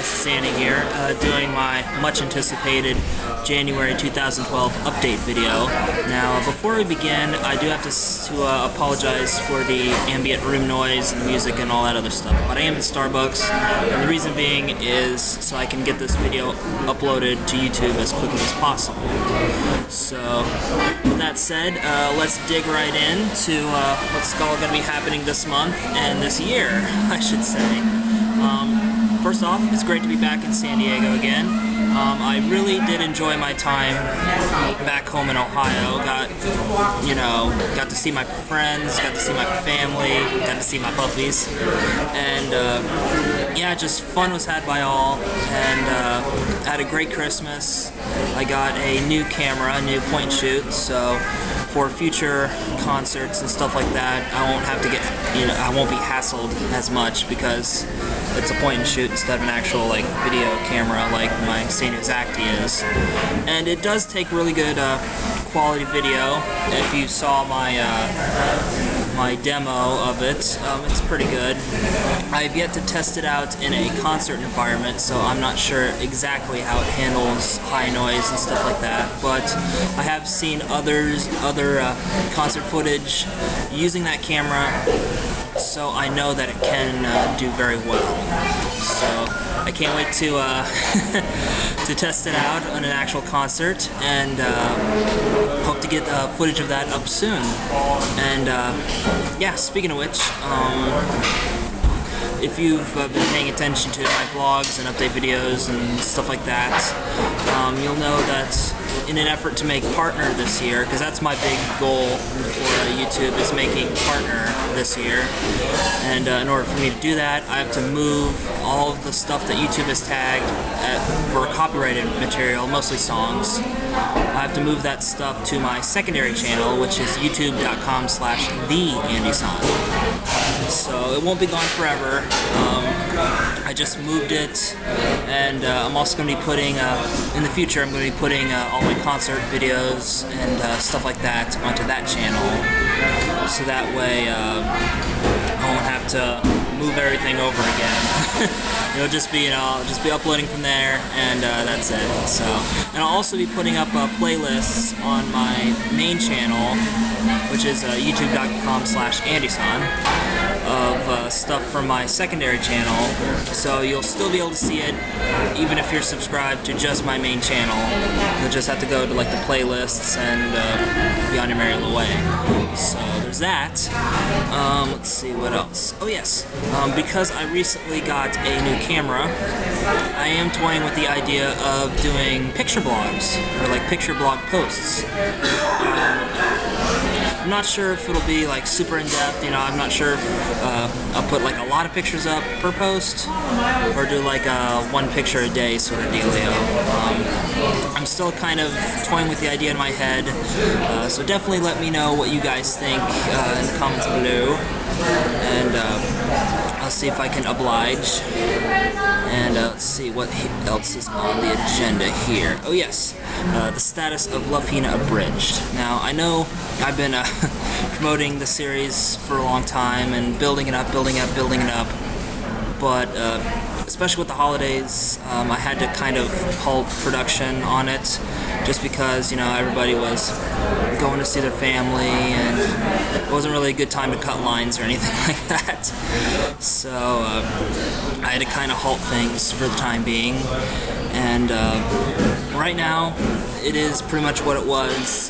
guys, Sandy here, doing my much anticipated January 2012 update video. Now, before we begin, I do have to apologize for the ambient room noise and music and all that other stuff. But I am in Starbucks, and the reason being is so I can get this video uploaded to YouTube as quickly as possible. So, with that said, let's dig right into what's all going to be happening this month and this year, I should say. First off, it's great to be back in San Diego again. I really did enjoy my time back home in Ohio. Got to see my friends, got to see my family, got to see my puppies, and yeah, just fun was had by all, and had a great Christmas. I got a new camera, a new point and shoot, so for future concerts and stuff like that, I won't have to I won't be hassled as much because it's a point and shoot instead of an actual video camera like my St. Exacti is. And it does take really good quality video. If you saw my my demo of it, it's pretty good. I've yet to test it out in a concert environment, so I'm not sure exactly how it handles high noise and stuff like that, but I have seen other concert footage using that camera, so I know that it can do very well. So I can't wait to to test it out on an actual concert, and hope to get footage of that up soon. And yeah, speaking of which, if you've been paying attention to my vlogs and update videos and stuff like that, you'll know that in an effort to make partner this year, because that's my big goal for YouTube, is making partner this year, and in order for me to do that, I have to move all of the stuff that YouTube has tagged for copyrighted material, mostly songs. I have to move that stuff to my secondary channel, which is youtube.com/theandyson. So it won't be gone forever. I just moved it, and I'm also going to be putting, in the future, I'm going to be putting all my concert videos and stuff like that onto that channel, so that way I won't have to move everything over again. It'll just be, I'll just be uploading from there, and that's it. So, and I'll also be putting up playlists on my main channel, which is youtube.com/andyson, of stuff from my secondary channel, so you'll still be able to see it even if you're subscribed to just my main channel. You'll just have to go to the playlists and be on your merry little way. So there's that. Let's see what else. Oh yes, because I recently got a new camera, I am toying with the idea of doing picture blogs, or picture blog posts. I'm not sure if it'll be super in-depth, I'm not sure if I'll put a lot of pictures up per post, or do a one picture a day sort of dealio. I'm still kind of toying with the idea in my head, so definitely let me know what you guys think in the comments below, and I'll see if I can oblige. And let's see what else is on the agenda here. Oh yes, the status of Love Hina Abridged. Now, I know I've been promoting the series for a long time and building it up, but especially with the holidays, I had to kind of halt production on it, just because, everybody was going to see their family, and it wasn't really a good time to cut lines or anything like that. So I had to kind of halt things for the time being, and right now it is pretty much what it was.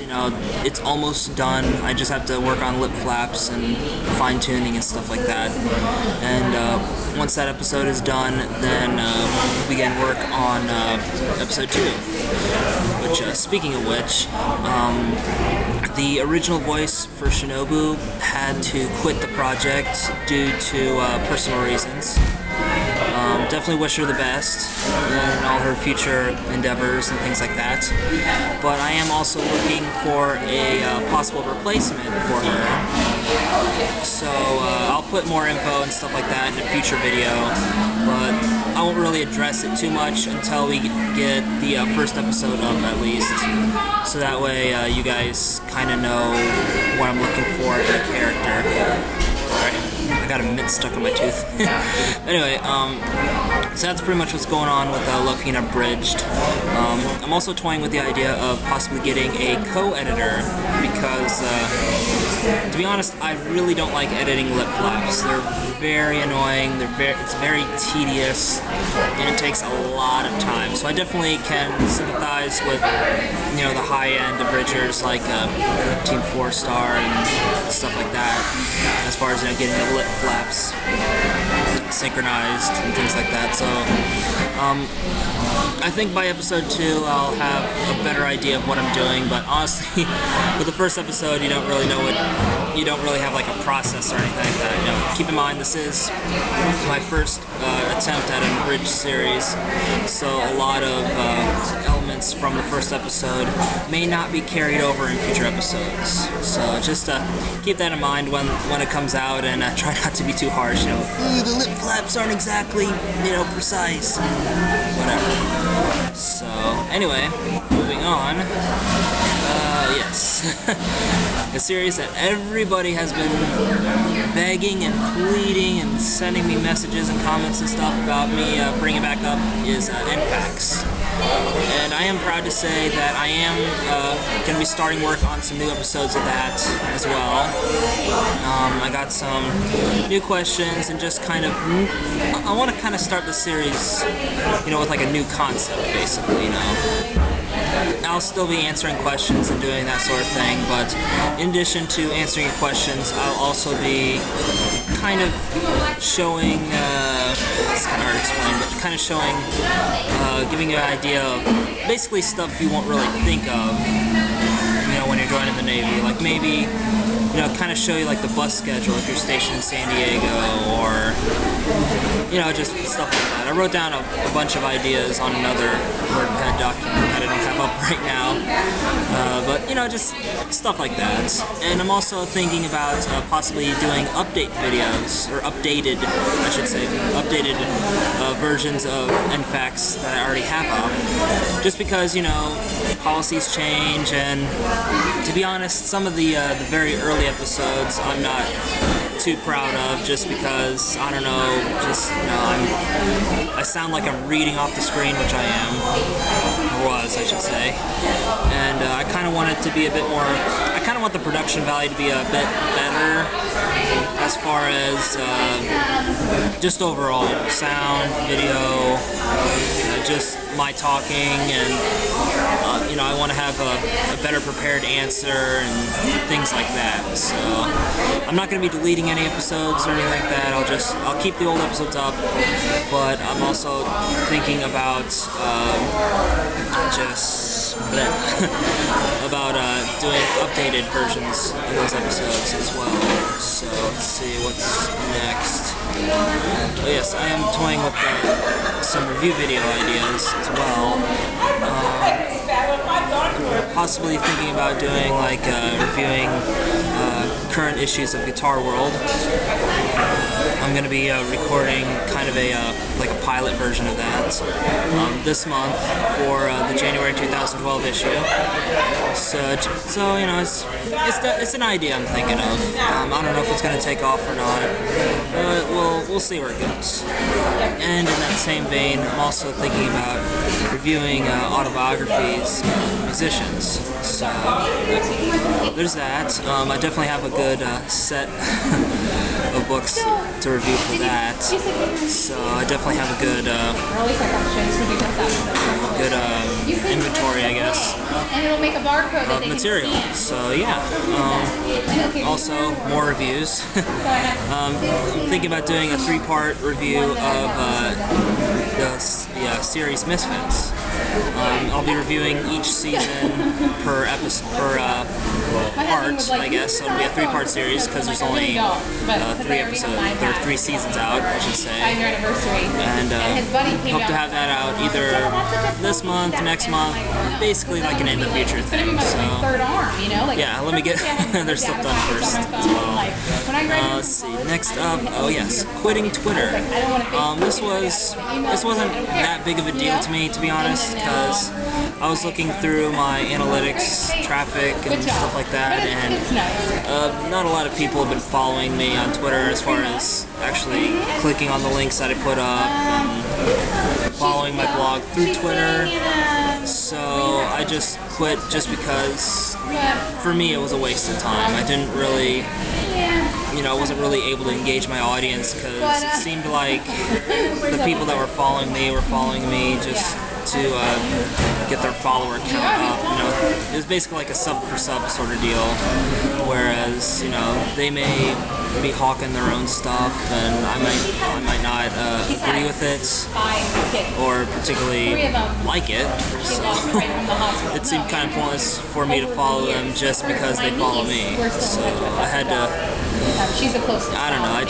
It's almost done. I just have to work on lip flaps and fine-tuning and stuff like that, and once that episode is done, then we'll begin work on episode 2, which, speaking of which, the original voice for Shinobu had to quit the project due to personal reasons. Definitely wish her the best in all her future endeavors and things like that. But I am also looking for a possible replacement for her. So I'll put more info and stuff like that in a future video, but I won't really address it too much until we get the first episode up, at least. So that way you guys kind of know what I'm looking for in a character. Sorry, I got a mint stuck in my tooth. Anyway, So that's pretty much what's going on with Love Hina Bridged. I'm also toying with the idea of possibly getting a co-editor because, to be honest, I really don't like editing lip flaps. They're very annoying. It's very tedious, and it takes a lot of time. So I definitely can sympathize with, the high-end abridgers like Team 4-Star and stuff like that, as far as getting the lip flaps synchronized and things like that. So I think by episode 2 I'll have a better idea of what I'm doing, but honestly with the first episode you don't really have like a process or anything like that. Keep in mind this is my first attempt at an abridged series, so a lot of elements from the first episode may not be carried over in future episodes. So just keep that in mind when it comes out, and try not to be too harsh. The lip flaps aren't exactly precise and whatever. So anyway, moving on. Yes, a series that everybody has been begging and pleading and sending me messages and comments and stuff about me bringing back up is NFAX. And I am proud to say that I am going to be starting work on some new episodes of that as well. I got some new questions and just kind of, I want to kind of start the series, with like a new concept, basically, I'll still be answering questions and doing that sort of thing, but in addition to answering your questions, I'll also be kind of showing, it's kind of hard to explain, but kind of showing, giving you an idea of basically stuff you won't really think of, when you're joining the Navy. Like maybe, kind of show you like the bus schedule if you're stationed in San Diego, or, just stuff like that. I wrote down a bunch of ideas on another WordPad document that I don't have up right now, but, just stuff like that. And I'm also thinking about possibly doing update videos, or updated versions of NFAX that I already have up, just because, policies change, and to be honest, some of the very early episodes I'm not too proud of, just because, I don't know, I sound like I'm reading off the screen, which I am, or was, I should say, and I kind of want it to be a bit more, I kind of want the production value to be a bit better, as far as just overall sound, video, just my talking, and I want to have a better prepared answer and things like that. So I'm not going to be deleting any episodes or anything like that. I'll keep the old episodes up, but I'm also thinking about about doing updated versions of those episodes as well. So let's see what's next. Oh yes, I am toying with some review video ideas as well. Possibly thinking about doing like reviewing current issues of Guitar World. I'm going to be recording kind of a pilot version of that this month for the January 2012 issue. So it's an idea I'm thinking of. I don't know if it's going to take off or not, but we'll see where it goes. And in that same vein, I'm also thinking about reviewing autobiographies of musicians. So there's that. I definitely have a good set of books to review for that. So I definitely have a good inventory, I guess, of material. So yeah. Also more reviews. I'm thinking about doing a 3-part review of the series Misfits. I'll be reviewing each season per episode, per part, I guess. So it'll be a 3-part series because there's only 3 episodes, there are 3 seasons out, I should say. And hope to have that out either this month, next month, basically like an in the future thing. So yeah, let me get their stuff done first as well. Let's see. Next up, oh yes, quitting Twitter. This wasn't that big of a deal to me, to be honest, because I was looking through my analytics, traffic, and stuff like that, and not a lot of people have been following me on Twitter as far as actually clicking on the links that I put up and following my blog through Twitter. So I just quit just because, for me, it was a waste of time. I didn't really, I wasn't really able to engage my audience because it seemed like the people that were following me just to get their follower count up. It was basically like a sub for sub sort of deal, whereas they may be hawking their own stuff, and I might not agree with it or particularly like it. So it seemed kind of pointless for me to follow them just because they follow me. So I had to. I don't know. I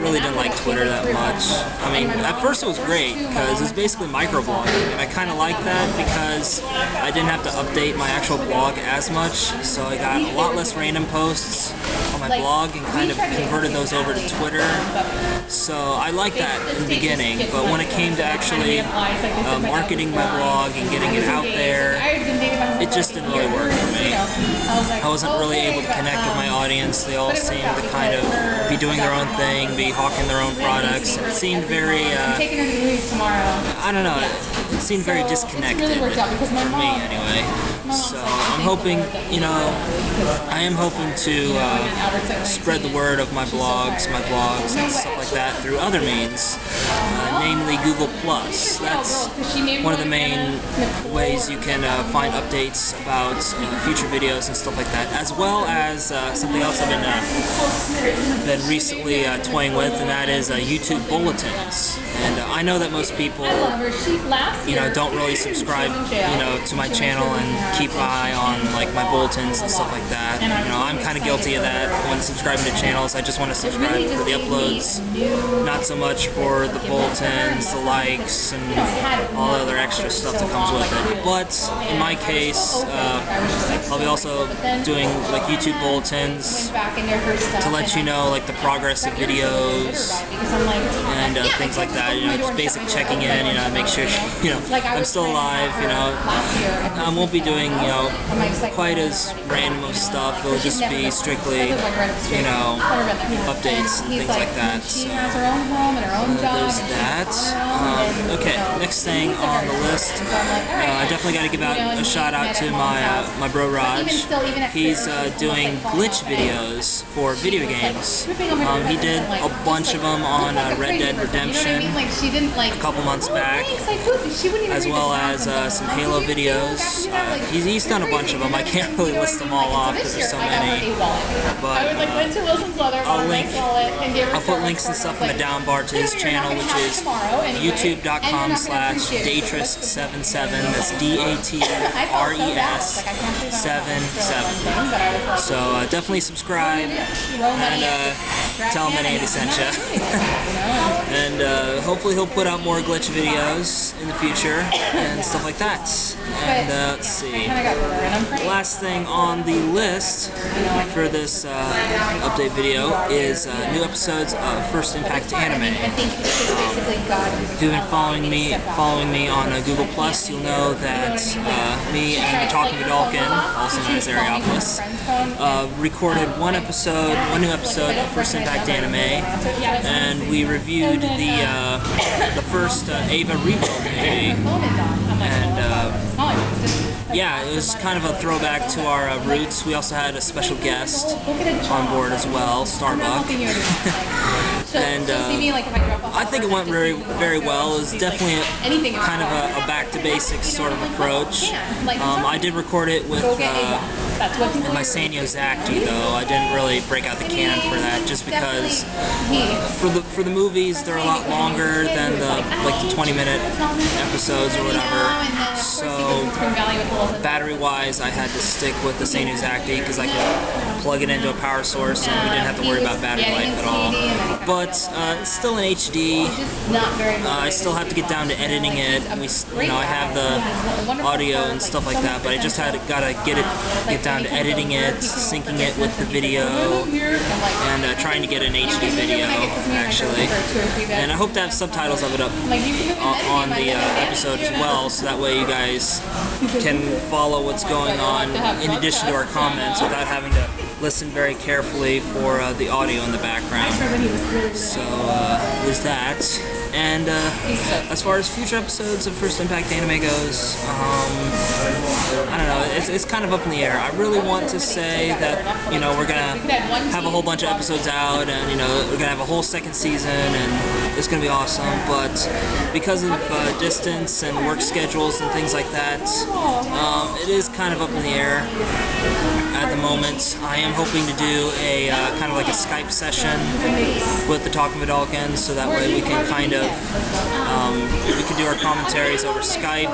really didn't like Twitter that much. I mean, at first it was great because it's basically microblogging, and I kind of liked that because I didn't have to update my actual blog as much. So I got a lot less random posts on my blog and kind of converted those over to Twitter. So I liked that in the beginning, but when it came to actually marketing my blog and getting it out there, it just didn't really work for me. I wasn't really able to connect with my audience. They all seemed to kind of be doing their own thing, be hawking their own products. It seemed very, I don't know, it seemed very disconnected for me anyway. So I'm hoping, I am hoping to spread the word of my vlogs and stuff like that through other means, namely Google+. That's one of the main ways you can find updates about future videos and stuff like that, as well as something else I've been recently toying with, and that is YouTube bulletins. And I know that most people, don't really subscribe, to my channel and keep an eye on like my bulletins and stuff like that. I'm kind of guilty of that when subscribing to channels. I just want to subscribe for the uploads, not so much for the bulletins, the likes, and all the other extra stuff that comes with it. But in my case, I'll be also doing like YouTube bulletins to let you know like the progress of videos and things like that. Just basic checking in. Make sure I'm still alive. I won't be doing quite as random of stuff. It'll just be strictly updates and things like that. So there's that. Okay, next thing on the list, I definitely got to give out a shout out to my bro Raj. He's doing glitch videos for video games. He did a bunch of them on Red Dead Redemption a couple months back, as well as some Halo videos. He's done a bunch of them. I can't really list them all off because there's so many. But I'll put links and stuff in the down bar to his channel, which is youtube.com/Datris77. That's DATRES 77. So definitely subscribe and tell him that Andy sent you. And hopefully he'll put out more glitch videos in the future and stuff like that. And let's see. The last thing on the list for this update video is new episodes of First Impact Anime. If you've been following me on Google+, you'll know that me and Talking to Dalkin, also known as Areopolis, recorded one new episode of First Impact Anime, and we reviewed the first Ava rebuild day, and yeah, it was kind of a throwback to our roots. We also had a special guest on board as well, Starbuck. And I think it went very, very well. It was definitely kind of a back to basics sort of approach. I did record it with my Sanyo Zacti, though. I didn't really break out the canon for that, just because for the movies they're a lot longer than the 20-minute episodes or whatever. So battery-wise, I had to stick with the Sanyo Zacti because I could plug it into a power source, and we didn't have to worry about battery life at all. But it's still in HD. I still have to get down to editing it. I have the audio and stuff like that, but I just gotta get down to editing it, syncing it with the video, and trying to get an HD video actually. And I hope to have subtitles of it up on the episode as well, so that way you guys can follow what's going on in addition to our comments without having to listen very carefully for the audio in the background. So there's that. And as far as future episodes of First Impact Anime goes, I don't know, it's kind of up in the air. I really want to say that, we're gonna have a whole bunch of episodes out, and we're gonna have a whole second season, and it's gonna be awesome. But because of distance and work schedules and things like that, it is kind of up in the air at the moment. I am hoping to do a kind of like a Skype session with the Talking Vidalkins, so that way we can kind of we can do our commentaries over Skype.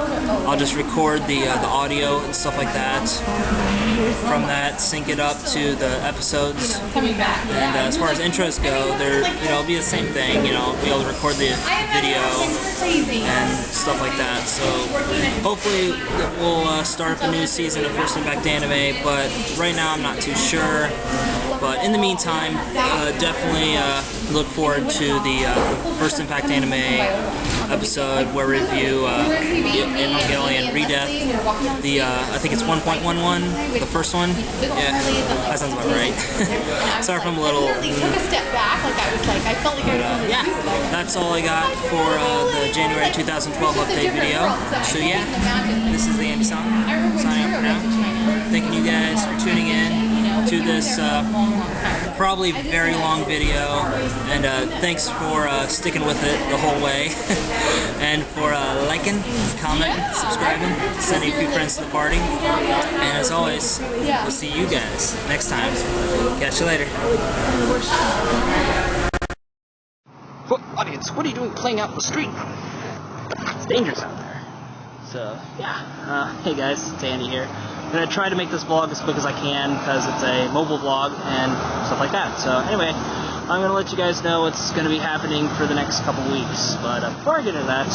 I'll just record the audio and stuff like that. From that, sync it up to the episodes. And as far as intros go, it'll be the same thing. Be able to record the video and stuff like that. So hopefully we'll start up a new season of First Impact Anime, but right now I'm not too sure. But in the meantime, definitely look forward to the First Impact Anime episode where we review Evangelion Redeath. I think it's 1.11, the first one. Yeah, that sounds about right. Sorry if I'm a little. Took a step back, I felt like yeah, that's all I got for the January 2012 update video. So yeah, this is the Andy signing off for now. Thanking you guys for tuning in to this probably very long video, and thanks for sticking with it the whole way, and for liking, commenting, subscribing, sending a few friends to the party, and as always, we'll see you guys next time. Catch you later. Audience, what are you doing playing out in the street? It's dangerous out there. So, yeah. Hey guys, it's Andy here. I'm going to try to make this vlog as quick as I can because it's a mobile vlog and stuff like that. So anyway, I'm going to let you guys know what's going to be happening for the next couple weeks. But before I get into that,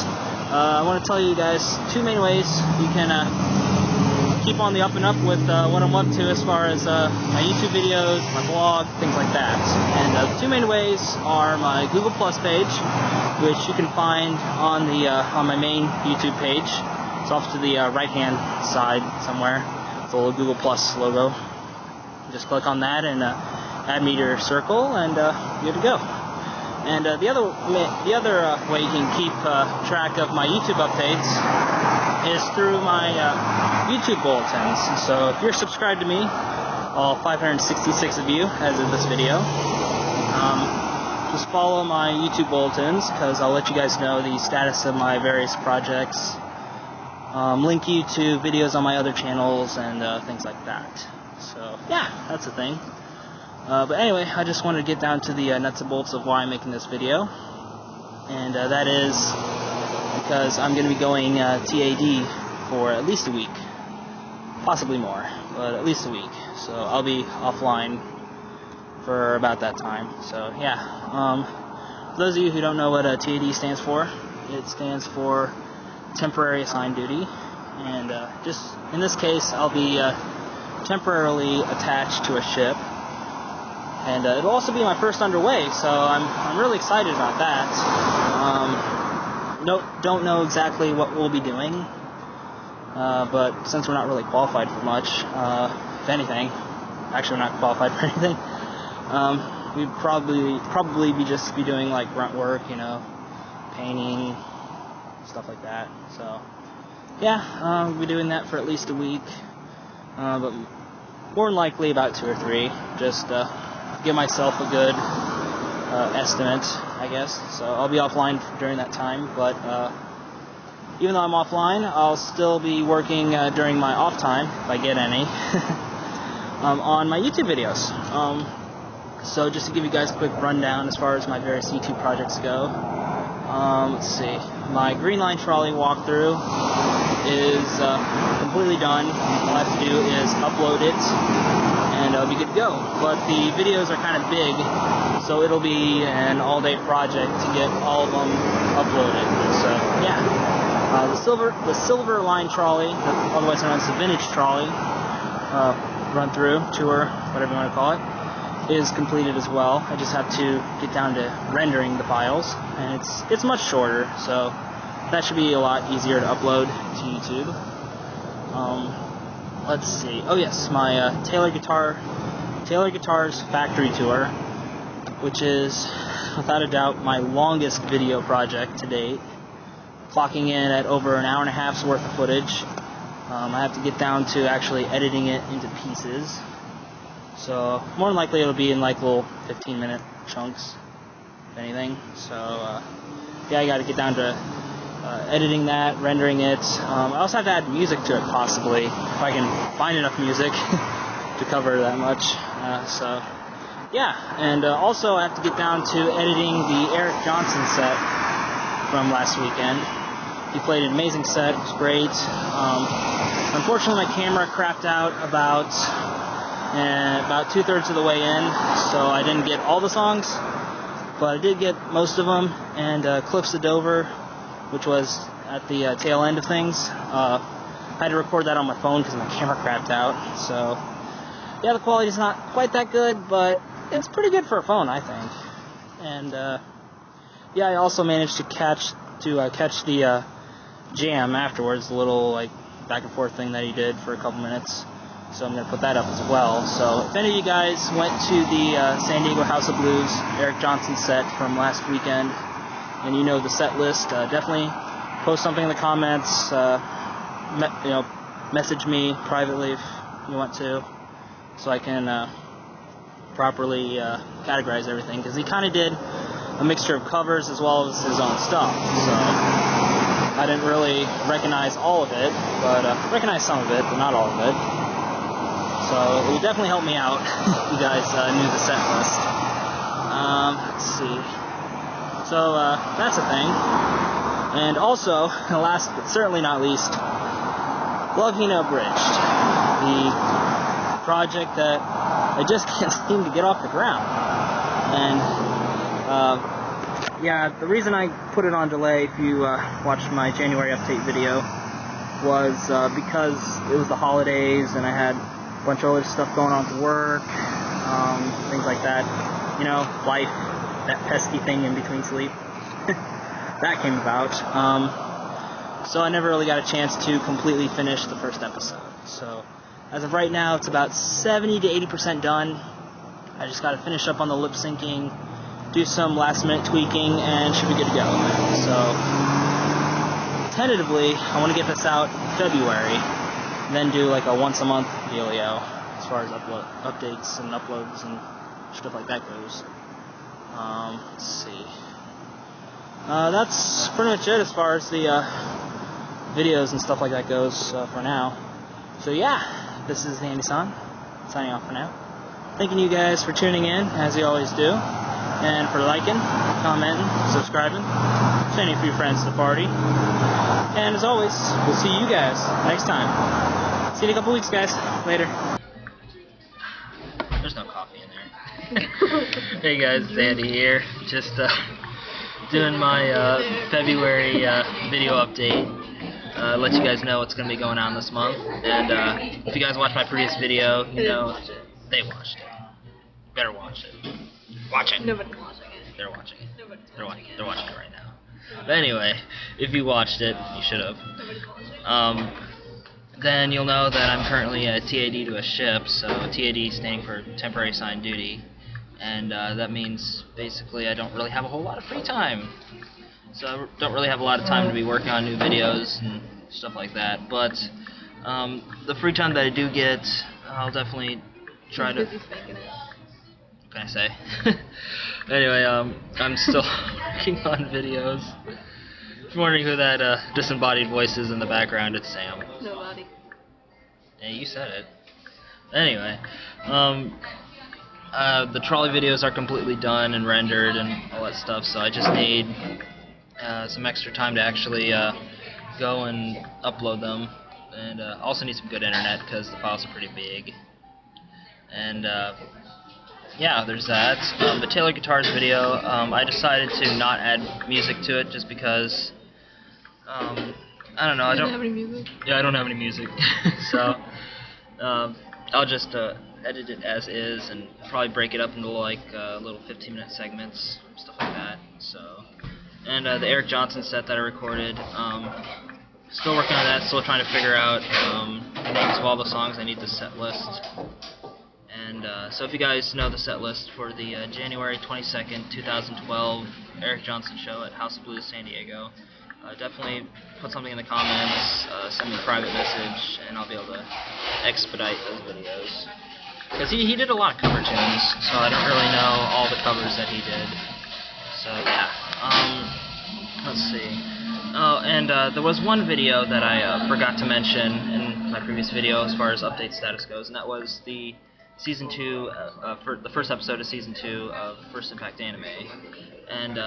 I want to tell you guys two main ways you can keep on the up and up with what I'm up to as far as my YouTube videos, my blog, things like that. And the two main ways are my Google Plus page, which you can find on my main YouTube page. It's off to the right-hand side somewhere. The little Google Plus logo. Just click on that and add me to your circle, and you're good to go. And the other way you can keep track of my YouTube updates is through my YouTube bulletins. So if you're subscribed to me, all 566 of you as of this video, just follow my YouTube bulletins, because I'll let you guys know the status of my various projects. Link you to videos on my other channels and things like that. So yeah, that's the thing. But anyway, I just wanted to get down to the nuts and bolts of why I'm making this video, and that is because I'm going to be going TAD for at least a week, possibly more, but at least a week. So I'll be offline for about that time. So yeah, for those of you who don't know what TAD stands for, it stands for temporary assigned duty, and just in this case I'll be temporarily attached to a ship, and it'll also be my first underway, so I'm really excited about that. Don't know exactly what we'll be doing, but since we're not really qualified for much, if anything, actually we're not qualified for anything, we'd probably be doing like grunt work, painting, stuff like that. So yeah, we'll be doing that for at least a week, but more than likely about 2 or 3, just give myself a good estimate, I guess. So I'll be offline during that time, but even though I'm offline, I'll still be working during my off time, if I get any, on my YouTube videos. So just to give you guys a quick rundown as far as my various YouTube projects go, let's see. My Green Line Trolley walkthrough is completely done. All I have to do is upload it and and it'll be good to go. But the videos are kind of big, so it'll be an all-day project to get all of them uploaded. So yeah, the silver line trolley, otherwise known as the vintage trolley, run through tour, whatever you want to call it, is completed as well. I just have to get down to rendering the files, and it's much shorter, so that should be a lot easier to upload to YouTube. Let's see. Oh yes, my Taylor Guitars factory tour, which is without a doubt my longest video project to date, clocking in at over an hour and a half's worth of footage. I have to get down to actually editing it into pieces, so more than likely it'll be in like little 15-minute chunks, if anything. So yeah, I got to get down to editing that, rendering it. I also have to add music to it, possibly, if I can find enough music to cover that much. So yeah, and also I have to get down to editing the Eric Johnson set from last weekend. He played an amazing set. It was great. Unfortunately, my camera crapped out about 2/3 of the way in, so I didn't get all the songs, but I did get most of them. And Cliffs of Dover, which was at the tail end of things, I had to record that on my phone because my camera crapped out. So yeah, the quality's not quite that good, but it's pretty good for a phone, I think. And yeah, I also managed to catch the jam afterwards, the little like back and forth thing that he did for a couple minutes. So I'm going to put that up as well. So if any of you guys went to the San Diego House of Blues Eric Johnson set from last weekend, and you know the set list, definitely post something in the comments. Message me privately if you want to, so I can properly categorize everything, because he kind of did a mixture of covers as well as his own stuff. So I didn't really recognize all of it, but recognize some of it, but not all of it. So it would definitely help me out if you guys knew the set list. Let's see. So that's a thing. And also, last but certainly not least, Love Hina Abridged, the project that I just can't seem to get off the ground. And yeah, the reason I put it on delay, if you watched my January update video, was because it was the holidays and I had a bunch of other stuff going on to work, things like that. You know, life, that pesky thing in between sleep. That came about. So I never really got a chance to completely finish the first episode. So as of right now, it's about 70 to 80% done. I just got to finish up on the lip syncing, do some last minute tweaking, and should be good to go. So tentatively, I want to get this out in February, and then do like a once a month dealio as far as updates and uploads and stuff like that goes. Let's see. That's pretty much it as far as the videos and stuff like that goes for now. So yeah, this is Andy-san, signing off for now. Thanking you guys for tuning in, as you always do, and for liking, commenting, subscribing, sending a few friends to the party. And as always, we'll see you guys next time. See you in a couple weeks, guys. Later. There's no coffee in there. Hey guys, it's Andy here. Just doing my February video update. Let you guys know what's going to be going on this month. And if you guys watched my previous video, you know they watched it. Better watch it. Watch it. Nobody's watching it. They're watching it. Nobody's They're watching it right now. But anyway, if you watched it, you should have. Then you'll know that I'm currently a TAD to a ship. So TAD standing for temporary assigned duty. And that means basically I don't really have a whole lot of free time. So I don't really have a lot of time to be working on new videos and stuff like that. But the free time that I do get, I'll definitely try to... What can I say? Anyway, I'm still working on videos. If you're wondering who that disembodied voice is in the background, it's Sam. Nobody. Yeah, you said it. Anyway, the trolley videos are completely done and rendered and all that stuff, so I just need some extra time to actually go and upload them, and also need some good internet because the files are pretty big. And yeah, there's that. The Taylor Guitars video, I decided to not add music to it just because, I don't know, I don't have any music. Yeah, I don't have any music. So, I'll just edit it as is and probably break it up into like little 15-minute segments, stuff like that. So, and the Eric Johnson set that I recorded, still working on that, still trying to figure out the names of all the songs. I need the set list. And so if you guys know the set list for the January 22nd, 2012 Eric Johnson show at House of Blues San Diego, definitely put something in the comments, send me a private message, and I'll be able to expedite those videos. Because he did a lot of cover tunes, so I don't really know all the covers that he did. So yeah, let's see. Oh, and there was one video that I forgot to mention in my previous video as far as update status goes, and that was the Season 2, the first episode of Season 2 of First Impact Anime. And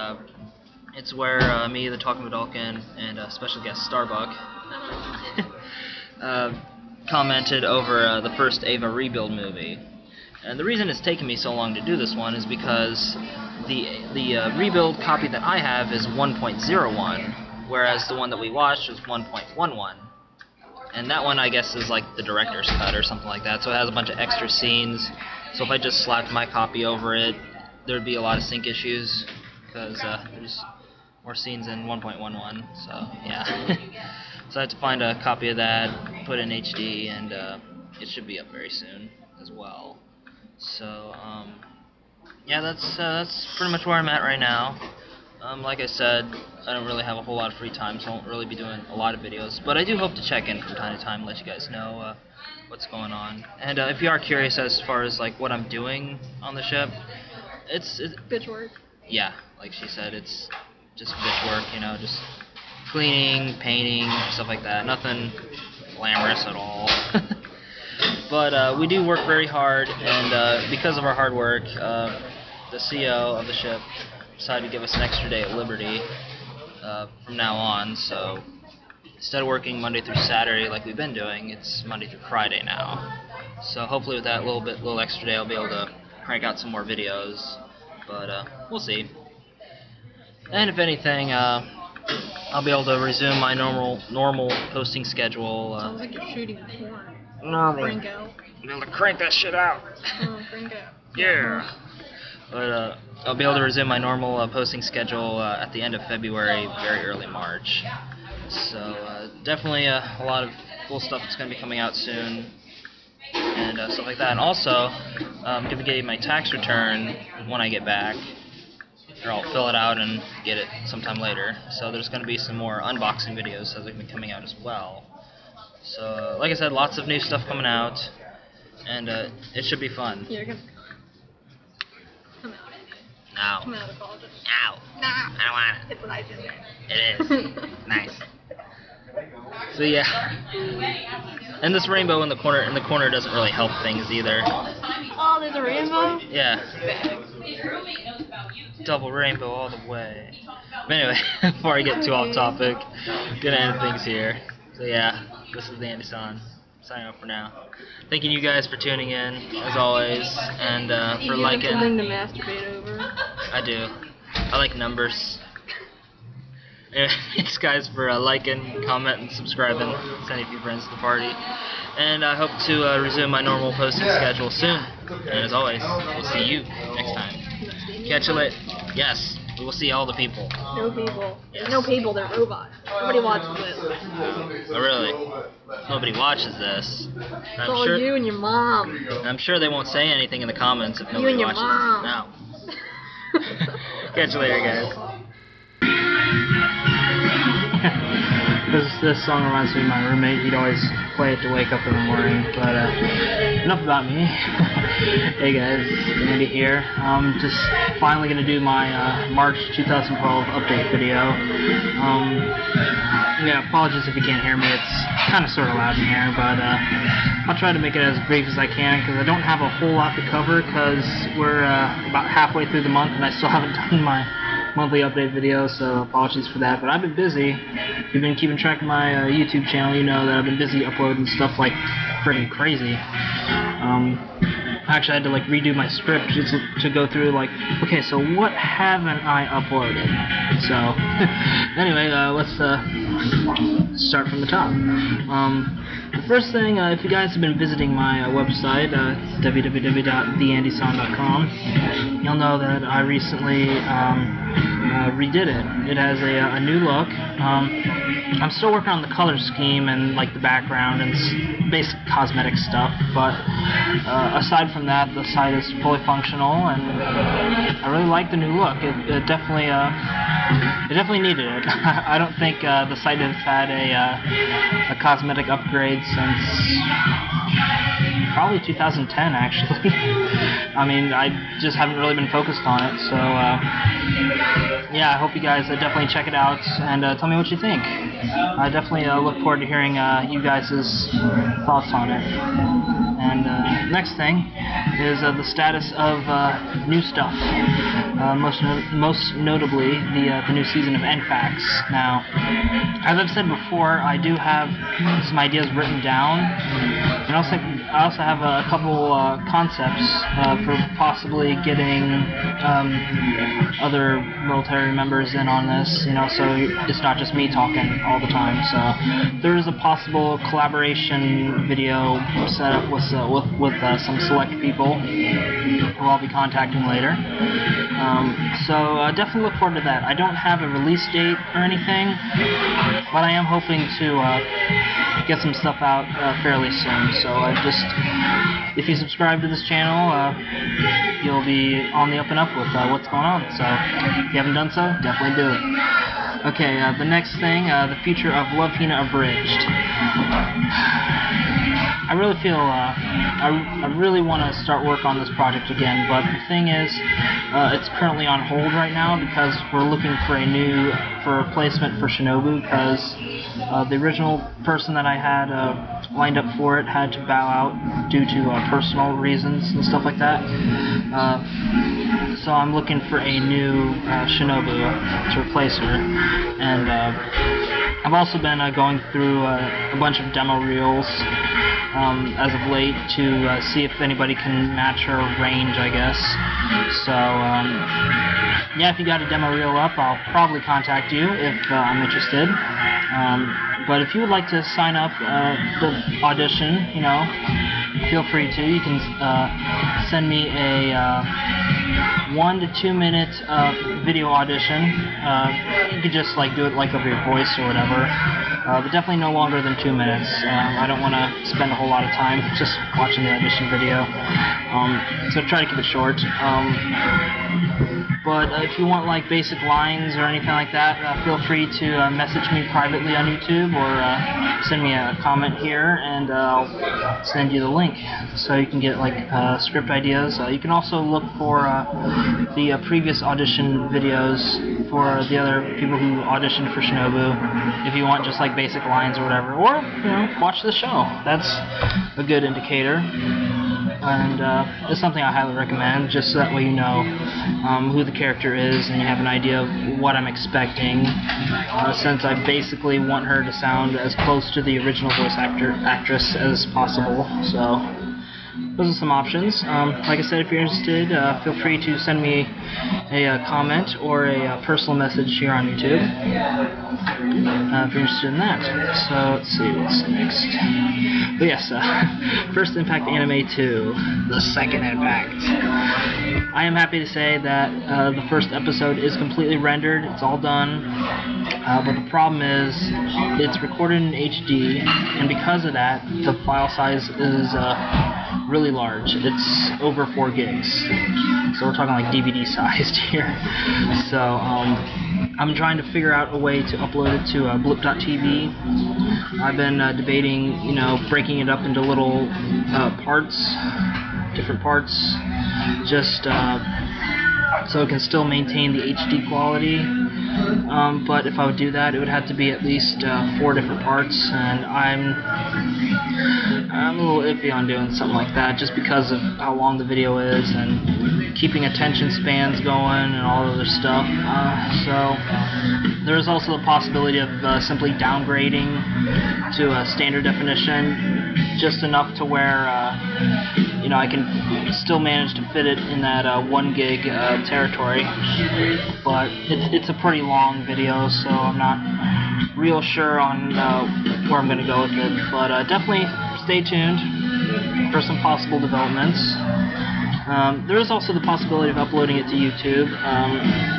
it's where me, the Talking Vidalkin, and special guest Starbuck commented over the first Ava Rebuild movie. And the reason it's taken me so long to do this one is because the Rebuild copy that I have is 1.01, whereas the one that we watched was 1.11. And that one, I guess, is like the director's cut or something like that, so it has a bunch of extra scenes. So if I just slapped my copy over it, there'd be a lot of sync issues, because there's more scenes in 1.11, so yeah. So I had to find a copy of that, put it in HD, and it should be up very soon as well. So, yeah, that's pretty much where I'm at right now. Like I said, I don't really have a whole lot of free time, so I won't really be doing a lot of videos. But I do hope to check in from time to time and let you guys know what's going on. And if you are curious as far as like what I'm doing on the ship, it's Bitch work. yeah, like she said, it's just bitch work, you know, just cleaning, painting, stuff like that. Nothing glamorous at all. But we do work very hard, and because of our hard work, the CEO of the ship decided to give us an extra day at Liberty from now on. So instead of working Monday through Saturday like we've been doing, it's Monday through Friday now. So hopefully with that little extra day, I'll be able to crank out some more videos. But we'll see. And if anything, I'll be able to resume my normal posting schedule. Sounds like you're shooting porn. Normal. Franco. Be able to crank that shit out. Oh, Franco. Yeah. But I'll be able to resume my normal posting schedule at the end of February, very early March. So definitely a lot of cool stuff that's going to be coming out soon, and stuff like that. And also, I'm going to be getting my tax return when I get back, or I'll fill it out and get it sometime later. So there's going to be some more unboxing videos that are going to be coming out as well. So like I said, lots of new stuff coming out, and it should be fun. You're gonna come out. Now. Come out of all this. Now. Nah. I don't want it. It's nice in there. It is. Nice. So yeah. And this rainbow in the corner doesn't really help things either. Oh, there's a rainbow? Yeah. Double rainbow all the way. But anyway, before I get too off topic, gonna end things here. So yeah, this is Andy-san, signing off for now. Thanking you guys for tuning in, as always, and for liking. Something to masturbate over. I do. I like numbers. Anyway, thanks guys for liking, commenting, subscribing, sending a few friends to the party. And I hope to resume my normal posting schedule soon. And as always, we'll see you next time. Catch you later. Yes, we will see all the people. No people. Yes. No people, they're robots. Nobody watches this. Oh, really? Nobody watches this. It's all you and your mom. I'm sure they won't say anything in the comments if You nobody and your watches. mom. No. Catch you later, guys. This song reminds me of my roommate. He'd always play it to wake up in the morning. But enough about me. Hey guys, Andy here. I'm just finally gonna do my March 2012 update video. Yeah, apologies if you can't hear me. It's kind of sort of loud in here, but I'll try to make it as brief as I can because I don't have a whole lot to cover because we're about halfway through the month and I still haven't done my monthly update video, so apologies for that. But I've been busy. If you've been keeping track of my YouTube channel, you know that I've been busy uploading stuff like friggin' crazy. Actually, I had to like redo my script just to go through like, okay, so what haven't I uploaded? So anyway, let's start from the top. The first thing, if you guys have been visiting my website, www.theandyson.com, you'll know that I recently redid it. It has a new look. I'm still working on the color scheme and like the background and basic cosmetic stuff, but aside from that, the site is fully functional, and I really like the new look. It definitely needed it. I don't think the site has had a cosmetic upgrade since probably 2010, actually. I mean, I just haven't really been focused on it, so yeah, I hope you guys definitely check it out and tell me what you think. I definitely look forward to hearing you guys' thoughts on it. And next thing is the status of new stuff. Most notably, the new season of NFAX. Now, as I've said before, I do have some ideas written down, and I also have a couple concepts for possibly getting other military members in on this, so it's not just me talking all the time. So there is a possible collaboration video set up with some select people who I'll be contacting later. So definitely look forward to that. I don't have a release date or anything, but I am hoping to get some stuff out fairly soon. So if you subscribe to this channel, you'll be on the up and up with what's going on. So if you haven't done so, definitely do it. Okay, the next thing, the future of Love Hina Abridged. I really feel I really want to start work on this project again, but the thing is, it's currently on hold right now because we're looking for a replacement for Shinobu, because the original person that I had lined up for it had to bow out due to personal reasons and stuff like that. So I'm looking for a new Shinobu to replace her, and I've also been going through a bunch of demo reels as of late to see if anybody can match her range, I guess. So yeah, if you got a demo reel up, I'll probably contact you if I'm interested. But if you would like to sign up the audition, feel free to. You can send me a 1 to 2 minute video audition. You could just do it over your voice or whatever, but definitely no longer than 2 minutes. I don't want to spend a whole lot of time just watching the audition video, so try to keep it short. But if you want basic lines or anything like that, feel free to message me privately on YouTube or send me a comment here, and I'll send you the link so you can get script ideas. You can also look for the previous audition videos for the other people who auditioned for Shinobu if you want just basic lines or whatever, or watch the show. That's a good indicator. And it's something I highly recommend, just so that way you know who the character is and you have an idea of what I'm expecting, since I basically want her to sound as close to the original voice actress as possible. So those are some options. Like I said, if you're interested, feel free to send me a comment or a personal message here on YouTube if you're interested in that. So let's see what's next. But yes, First Impact Anime 2, the second Impact. I am happy to say that the first episode is completely rendered. It's all done. But the problem is it's recorded in HD, and because of that, the file size is really large. It's over 4 gigs. So we're talking DVD sized here. So I'm trying to figure out a way to upload it to blip.tv. I've been debating, breaking it up into little different parts, just so it can still maintain the HD quality. but if I would do that, it would have to be at least 4 different parts, and I'm a little iffy on doing something like that, just because of how long the video is and keeping attention spans going and all other stuff. So there's also the possibility of simply downgrading to a standard definition, just enough to where I can still manage to fit it in that 1 gig territory. But it's a pretty long video, so I'm not real sure on where I'm going to go with it. But definitely stay tuned for some possible developments. There is also the possibility of uploading it to YouTube.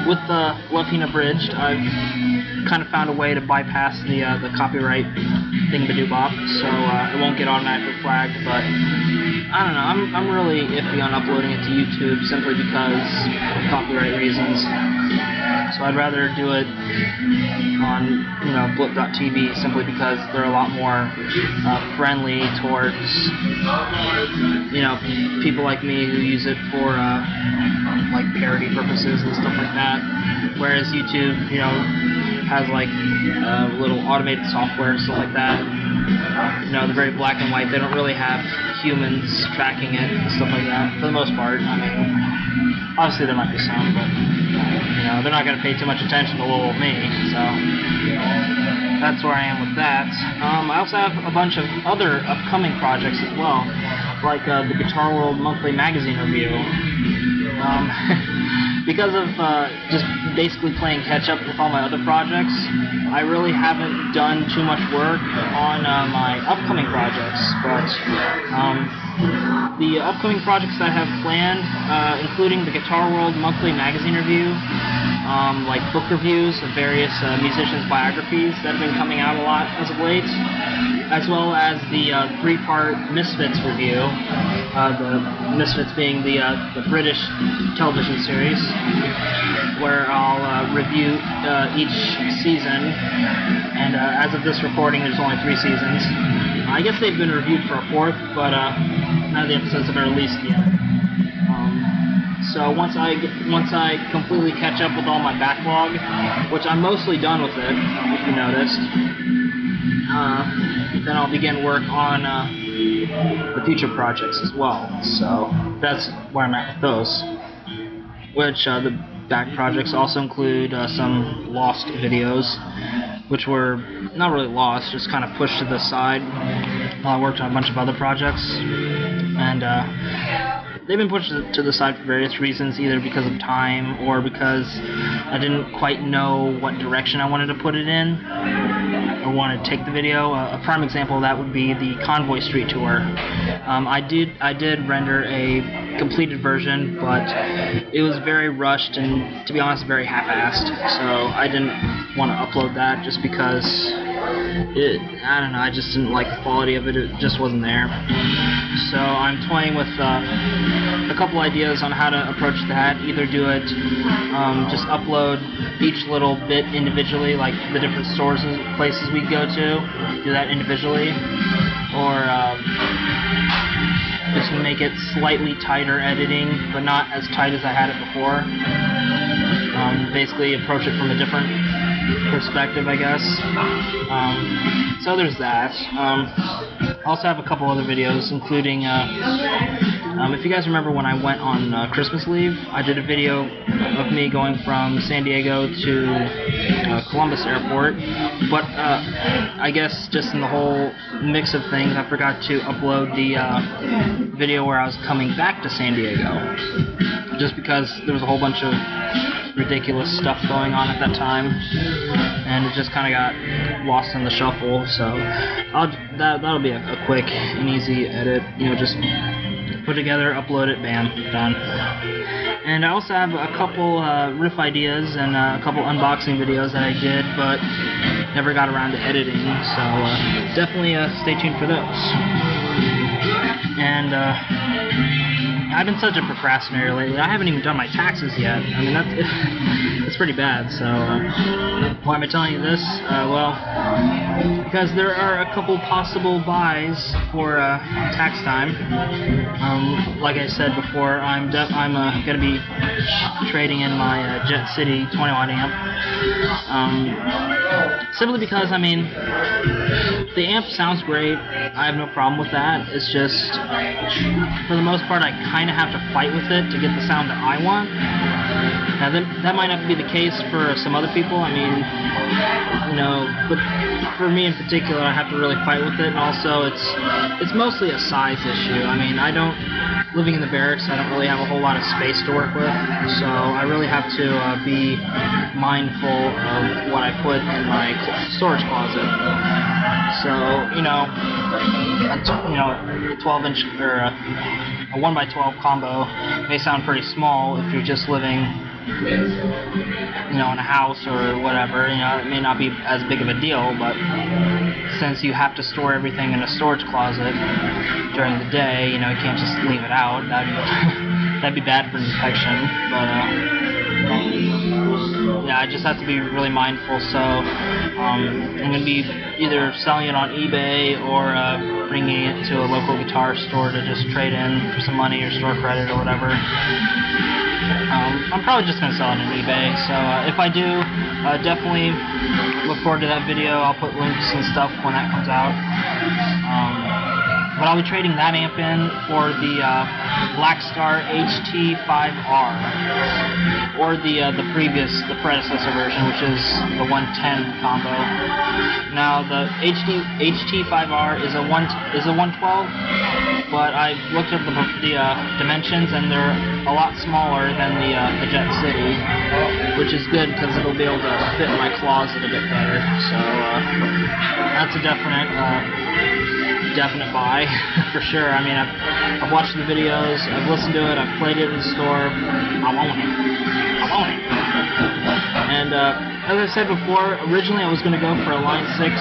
With the Loving Abridged, I've kind of found a way to bypass the copyright thingamajigabop, so it won't get automatically flagged, but I don't know, I'm really iffy on uploading it to YouTube simply because of copyright reasons. So I'd rather do it on, blip.tv simply because they're a lot more friendly towards, people like me who use it for like parody purposes and stuff like that. Whereas YouTube, has like little automated software and stuff like that. They're very black and white. They don't really have humans tracking it and stuff like that for the most part. I mean, obviously there might be some, but they're not going to pay too much attention to little old me, so that's where I am with that. I also have a bunch of other upcoming projects as well, like the Guitar World Monthly Magazine review. Because of just basically playing catch-up with all my other projects, I really haven't done too much work on my upcoming projects, but the upcoming projects that I have planned, including the Guitar World Monthly Magazine review, like book reviews of various musicians' biographies that have been coming out a lot as of late, as well as the 3-part Misfits review, the Misfits being the British television series, where I'll review each season, and as of this recording there's only 3 seasons. I guess they've been reviewed for a 4th, but none of the episodes have been released yet. So once I completely catch up with all my backlog, which I'm mostly done with it, if you noticed, then I'll begin work on the future projects as well. So that's where I'm at with those. Which the back projects also include some lost videos, which were not really lost, just kind of pushed to the side while I worked on a bunch of other projects. And they've been pushed to the side for various reasons, either because of time or because I didn't quite know what direction I wanted to put it in or wanted to take the video. A prime example of that would be the Convoy Street Tour. I did render a completed version, but it was very rushed and, to be honest, very half-assed. So I didn't want to upload that just because I just didn't like the quality of it. It just wasn't there. So I'm toying with a couple ideas on how to approach that. Either do it, just upload each little bit individually, like the different stores and places we go to, do that individually, or just make it slightly tighter editing, but not as tight as I had it before. Basically approach it from a different perspective, I guess. So there's that. I also have a couple other videos, including, if you guys remember when I went on Christmas leave, I did a video of me going from San Diego to Columbus Airport, but I guess just in the whole mix of things, I forgot to upload the video where I was coming back to San Diego, just because there was a whole bunch of ridiculous stuff going on at that time, and it just kind of got lost in the shuffle. So that'll be a quick and easy edit, just put together, upload it, bam, done. And I also have a couple riff ideas and a couple unboxing videos that I did, but never got around to editing, so definitely stay tuned for those. And I've been such a procrastinator lately. I haven't even done my taxes yet. I mean, that's pretty bad. So, why am I telling you this? Well, because there are a couple possible buys for tax time. Like I said before, I'm going to be trading in my Jet City 20-watt amp. Simply because, I mean, the amp sounds great. I have no problem with that. It's just, for the most part, I kind of have to fight with it to get the sound that I want. Now, that might not be the case for some other people. I mean, you know, but for me in particular, I have to really fight with it. And also, it's mostly a size issue. I mean, living in the barracks, I don't really have a whole lot of space to work with, so I really have to be mindful of what I put in my storage closet. So, you know, a 12-inch or a 1x12 combo may sound pretty small if you're just living, you know, in a house or whatever. You know, it may not be as big of a deal, but since you have to store everything in a storage closet during the day, you know, you can't just leave it out. That'd be bad for inspection. But yeah, I just have to be really mindful. So I'm gonna be either selling it on eBay or bringing it to a local guitar store to just trade in for some money or store credit or whatever. I'm probably just going to sell it on eBay, so if I do, definitely look forward to that video. I'll put links and stuff when that comes out. But I'll be trading that amp in for the Blackstar HT5R, or the predecessor version, which is the 110 combo. Now the HT5R is a 112, but I looked up the dimensions and they're a lot smaller than the Jet City, which is good because it'll be able to fit in my closet a bit better. So that's a definite buy for sure. I mean, I've watched the videos, I've listened to it, I've played it in the store. I want it. And as I said before, originally I was going to go for a Line 6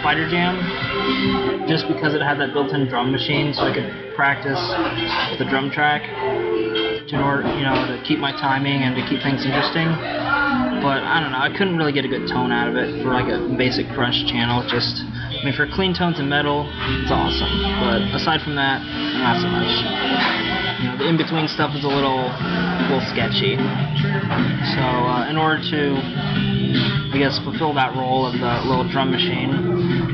Spider Jam, just because it had that built-in drum machine, so I could practice with the drum track to keep my timing and to keep things interesting. But I don't know, I couldn't really get a good tone out of it for like a basic crunch channel. I mean, for clean tones and metal, it's awesome. But aside from that, not so much. You know, the in-between stuff is a little sketchy. So in order to, I guess, fulfill that role of the little drum machine,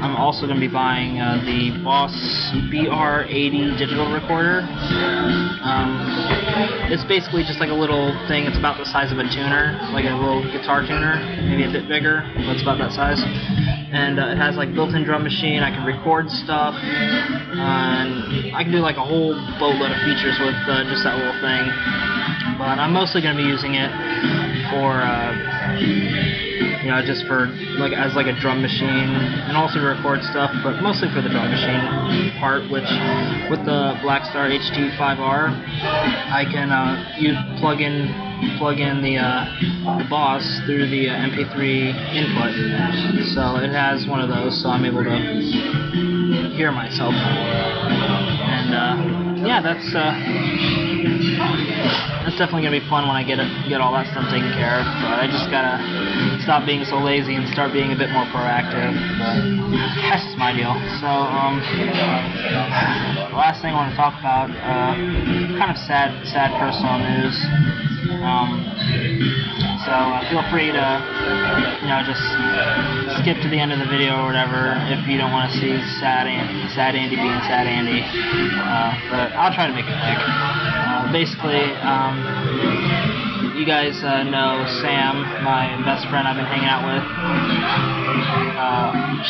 I'm also going to be buying the Boss BR80 digital recorder. It's basically just like a little thing. It's about the size of a tuner, like a little guitar tuner, maybe a bit bigger, but it's about that size. And it has like built-in drum machine. I can record stuff, and I can do like a whole boatload of features with just that little thing. But I'm mostly going to be using it for, just for as a drum machine, and also to record stuff, but mostly for the drum machine part. Which with the Blackstar HT5R, I can plug in the Boss through the MP3 input, so it has one of those, so I'm able to hear myself. And yeah, that's definitely gonna be fun when I get all that stuff taken care of. But I just gotta stop being so lazy and start being a bit more proactive. But that's just my deal. So the last thing I want to talk about, kind of sad personal news. So feel free to, just skip to the end of the video or whatever if you don't want to see sad Andy being sad Andy. But I'll try to make it quick. Basically, you guys know Sam, my best friend I've been hanging out with.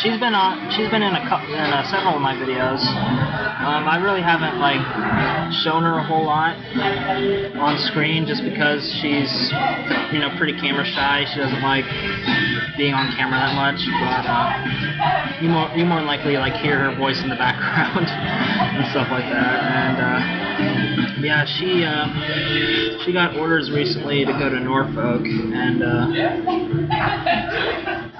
She's been in several of my videos. I really haven't shown her a whole lot on screen, just because she's pretty camera shy. She doesn't like being on camera that much. But you more than likely hear her voice in the background and stuff like that. And yeah, she got orders recently to go to Norfolk, and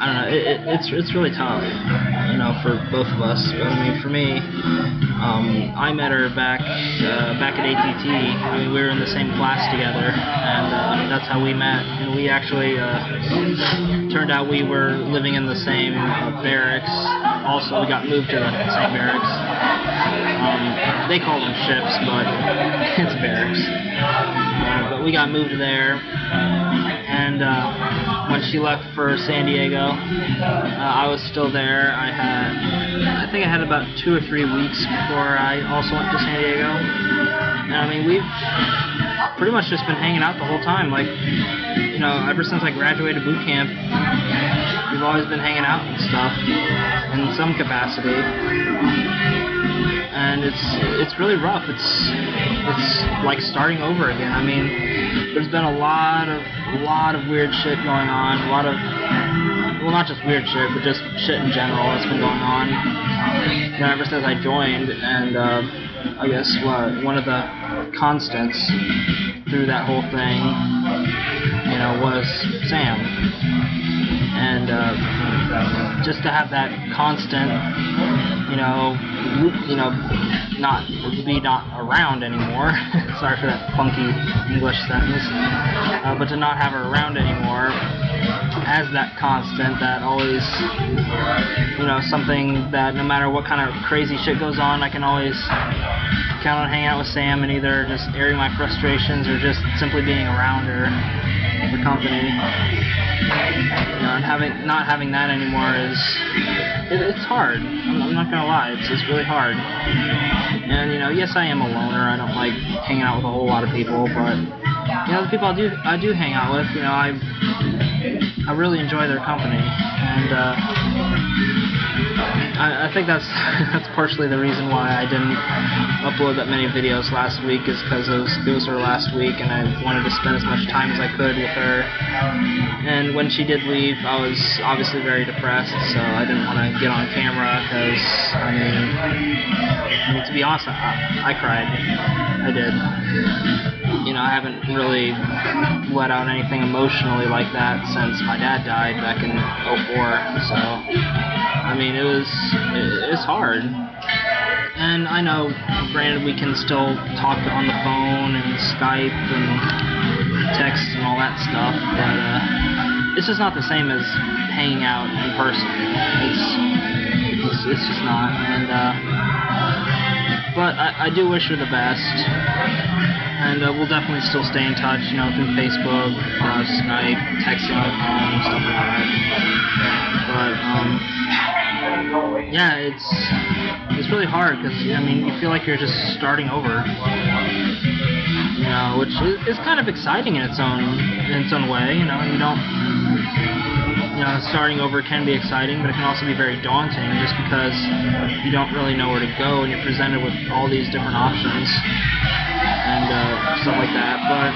I don't know, it's really tough, you know, for both of us. But I mean, for me, I met her back at ATT. I mean, we were in the same class together, and that's how we met. And we actually turned out we were living in the same barracks. Also, we got moved to the same barracks. They call them ships, but it's barracks. But we got moved there, and when she left for San Diego, I was still there. I think I had about 2 or 3 weeks before I also went to San Diego. And I mean, we've pretty much just been hanging out the whole time. Like, you know, ever since I graduated boot camp, we've always been hanging out and stuff in some capacity. And it's really rough. It's like starting over again. I mean, there's been a lot of weird shit going on. A lot of, well, not just weird shit, but just shit in general that's been going on, you know, ever since I joined. And I guess one of the constants through that whole thing, you know, was Sam. And just to have that constant, you know, not around anymore. Sorry for that funky English sentence. But to not have her around anymore as that constant, that always, you know, something that no matter what kind of crazy shit goes on, I can always count on hanging out with Sam and either just airing my frustrations or just simply being around her for company. You know, and not having that anymore it's hard. I'm not gonna lie, it's really hard. And you know, yes, I am a loner. I don't like hanging out with a whole lot of people, but you know, the people I do hang out with, you know, I really enjoy their company, and I think that's partially the reason why I didn't upload that many videos last week, is because it was her last week, and I wanted to spend as much time as I could with her. And when she did leave, I was obviously very depressed, so I didn't want to get on camera, because I mean, to be honest, I cried. I did. You know, I haven't really let out anything emotionally like that since my dad died back in '04. So, I mean, it's hard. And I know, granted, we can still talk on the phone and Skype and text and all that stuff, but it's just not the same as hanging out in person. It's just not. And but I do wish her the best. And we'll definitely still stay in touch, you know, through Facebook, Skype, texting on the phone, and stuff like that. But yeah, it's really hard, because I mean, you feel like you're just starting over, you know, which is kind of exciting in its own way. You know, starting over can be exciting, but it can also be very daunting, just because you don't really know where to go, and you're presented with all these different options and stuff like that. But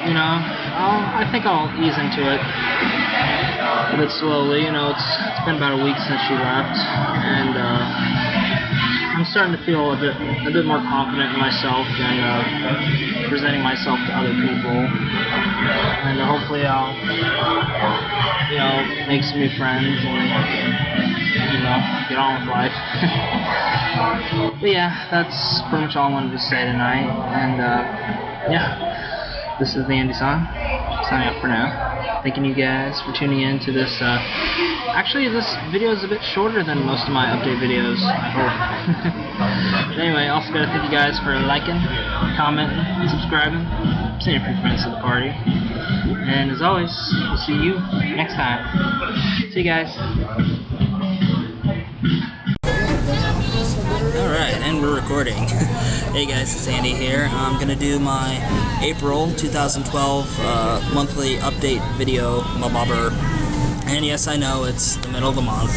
you know, I think I'll ease into it a bit slowly. You know, it's been about a week since she left, and I'm starting to feel a bit more confident in myself and presenting myself to other people, and hopefully I'll, you know, make some new friends and, you know, get on with life. But yeah, that's pretty much all I wanted to say tonight, and yeah, this is the Andy Song, signing up for now. Thanking you guys for tuning in to this. Actually, this video is a bit shorter than most of my update videos. But anyway, also gotta thank you guys for liking, commenting, subscribing, sending your friends to the party. And as always, we'll see you next time. See you guys. Alright, and we're recording. Hey guys, it's Andy here. I'm gonna do my April 2012 monthly update video, mabobber. And yes, I know it's the middle of the month,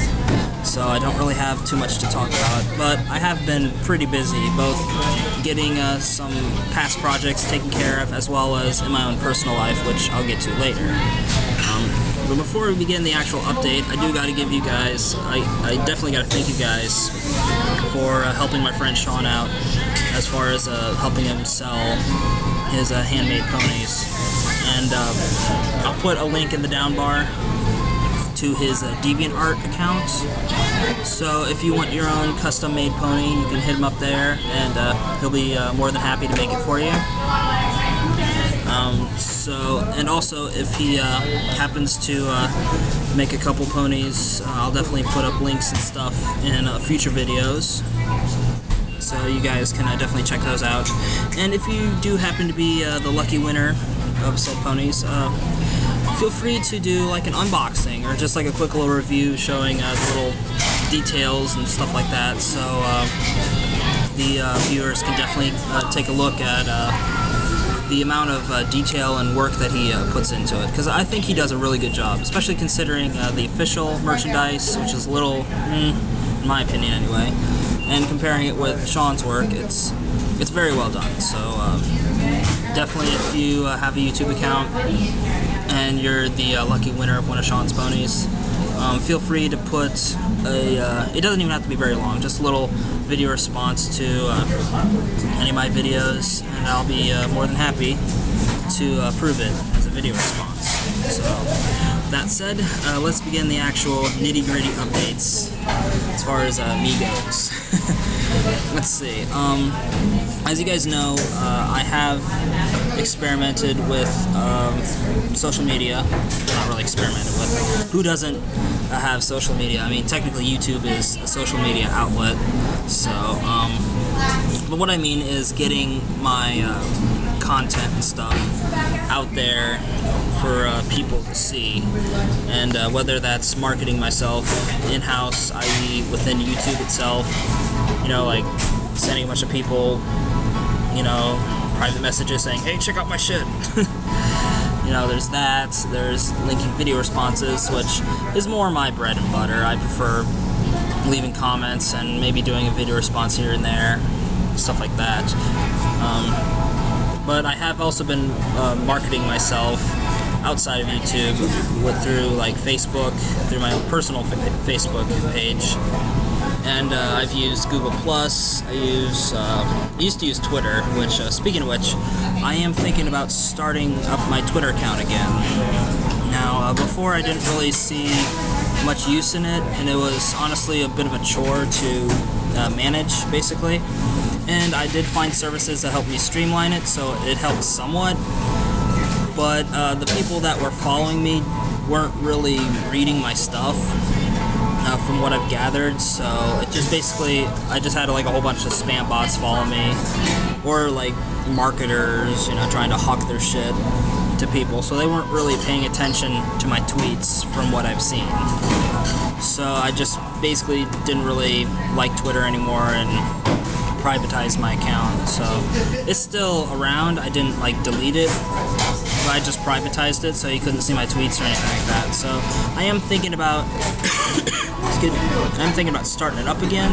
so I don't really have too much to talk about, but I have been pretty busy, both getting some past projects taken care of, as well as in my own personal life, which I'll get to later. But before we begin the actual update, I do gotta give you guys, I definitely gotta thank you guys for helping my friend Shavon out, as far as helping him sell his handmade ponies. And I'll put a link in the down bar to his Deviant Art account. So if you want your own custom-made pony, you can hit him up there, and he'll be more than happy to make it for you. And also, if he happens to make a couple ponies, I'll definitely put up links and stuff in future videos. So you guys can definitely check those out. And if you do happen to be the lucky winner of said ponies, feel free to do like an unboxing or just like a quick little review showing the little details and stuff like that. So the viewers can definitely take a look at the amount of detail and work that he puts into it, because I think he does a really good job, especially considering the official merchandise, which is a little, in my opinion anyway, and comparing it with Sean's work, it's very well done. So definitely, if you have a YouTube account and you're the lucky winner of one of Sean's ponies, feel free to put it doesn't even have to be very long, just a little video response to any of my videos, and I'll be more than happy to prove it as a video response. So that said, let's begin the actual nitty-gritty updates as far as me goes. Let's see. As you guys know, I have experimented with social media. Not really experimented with. Who doesn't have social media? I mean, technically YouTube is a social media outlet. So, but what I mean is getting my content and stuff out there for people to see, and whether that's marketing myself in-house, i.e. within YouTube itself, you know, like sending a bunch of people, you know, private messages saying, hey, check out my shit. You know, there's that. There's linking video responses, which is more my bread and butter. I prefer leaving comments and maybe doing a video response here and there, stuff like that. But I have also been marketing myself outside of YouTube through like Facebook, through my own personal Facebook page. And I've used Google+, I used to use Twitter, which, speaking of which, I am thinking about starting up my Twitter account again. Now, before I didn't really see much use in it, and it was honestly a bit of a chore to manage, basically. And I did find services that helped me streamline it, so it helped somewhat. But the people that were following me weren't really reading my stuff. From what I've gathered, so it just basically, I just had like a whole bunch of spam bots follow me, or like marketers, you know, trying to hawk their shit to people, so they weren't really paying attention to my tweets from what I've seen. So I just basically didn't really like Twitter anymore and privatized my account. So it's still around, I didn't like delete it, but I just privatized it so you couldn't see my tweets or anything like that. So I am thinking about starting it up again,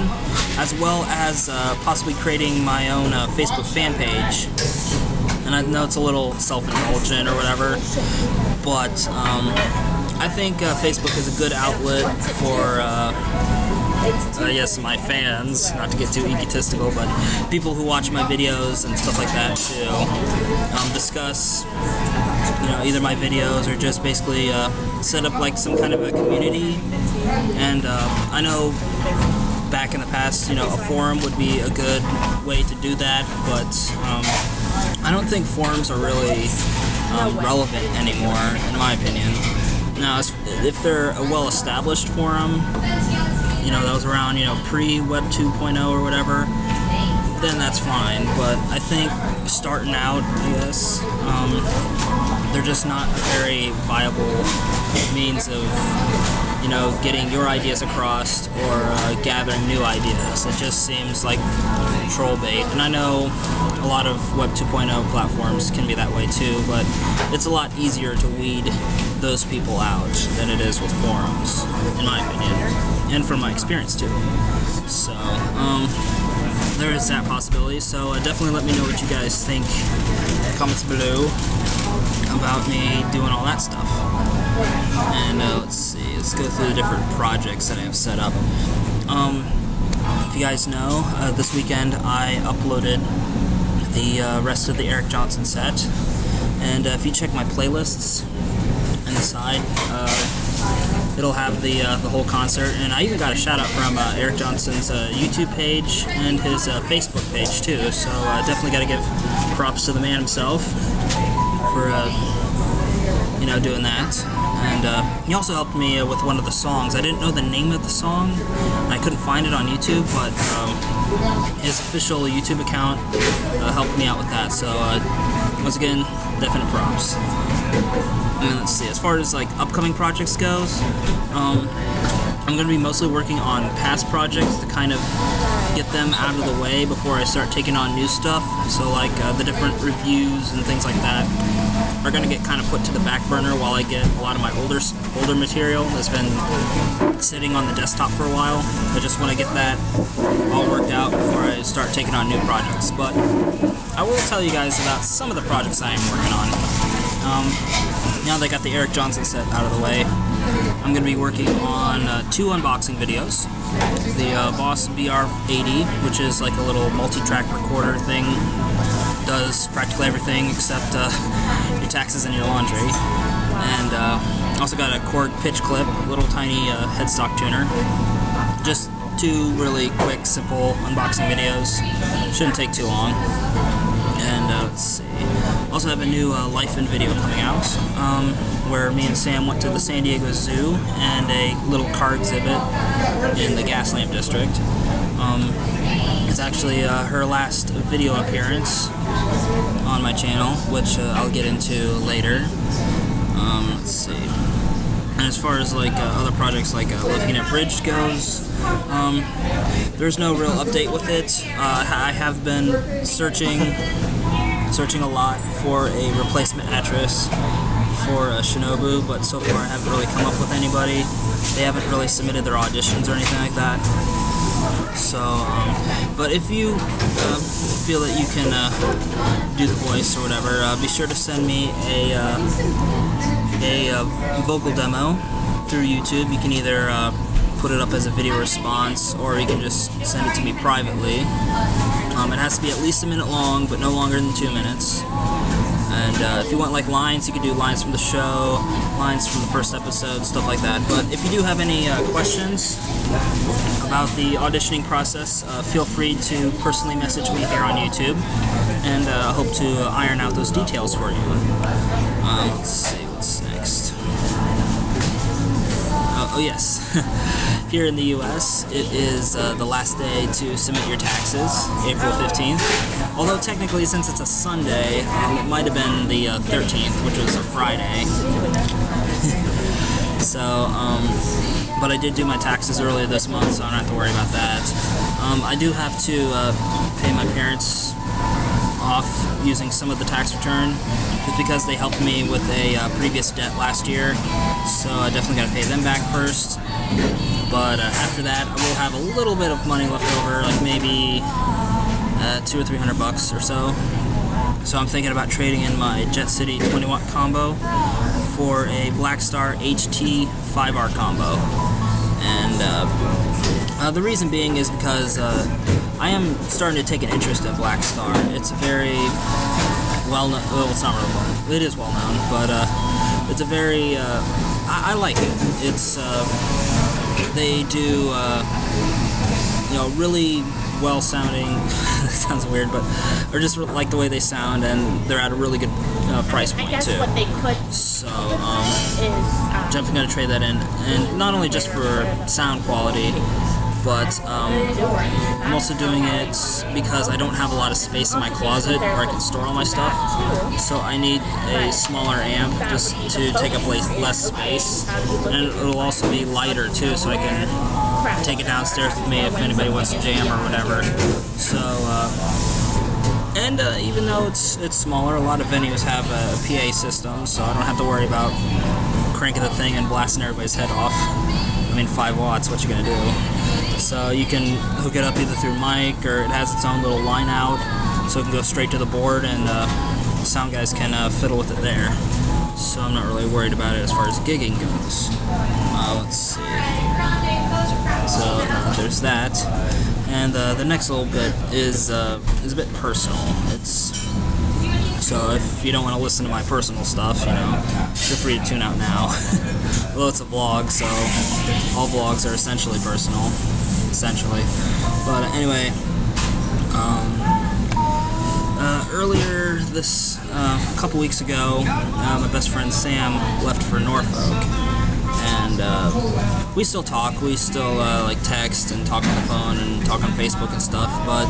as well as possibly creating my own Facebook fan page. And I know it's a little self-indulgent or whatever, but I think Facebook is a good outlet for I guess my fans, not to get too egotistical, but people who watch my videos and stuff like that to discuss, you know, either my videos or just basically set up like some kind of a community. And I know back in the past, you know, a forum would be a good way to do that, but I don't think forums are really relevant anymore, in my opinion. Now, if they're a well-established forum, you know, that was around, you know, pre-Web 2.0 or whatever, then that's fine. But I think starting out, I guess, they're just not a very viable means of, you know, getting your ideas across or gathering new ideas. It just seems like troll bait. And I know a lot of Web 2.0 platforms can be that way too, but it's a lot easier to weed those people out than it is with forums, in my opinion, and from my experience too. So, there is that possibility. So definitely let me know what you guys think in the comments below about me doing all that stuff. And let's see, let's go through the different projects that I have set up. If you guys know, this weekend I uploaded the rest of the Eric Johnson set, and if you check my playlists on the side, it'll have the whole concert. And I even got a shout out from Eric Johnson's YouTube page and his Facebook page too. So definitely got to give props to the man himself for doing that. And he also helped me with one of the songs. I didn't know the name of the song. I couldn't find it on YouTube, but his official YouTube account helped me out with that. So once again, definite props. And let's see, as far as like upcoming projects goes, I'm going to be mostly working on past projects to kind of get them out of the way before I start taking on new stuff. So like the different reviews and things like that are going to get kind of put to the back burner while I get a lot of my older material that's been sitting on the desktop for a while. I just want to get that all worked out before I start taking on new projects. But I will tell you guys about some of the projects I am working on. Now that I got the Eric Johnson set out of the way, I'm going to be working on 2 unboxing videos. The Boss BR80, which is like a little multi-track recorder thing, does practically everything except your taxes and your laundry. And also got a Korg pitch clip, little tiny headstock tuner. Just 2 really quick, simple unboxing videos. Shouldn't take too long. And let's see. Also have a new Life in video coming out, where me and Sam went to the San Diego Zoo and a little car exhibit in the Gaslamp District. It's actually her last video appearance on my channel, which I'll get into later. Let's see. And as far as like other projects like Looking at Bridge goes, there's no real update with it. I have been searching a lot for a replacement actress for Shinobu, but so far I haven't really come up with anybody. They haven't really submitted their auditions or anything like that. So, but if you feel that you can do the voice or whatever, be sure to send me a vocal demo through YouTube. You can either put it up as a video response, or you can just send it to me privately. It has to be at least a minute long, but no longer than 2 minutes. And if you want like lines, you can do lines from the show, lines from the first episode, stuff like that. But if you do have any questions about the auditioning process, feel free to personally message me here on YouTube, and I hope to iron out those details for you. Let's see what's next. Oh yes. Here in the US, it is the last day to submit your taxes, April 15th. Although technically, since it's a Sunday, it might have been the 13th, which was a Friday. So, but I did do my taxes earlier this month, so I don't have to worry about that. I do have to pay my parents off using some of the tax return, just because they helped me with a previous debt last year. So I definitely got to pay them back first. But after that, I will have a little bit of money left over, like maybe $200 or $300 or so. So I'm thinking about trading in my Jet City 20-watt combo for a Blackstar HT 5R combo. And the reason being is because I am starting to take an interest in Blackstar. It's a very well-known, well, it's not really well-known, it is well-known, but it's a very, I like it. It's, they do, really well-sounding, that sounds weird, but I just like the way they sound, and they're at a really good price point, too. What they could so, is definitely going to trade that in, and not only just for sound quality, but I'm also doing it because I don't have a lot of space in my closet where I can store all my stuff, so I need a smaller amp just to take up less space, and it'll also be lighter too, so I can take it downstairs with me if anybody wants to jam or whatever. So, and even though it's smaller, a lot of venues have a PA system, so I don't have to worry about cranking the thing and blasting everybody's head off. I mean, 5 watts, what you gonna do? So you can hook it up either through mic, or it has its own little line out, so it can go straight to the board, and the sound guys can fiddle with it there. So I'm not really worried about it as far as gigging goes. Let's see. So there's that, and the next little bit is a bit personal. It's So if you don't want to listen to my personal stuff, feel free to tune out now. Although it's a vlog, so all vlogs are essentially personal, essentially. But anyway, earlier this, a couple weeks ago, my best friend Sam left for Norfolk, and we still talk. We still like text and talk on the phone and talk on Facebook and stuff. But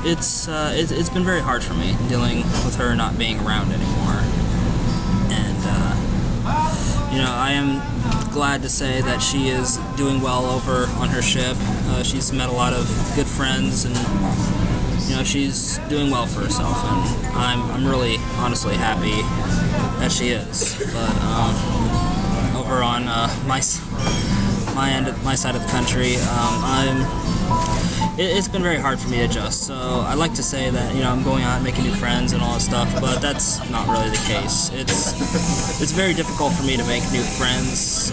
it's been very hard for me dealing with her not being around anymore. And I am glad to say that she is doing well over on her ship. She's met a lot of good friends, and she's doing well for herself, and I'm really honestly happy that she is. But over on my side of the country, it's been very hard for me to adjust. So I like to say that I'm going out and making new friends and all that stuff, but that's not really the case. It's very difficult for me to make new friends,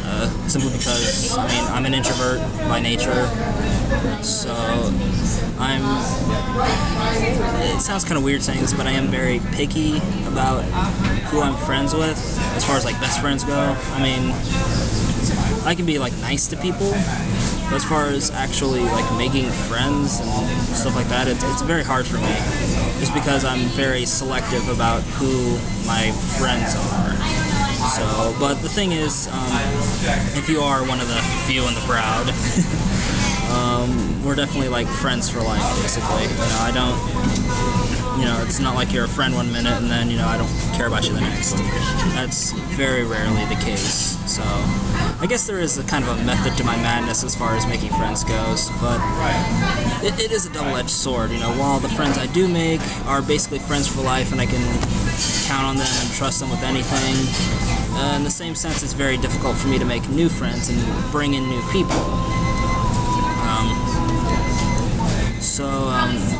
simply because I'm an introvert by nature. So it sounds kind of weird saying this, but I am very picky about who I'm friends with, as far as like best friends go. I can be like nice to people, but as far as actually like making friends and stuff like that, it's very hard for me, just because I'm very selective about who my friends are. So, but the thing is, if you are one of the few and the proud, we're definitely like friends for life, basically. I don't, it's not like you're a friend one minute and then, I don't care about you the next. That's very rarely the case. So, I guess there is a kind of a method to my madness as far as making friends goes, but it is a double-edged sword. While the friends I do make are basically friends for life and I can count on them and trust them with anything, in the same sense, it's very difficult for me to make new friends and bring in new people. So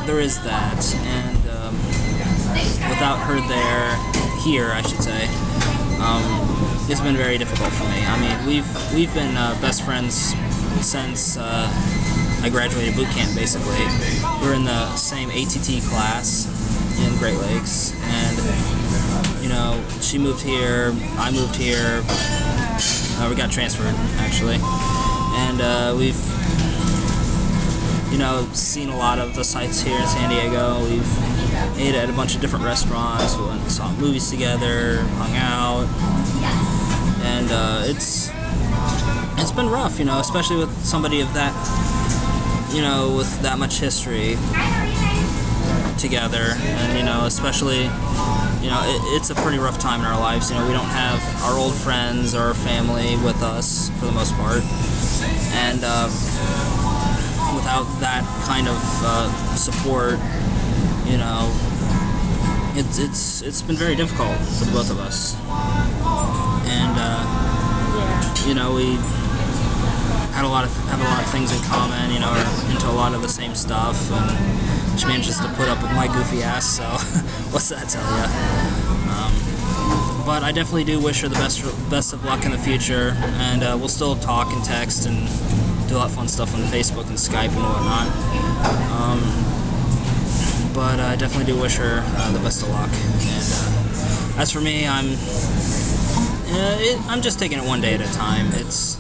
there is that, and without her here, I should say, it's been very difficult for me. We've been best friends since I graduated boot camp, basically. We're in the same ATT class in Great Lakes, and she moved here, I moved here, we got transferred, actually, and we've seen a lot of the sights here in San Diego. We've ate at a bunch of different restaurants, we went and saw movies together, hung out, and it's been rough, especially with somebody of that, with that much history together, and especially, it's a pretty rough time in our lives. We don't have our old friends or our family with us for the most part, and without that kind of support, it's been very difficult for the both of us. And we have a lot of things in common. We're into a lot of the same stuff, and she manages to put up with my goofy ass. So what's that tell you? But I definitely do wish her the best of luck in the future, and we'll still talk and text and do a lot of fun stuff on Facebook and Skype and whatnot. But I definitely do wish her the best of luck. And as for me, I'm just taking it one day at a time. It's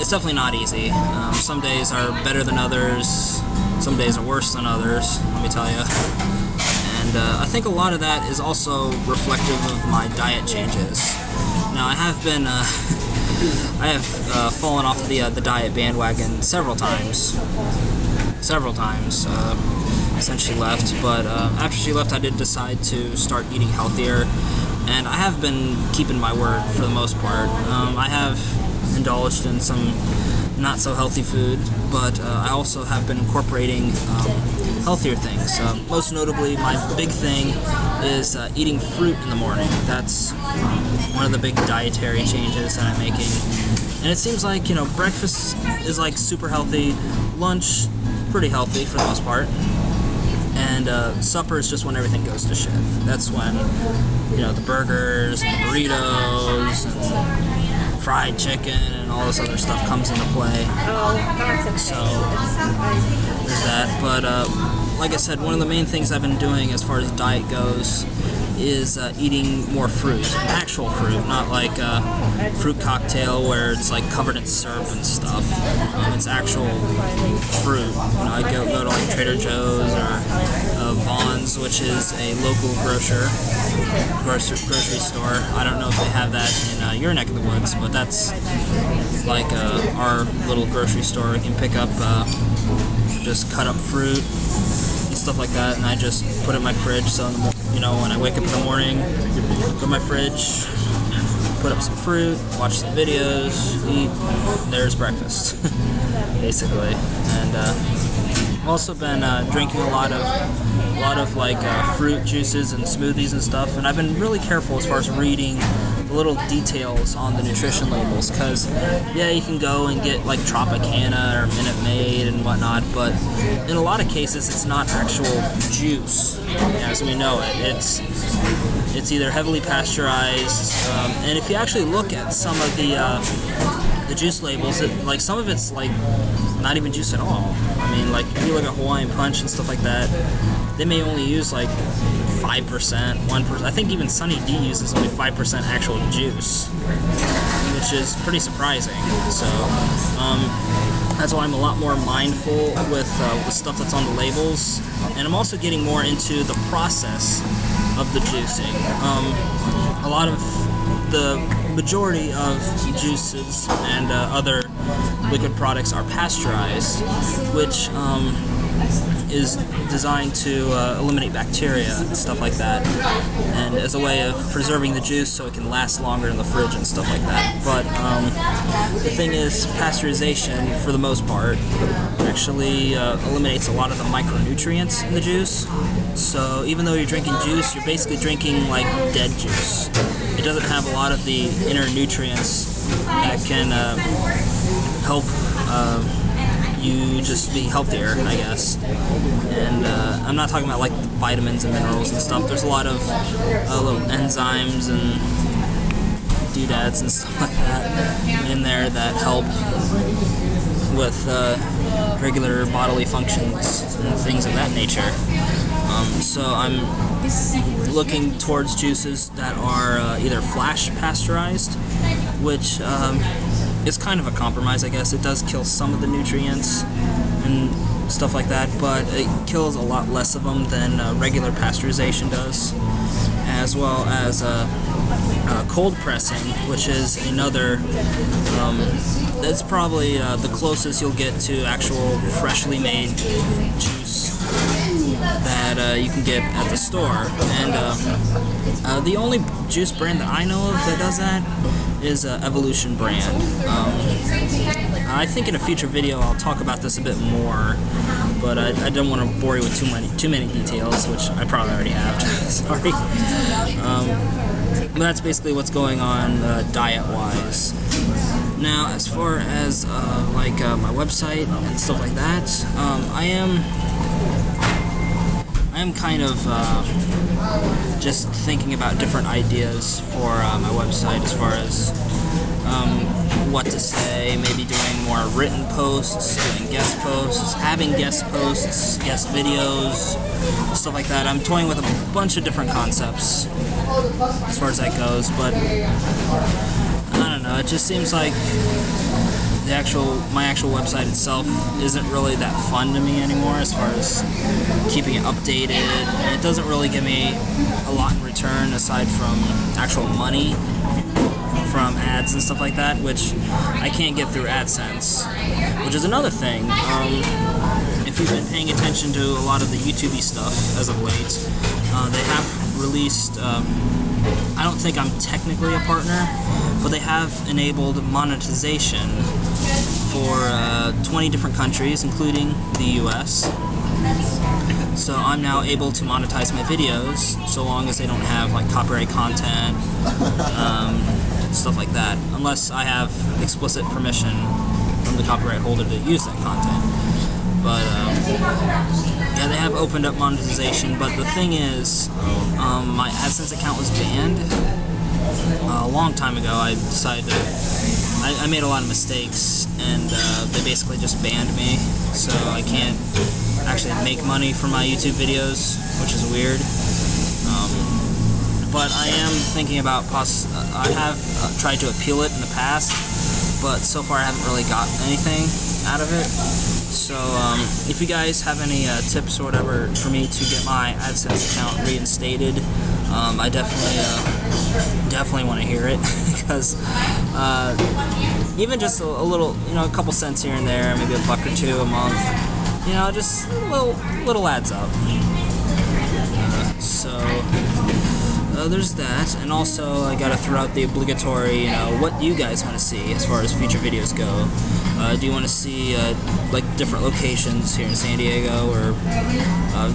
definitely not easy. Some days are better than others. Some days are worse than others, let me tell you. And I think a lot of that is also reflective of my diet changes. Now, I have been I have fallen off the diet bandwagon several times since she left, but after she left I did decide to start eating healthier, and I have been keeping my word for the most part. I have indulged in some not so healthy food, but I also have been incorporating healthier things. Most notably, my big thing is eating fruit in the morning. That's one of the big dietary changes that I'm making. And it seems like, breakfast is like super healthy, lunch pretty healthy for the most part, and supper is just when everything goes to shit. That's when, the burgers, and burritos, and fried chicken, and all this other stuff comes into play. So there's that. But like I said, one of the main things I've been doing as far as diet goes is eating more fruit, actual fruit, not like a fruit cocktail where it's like covered in syrup and stuff. It's actual fruit. You know, I go to like Trader Joe's or Vaughn's, which is a local grocery store. I don't know if they have that in your neck of the woods, but that's like our little grocery store. You can pick up just cut up fruit and stuff like that, and I just put it in my fridge. So you know, when I wake up in the morning, go to my fridge, put up some fruit, watch some videos, eat. There's breakfast, basically. And I've also been drinking a lot of like fruit juices and smoothies and stuff, and I've been really careful as far as reading the little details on the nutrition labels, because yeah, you can go and get like Tropicana or Minute Maid and whatnot, but in a lot of cases it's not actual juice as we know it. It's either heavily pasteurized, and if you actually look at some of the juice labels, like some of it's like not even juice at all. I mean, like if you look at Hawaiian Punch and stuff like that, they may only use like 5%, 1%. I think even Sunny D uses only 5% actual juice, which is pretty surprising. So that's why I'm a lot more mindful with the stuff that's on the labels, and I'm also getting more into the process of the juicing. A lot of the majority of juices and other liquid products are pasteurized, which is designed to eliminate bacteria and stuff like that, and as a way of preserving the juice so it can last longer in the fridge and stuff like that. But the thing is, pasteurization, for the most part, actually eliminates a lot of the micronutrients in the juice. So even though you're drinking juice, you're basically drinking like dead juice. It doesn't have a lot of the inner nutrients that can help you just be healthier, I guess. And I'm not talking about like vitamins and minerals and stuff. There's a lot of little enzymes and doodads and stuff like that in there that help with regular bodily functions and things of that nature. So I'm looking towards juices that are either flash pasteurized, which is kind of a compromise, I guess. It does kill some of the nutrients and stuff like that, but it kills a lot less of them than regular pasteurization does, as well as cold pressing, which is another, that's probably the closest you'll get to actual freshly made juice that you can get at the store. And the only juice brand that I know of that does that is Evolution brand. I think in a future video I'll talk about this a bit more, but I don't want to bore you with too many details, which I probably already have. Sorry. But that's basically what's going on diet-wise. Now, as far as my website and stuff like that, I am kind of just thinking about different ideas for my website as far as what to say, maybe doing more written posts, doing guest posts, having guest posts, guest videos, stuff like that. I'm toying with a bunch of different concepts as far as that goes, but I don't know, it just seems like my actual website itself isn't really that fun to me anymore as far as keeping it updated, and it doesn't really give me a lot in return aside from actual money from ads and stuff like that, which I can't get through AdSense, which is another thing. If you've been paying attention to a lot of the YouTube-y stuff as of late, they have released, I don't think I'm technically a partner, but they have enabled monetization for 20 different countries, including the US. So I'm now able to monetize my videos so long as they don't have like copyright content, stuff like that, unless I have explicit permission from the copyright holder to use that content. But yeah, they have opened up monetization, but the thing is, my AdSense account was banned a long time ago. I decided I made a lot of mistakes, and they basically just banned me, so I can't actually make money from my YouTube videos, which is weird. But I am thinking about I have tried to appeal it in the past, but so far I haven't really gotten anything out of it. So if you guys have any tips or whatever for me to get my AdSense account reinstated, I definitely want to hear it, because even just a little, a couple cents here and there, maybe $1 or $2 a month, just little adds up. There's that, and also I gotta throw out the obligatory, what do you guys want to see as far as future videos go? Do you want to see like different locations here in San Diego, or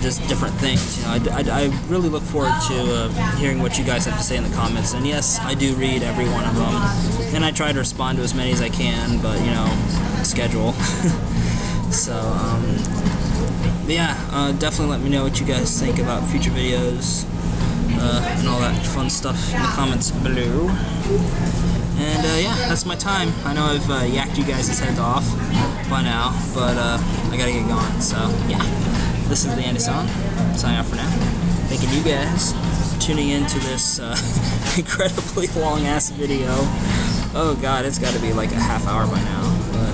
just different things? I really look forward to hearing what you guys have to say in the comments. And yes, I do read every one of them, and I try to respond to as many as I can, but schedule. So yeah, definitely let me know what you guys think about future videos. And all that fun stuff in the comments below. And yeah, that's my time. I know I've yacked you guys' heads off by now, but I gotta get going. So yeah, this is the Andy Song, signing off for now. Thanking you guys for tuning in to this incredibly long ass video. Oh god, it's gotta be like a half hour by now. But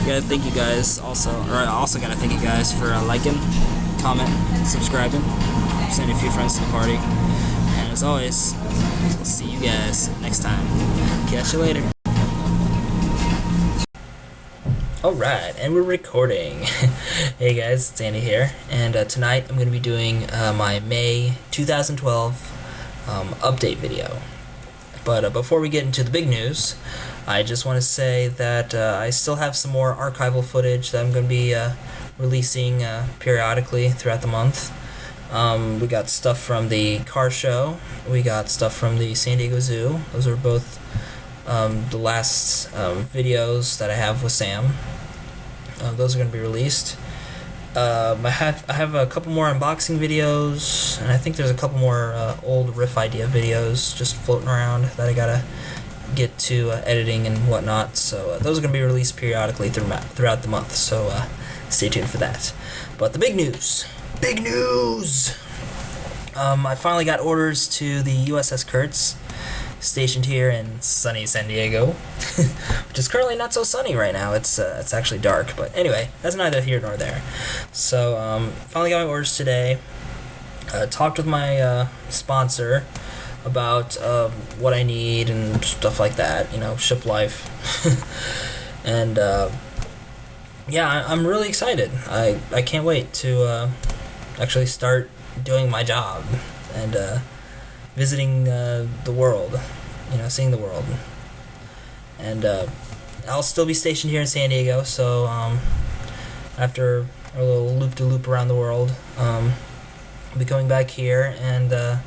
gotta thank you guys also, or I also gotta thank you guys for liking, comment, subscribing, sending a few friends to the party. And as always, we'll see you guys next time. Catch you later. Alright, and we're recording. Hey guys, it's Andy here, and tonight I'm going to be doing my May 2012 update video. But before we get into the big news, I just want to say that I still have some more archival footage that I'm going to be releasing periodically throughout the month. We got stuff from the car show, we got stuff from the San Diego Zoo. Those are both the last videos that I have with Sam. Those are going to be released. I have a couple more unboxing videos, and I think there's a couple more old riff idea videos just floating around that I gotta get to editing and whatnot. So those are going to be released periodically throughout the month, so stay tuned for that. But the big news! Big news! I finally got orders to the USS Kurtz, stationed here in sunny San Diego, which is currently not so sunny right now. It's actually dark, but anyway, that's neither here nor there. So finally got my orders today. Talked with my sponsor about what I need and stuff like that. Ship life, and yeah, I'm really excited. I can't wait to actually start doing my job and visiting the world, seeing the world. And I'll still be stationed here in San Diego, so after a little loop-de-loop around the world, I'll be coming back here, and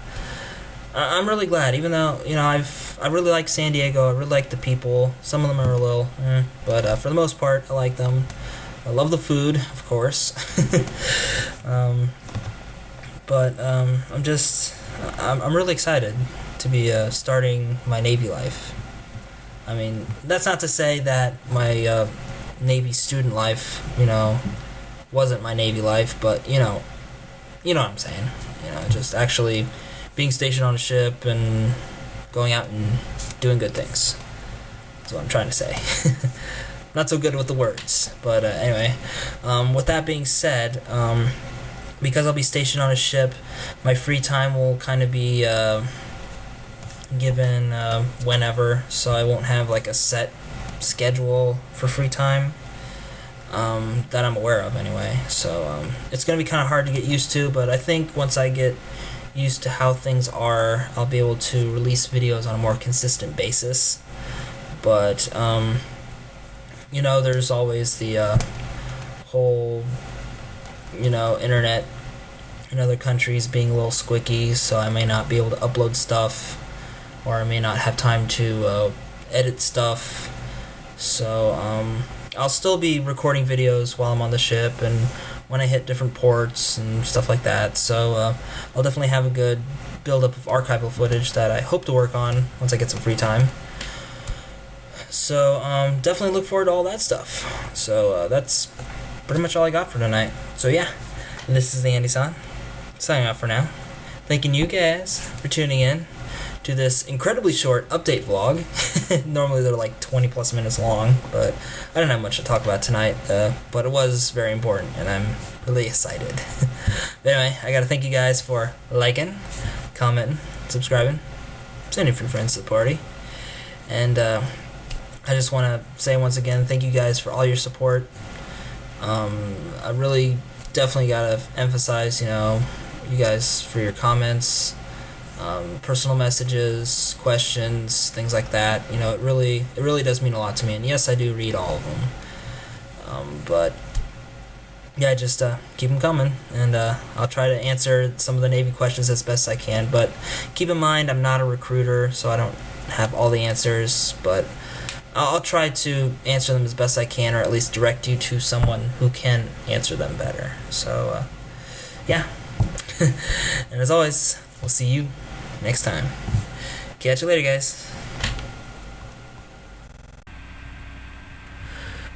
I'm really glad, even though, I really like San Diego. I really like the people. Some of them are a little, but for the most part, I like them. I love the food, of course. But I'm really excited to be starting my Navy life. I mean, that's not to say that my Navy student life, wasn't my Navy life, but you know what I'm saying. Just actually being stationed on a ship and going out and doing good things. That's what I'm trying to say. Not so good with the words, but anyway. With that being said, because I'll be stationed on a ship, my free time will kind of be given whenever, so I won't have like a set schedule for free time that I'm aware of anyway. So it's going to be kind of hard to get used to, but I think once I get used to how things are, I'll be able to release videos on a more consistent basis. But there's always the whole internet in other countries being a little squicky, so I may not be able to upload stuff, or I may not have time to edit stuff. So I'll still be recording videos while I'm on the ship and when I hit different ports and stuff like that. So I'll definitely have a good build-up of archival footage that I hope to work on once I get some free time. So definitely look forward to all that stuff. So that's pretty much all I got for tonight. So yeah, this is the Andy-san, signing off for now. Thanking you guys for tuning in to this incredibly short update vlog. Normally they're like 20 plus minutes long, but I didn't have much to talk about tonight, but it was very important, and I'm really excited. But anyway, I gotta thank you guys for liking, commenting, subscribing, sending your friends to the party, and I just want to say once again, thank you guys for all your support. I really definitely gotta emphasize, you guys for your comments, personal messages, questions, things like that. It really does mean a lot to me. And yes, I do read all of them. But yeah, just keep them coming, and I'll try to answer some of the Navy questions as best I can. But keep in mind, I'm not a recruiter, so I don't have all the answers. But I'll try to answer them as best I can, or at least direct you to someone who can answer them better. So yeah. And as always, we'll see you next time. Catch you later, guys.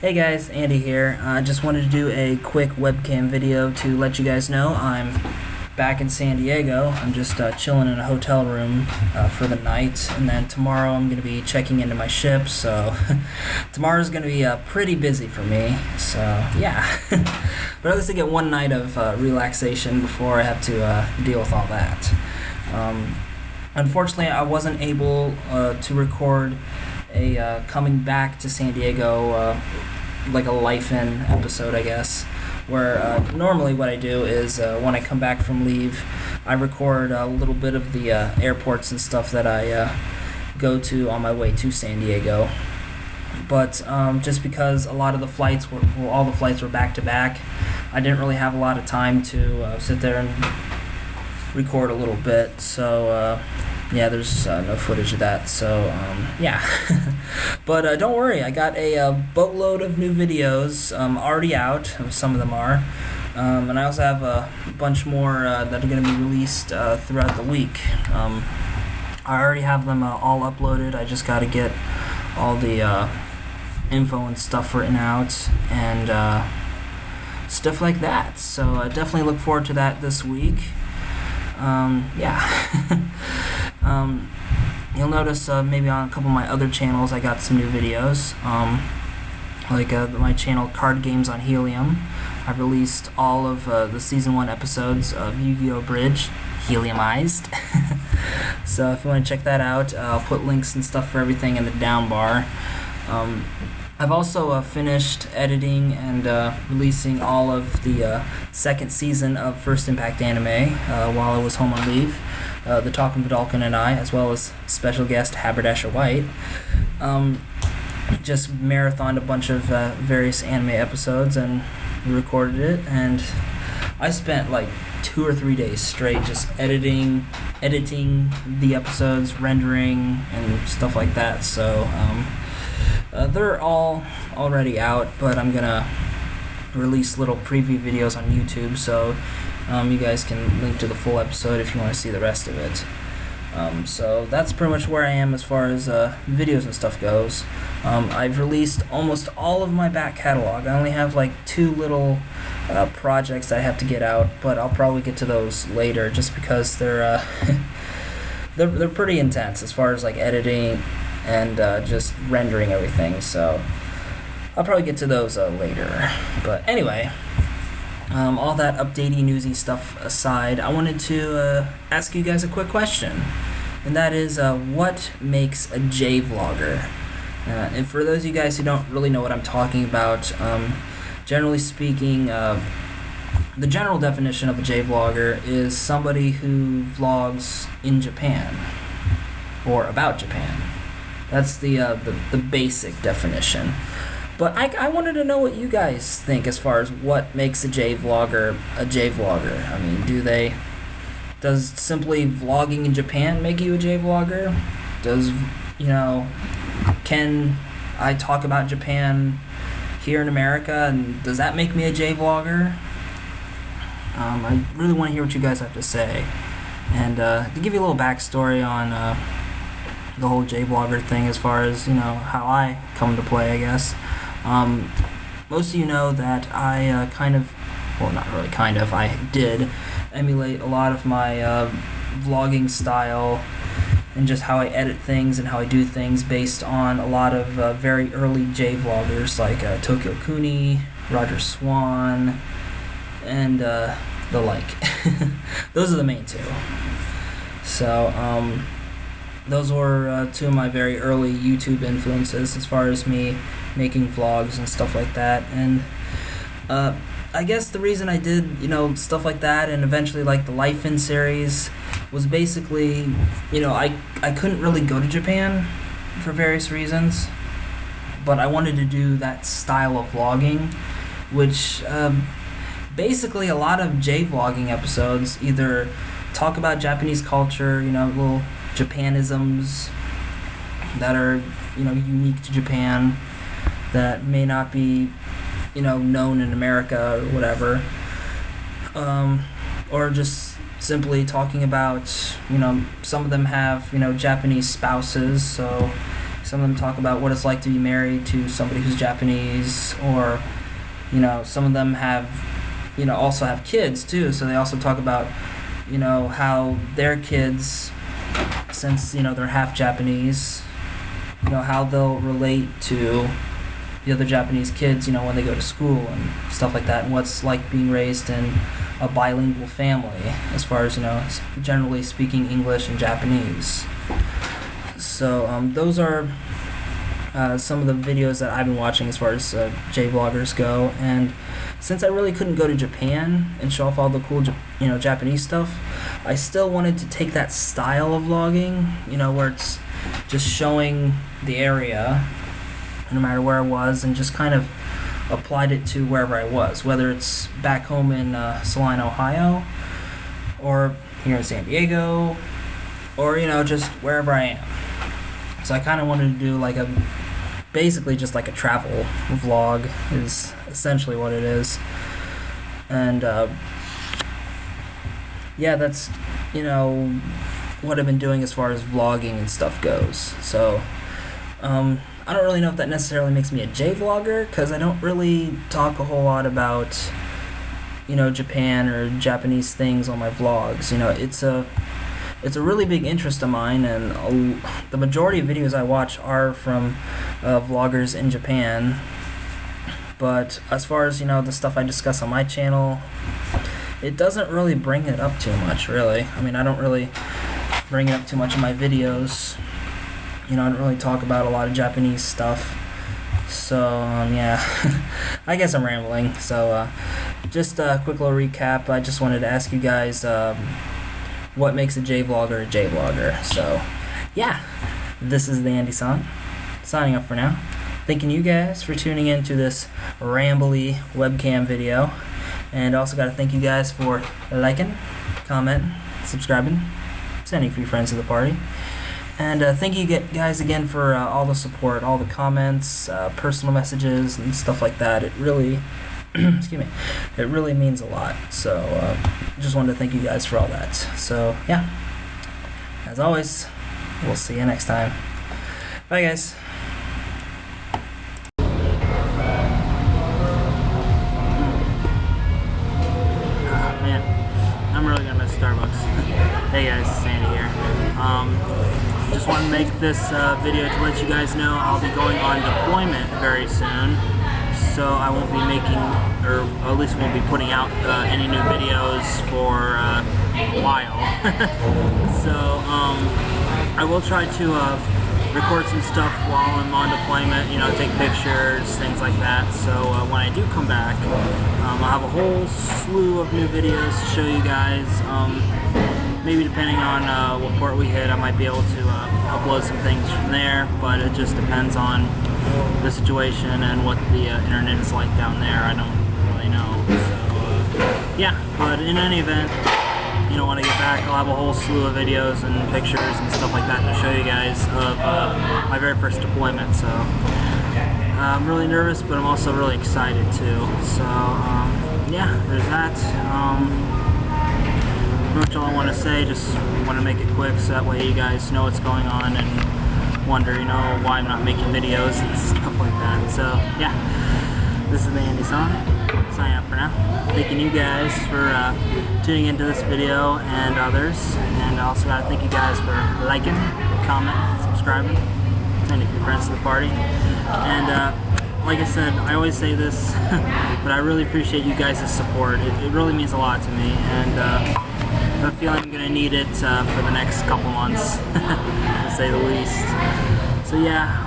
Hey guys, Andy here. I just wanted to do a quick webcam video to let you guys know I'm back in San Diego. I'm just chilling in a hotel room for the night, and then tomorrow I'm going to be checking into my ship, so tomorrow's going to be pretty busy for me, so yeah. But at least I get one night of relaxation before I have to deal with all that. Unfortunately, I wasn't able to record a coming back to San Diego, like a life-in episode, I guess, where normally what I do is when I come back from leave, I record a little bit of the airports and stuff that I go to on my way to San Diego. But just because a lot of the flights all the flights were back-to-back, I didn't really have a lot of time to sit there and record a little bit, so yeah, there's no footage of that, so yeah. But don't worry, I got a boatload of new videos already out. Some of them are, and I also have a bunch more that are going to be released throughout the week. I already have them all uploaded. I just got to get all the info and stuff written out, and stuff like that, so definitely look forward to that this week. Yeah. You'll notice maybe on a couple of my other channels I got some new videos, like my channel Card Games on Helium. I've released all of the Season 1 episodes of Yu-Gi-Oh! Bridge, heliumized. So if you want to check that out, I'll put links and stuff for everything in the down bar. I've also finished editing and releasing all of the second season of First Impact Anime while I was home on leave. The Talking Vidalkin and I, as well as special guest Haberdasher White, just marathoned a bunch of various anime episodes and recorded it, and I spent like 2 or 3 days straight just editing the episodes, rendering, and stuff like that. So they're all already out, but I'm gonna release little preview videos on YouTube, so you guys can link to the full episode if you want to see the rest of it. So that's pretty much where I am as far as videos and stuff goes. I've released almost all of my back catalog. I only have like 2 little projects that I have to get out, but I'll probably get to those later, just because they're they're pretty intense as far as like editing and just rendering everything. So I'll probably get to those later. But anyway, all that updatey, newsy stuff aside, I wanted to ask you guys a quick question, and that is, what makes a J-vlogger? And for those of you guys who don't really know what I'm talking about, generally speaking, the general definition of a J-vlogger is somebody who vlogs in Japan, or about Japan. That's the basic definition. But I wanted to know what you guys think as far as what makes a J-vlogger a J-vlogger. I mean, does simply vlogging in Japan make you a J-vlogger? Does, can I talk about Japan here in America, and does that make me a J-vlogger? I really want to hear what you guys have to say. And to give you a little backstory on the whole J-vlogger thing, as far as, how I come to play, I guess. most of you know that I I did emulate a lot of my vlogging style and just how I edit things and how I do things based on a lot of very early J-vloggers like Tokyo Kuni, Roger Swan, and the like. Those are the main two. So, those were two of my very early YouTube influences as far as me making vlogs and stuff like that. And I guess the reason I did, stuff like that and eventually like the Life In series was basically, I couldn't really go to Japan for various reasons, but I wanted to do that style of vlogging, which basically a lot of J-vlogging episodes either talk about Japanese culture, little Japanisms that are, unique to Japan that may not be, known in America or whatever, or just simply talking about, some of them have, Japanese spouses, so some of them talk about what it's like to be married to somebody who's Japanese, or, some of them have, also have kids too, so they also talk about, how their kids, since, they're half Japanese, how they'll relate to the other Japanese kids, when they go to school and stuff like that, and what's like being raised in a bilingual family, as far as, generally speaking English and Japanese. So, those are some of the videos that I've been watching as far as J-vloggers go, and since I really couldn't go to Japan and show off all the cool, Japanese stuff, I still wanted to take that style of vlogging, where it's just showing the area, no matter where I was, and just kind of applied it to wherever I was, whether it's back home in Salina, Ohio, or here in San Diego, or, just wherever I am. So I kind of wanted to do like basically just like a travel vlog is essentially what it is. And yeah, that's, what I've been doing as far as vlogging and stuff goes. So, I don't really know if that necessarily makes me a J-vlogger, because I don't really talk a whole lot about, Japan or Japanese things on my vlogs. It's a really big interest of mine, and the majority of videos I watch are from vloggers in Japan. But as far as, the stuff I discuss on my channel, it doesn't really bring it up too much, really. I mean, I don't really bring it up too much in my videos. I don't really talk about a lot of Japanese stuff. So, yeah, I guess I'm rambling. So, just a quick little recap. I just wanted to ask you guys what makes a J-vlogger a J-vlogger. So, yeah, this is the Andy-san, signing off for now. Thanking you guys for tuning in to this rambly webcam video. And also got to thank you guys for liking, commenting, subscribing, sending a few friends to the party. And thank you guys again for all the support, all the comments, personal messages, and stuff like that. It really, excuse me, it really means a lot. So just wanted to thank you guys for all that. So yeah, as always, we'll see you next time. Bye, guys. Man, I'm really gonna miss Starbucks. Hey guys, Sandy here. Just want to make this video to let you guys know I'll be going on deployment very soon, so I won't be making, or at least won't be putting out any new videos for a while. So I will try to record some stuff while I'm on deployment, take pictures, things like that. So when I do come back, I'll have a whole slew of new videos to show you guys. Maybe depending on what port we hit, I might be able to upload some things from there, but it just depends on the situation and what the internet is like down there. I don't really know. So, yeah, but in any event, when I get back, I'll have a whole slew of videos and pictures and stuff like that to show you guys of my very first deployment. So, I'm really nervous, but I'm also really excited too. So, yeah, there's that. Pretty much all I want to say. Just want to make it quick so that way you guys know what's going on and wonder, why I'm not making videos and stuff like that. So, yeah. this is the Andy Song. Signing out for now. Thanking you guys for tuning into this video and others. And I also got to thank you guys for liking, commenting, subscribing, sending your friends to the party. And like I said, I always say this, but I really appreciate you guys' support. It really means a lot to me. And I have a feeling I'm going to need it for the next couple months, to say the least. So yeah,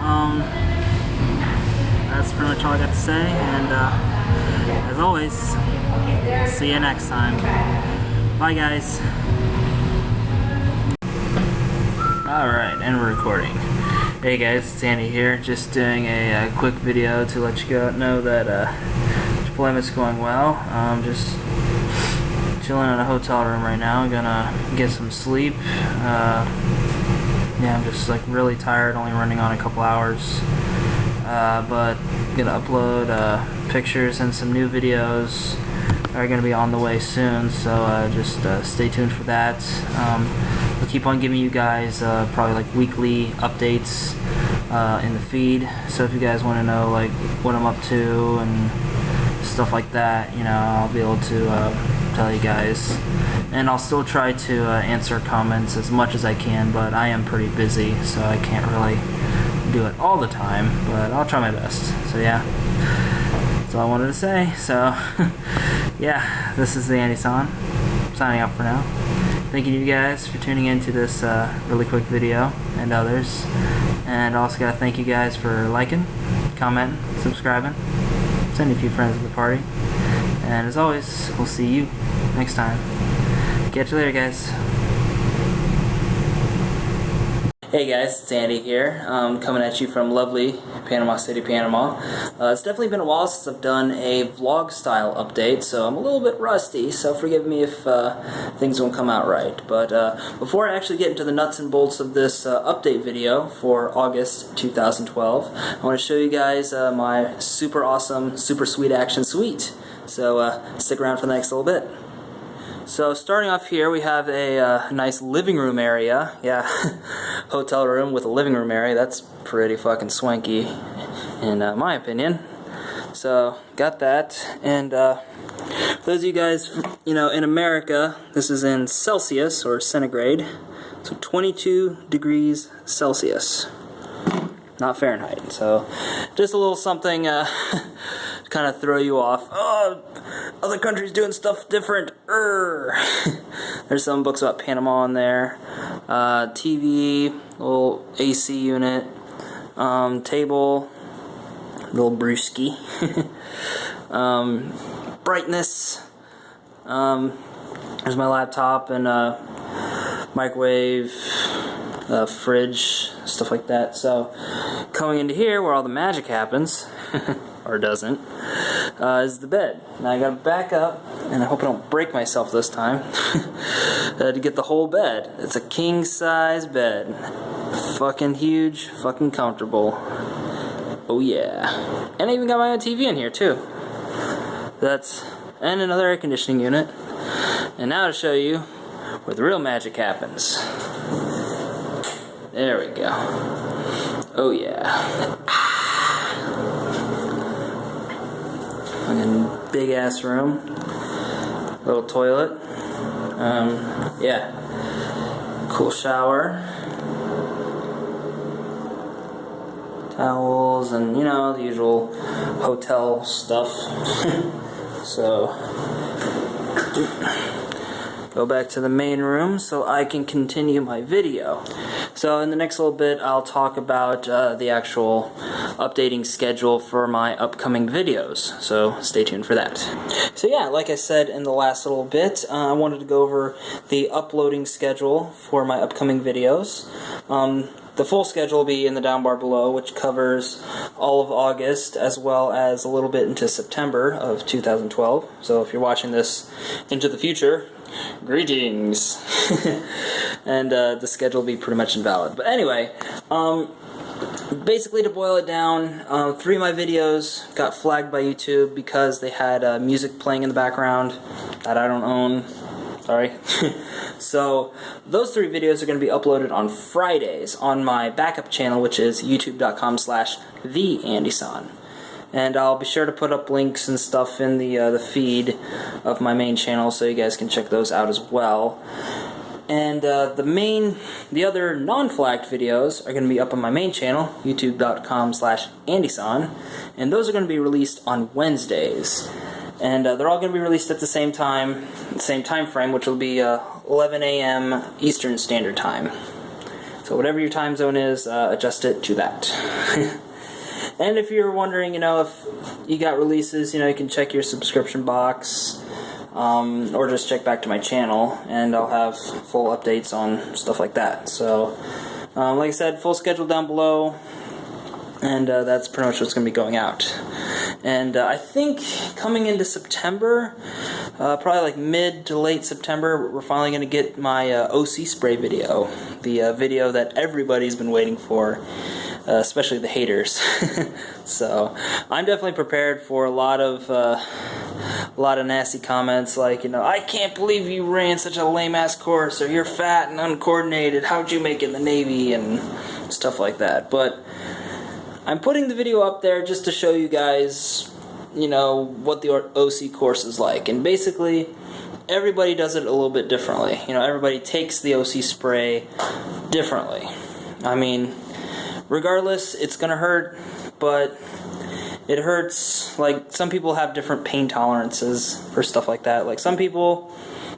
that's pretty much all I got to say, and as always, see you next time. Bye guys. Alright, and we're recording. Hey guys, it's Andy here, just doing a quick video to let you know that deployment's going well. Just chilling in a hotel room right now. I'm gonna get some sleep. Yeah, I'm just like really tired, only running on a couple hours. But I'm gonna upload pictures and some new videos are gonna be on the way soon, so just stay tuned for that. We'll keep on giving you guys probably like weekly updates in the feed, so if you guys want to know like what I'm up to and stuff like that, you know, I'll be able to tell you guys. And I'll still try to answer comments as much as I can, but I am pretty busy, so I can't really do it all the time, but I'll try my best. So yeah, that's all I wanted to say. So yeah, this is the Andy San, signing out for now. Thanking you guys for tuning into this really quick video and others. And also gotta thank you guys for liking, commenting, subscribing, sending a few friends to the party. And as always, we'll see you next time. Catch you later, guys. Hey guys, it's Andy here, coming at you from lovely Panama City, Panama. It's definitely been a while since I've done a vlog style update, so I'm a little bit rusty, so forgive me if things won't come out right. But before I actually get into the nuts and bolts of this update video for August 2012, I want to show you guys my super awesome, super sweet action suite. So stick around for the next little bit. So starting off here, we have a nice living room area. Yeah, hotel room with a living room area. That's pretty fucking swanky, in my opinion. So got that. And for those of you guys, you know, in America, this is in Celsius or centigrade. So 22 degrees Celsius, not Fahrenheit. So just a little something kind of throw you off. Oh, other countries doing stuff different. There's some books about Panama on there. TV, little AC unit, table, little brewski. Brightness. There's my laptop and microwave, fridge, stuff like that. So coming into here where all the magic happens, or doesn't, is the bed. Now I gotta back up, and I hope I don't break myself this time, to get the whole bed. It's a king size bed. Fucking huge, fucking comfortable. Oh yeah. And I even got my own TV in here too. And another air conditioning unit. And now to show you where the real magic happens. There we go. Oh yeah. Fucking big ass room. Little toilet. Yeah. Cool shower. Towels and, you know, the usual hotel stuff. So go back to the main room so I can continue my video. So in the next little bit I'll talk about the actual updating schedule for my upcoming videos, so stay tuned for that. So yeah, like I said in the last little bit, I wanted to go over the uploading schedule for my upcoming videos. The full schedule will be in the down bar below, which covers all of August as well as a little bit into September of 2012. So if you're watching this into the future, greetings. And the schedule will be pretty much invalid. But anyway, basically to boil it down, 3 of my videos got flagged by YouTube because they had music playing in the background that I don't own. Sorry. So those 3 videos are going to be uploaded on Fridays on my backup channel, which is youtube.com/theandysan. And I'll be sure to put up links and stuff in the feed of my main channel so you guys can check those out as well. And the other non-flagged videos are going to be up on my main channel, youtube.com/AndySon, and those are going to be released on Wednesdays. And they're all going to be released at the same time frame, which will be 11 a.m. Eastern Standard Time. So whatever your time zone is, adjust it to that. And if you're wondering, if you got releases, you can check your subscription box, or just check back to my channel, and I'll have full updates on stuff like that. So, like I said, full schedule down below, and that's pretty much what's going to be going out. And I think coming into September, probably like mid to late September, we're finally going to get my OC spray video, the video that everybody's been waiting for. Especially the haters. So I'm definitely prepared for a lot of nasty comments like, I can't believe you ran such a lame ass course, or you're fat and uncoordinated, how'd you make it in the Navy, and stuff like that. But I'm putting the video up there just to show you guys, what the OC course is like. And basically everybody does it a little bit differently. Everybody takes the OC spray differently. I mean, regardless, it's going to hurt, but it hurts. Like, some people have different pain tolerances for stuff like that. Like, some people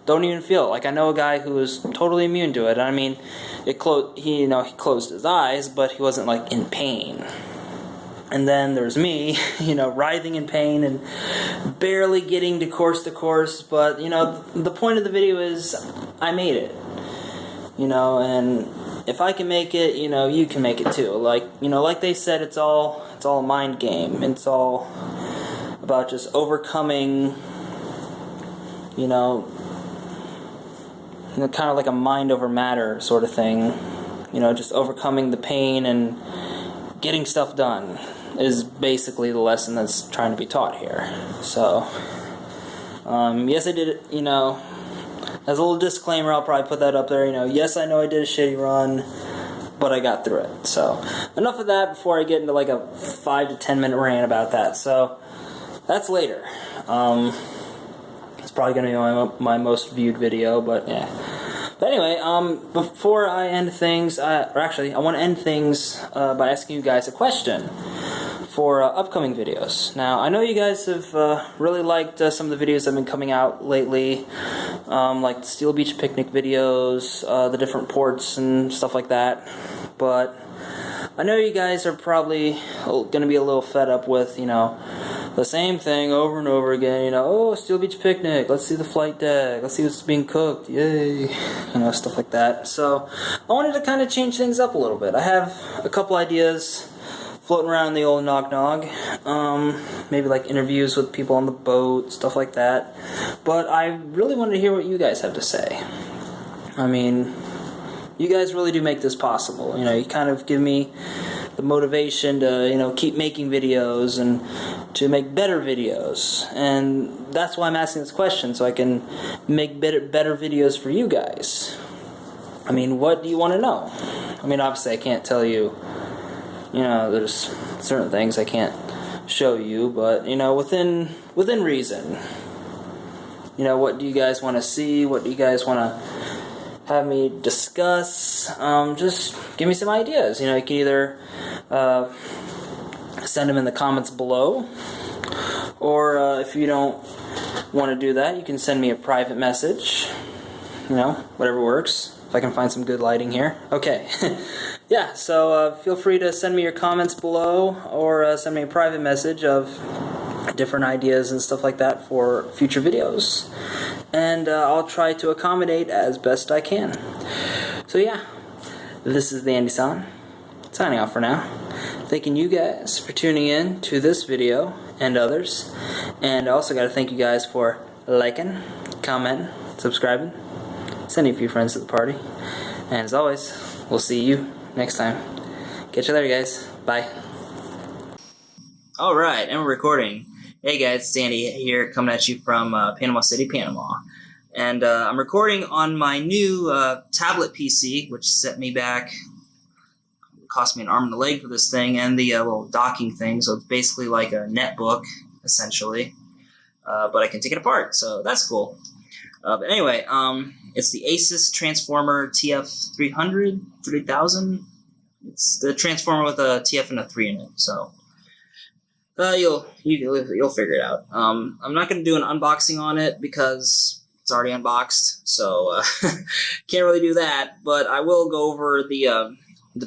don't even feel it. Like, I know a guy who was totally immune to it. I mean, he closed his eyes, but he wasn't, like, in pain. And then there's me, writhing in pain and barely getting to course, but, the point of the video is I made it. And if I can make it, you can make it too. Like they said, it's all a mind game. It's all about just overcoming, kind of like a mind over matter sort of thing. Just overcoming the pain and getting stuff done is basically the lesson that's trying to be taught here. So, yes, I did it, as a little disclaimer, I'll probably put that up there, yes, I know I did a shitty run, but I got through it. So, enough of that before I get into like a 5 to 10 minute rant about that. So, that's later. It's probably going to be my most viewed video, but yeah. But anyway, before I end things, I want to end things by asking you guys a question for upcoming videos. Now, I know you guys have really liked some of the videos that have been coming out lately, like the Steel Beach picnic videos, the different ports and stuff like that. But I know you guys are probably going to be a little fed up with, the same thing over and over again. Oh, Steel Beach picnic, let's see the flight deck, let's see what's being cooked, yay, stuff like that. So I wanted to kind of change things up a little bit. I have a couple ideas floating around in the old nog, maybe like interviews with people on the boat, stuff like that. But I really wanted to hear what you guys have to say. I mean, you guys really do make this possible. You kind of give me the motivation to, keep making videos and to make better videos. And that's why I'm asking this question, so I can make better videos for you guys. I mean, what do you want to know? I mean, obviously I can't tell you, there's certain things I can't show you, but, within reason. What do you guys want to see? What do you guys want to have me discuss? Just give me some ideas. You can either send them in the comments below, or if you don't want to do that, you can send me a private message. Whatever works. If I can find some good lighting here. Okay. Yeah, so feel free to send me your comments below, or send me a private message of different ideas and stuff like that for future videos. And I'll try to accommodate as best I can. So yeah, this is the AndySon, signing off for now. Thanking you guys for tuning in to this video and others. And I also got to thank you guys for liking, commenting, subscribing, sending a few friends to the party. And as always, we'll see you next time. Catch you later, guys. Bye. Alright, and we're recording. Hey guys, it's Andy here, coming at you from Panama City, Panama. And I'm recording on my new tablet PC, which set me back cost me an arm and a leg for this thing and the little docking thing. So it's basically like a netbook, essentially. But I can take it apart, so that's cool. But anyway, it's the Asus Transformer TF300, 3000. It's the transformer with a TF and a 3 in it, so you'll figure it out. I'm not going to do an unboxing on it because it's already unboxed, so can't really do that. But I will go over the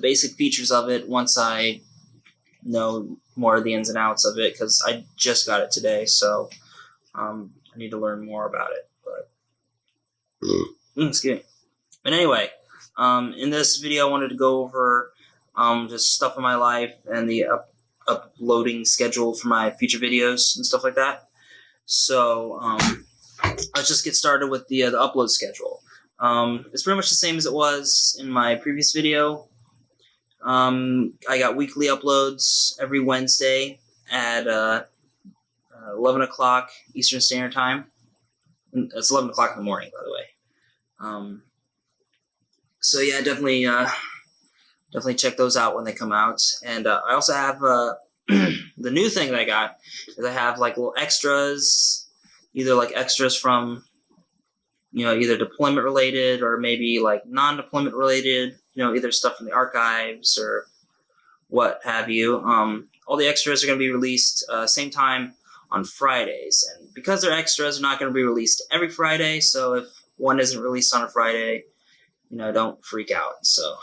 basic features of it once I know more of the ins and outs of it, because I just got it today, so I need to learn more about it. But excuse me. But anyway, in this video, I wanted to go over just stuff in my life and the uploading schedule for my future videos and stuff like that. So let's just get started with the upload schedule. It's pretty much the same as it was in my previous video. I got weekly uploads every Wednesday at 11 o'clock Eastern Standard Time. It's 11 o'clock in the morning, by the way. So yeah, definitely check those out when they come out. And I also have the new thing that I got is I have like little extras, either like extras from either deployment related or maybe like non-deployment related. Either stuff from the archives or what have you. All the extras are going to be released same time on Fridays, and because they're extras, they're not going to be released every Friday. So if one isn't released on a Friday, don't freak out. So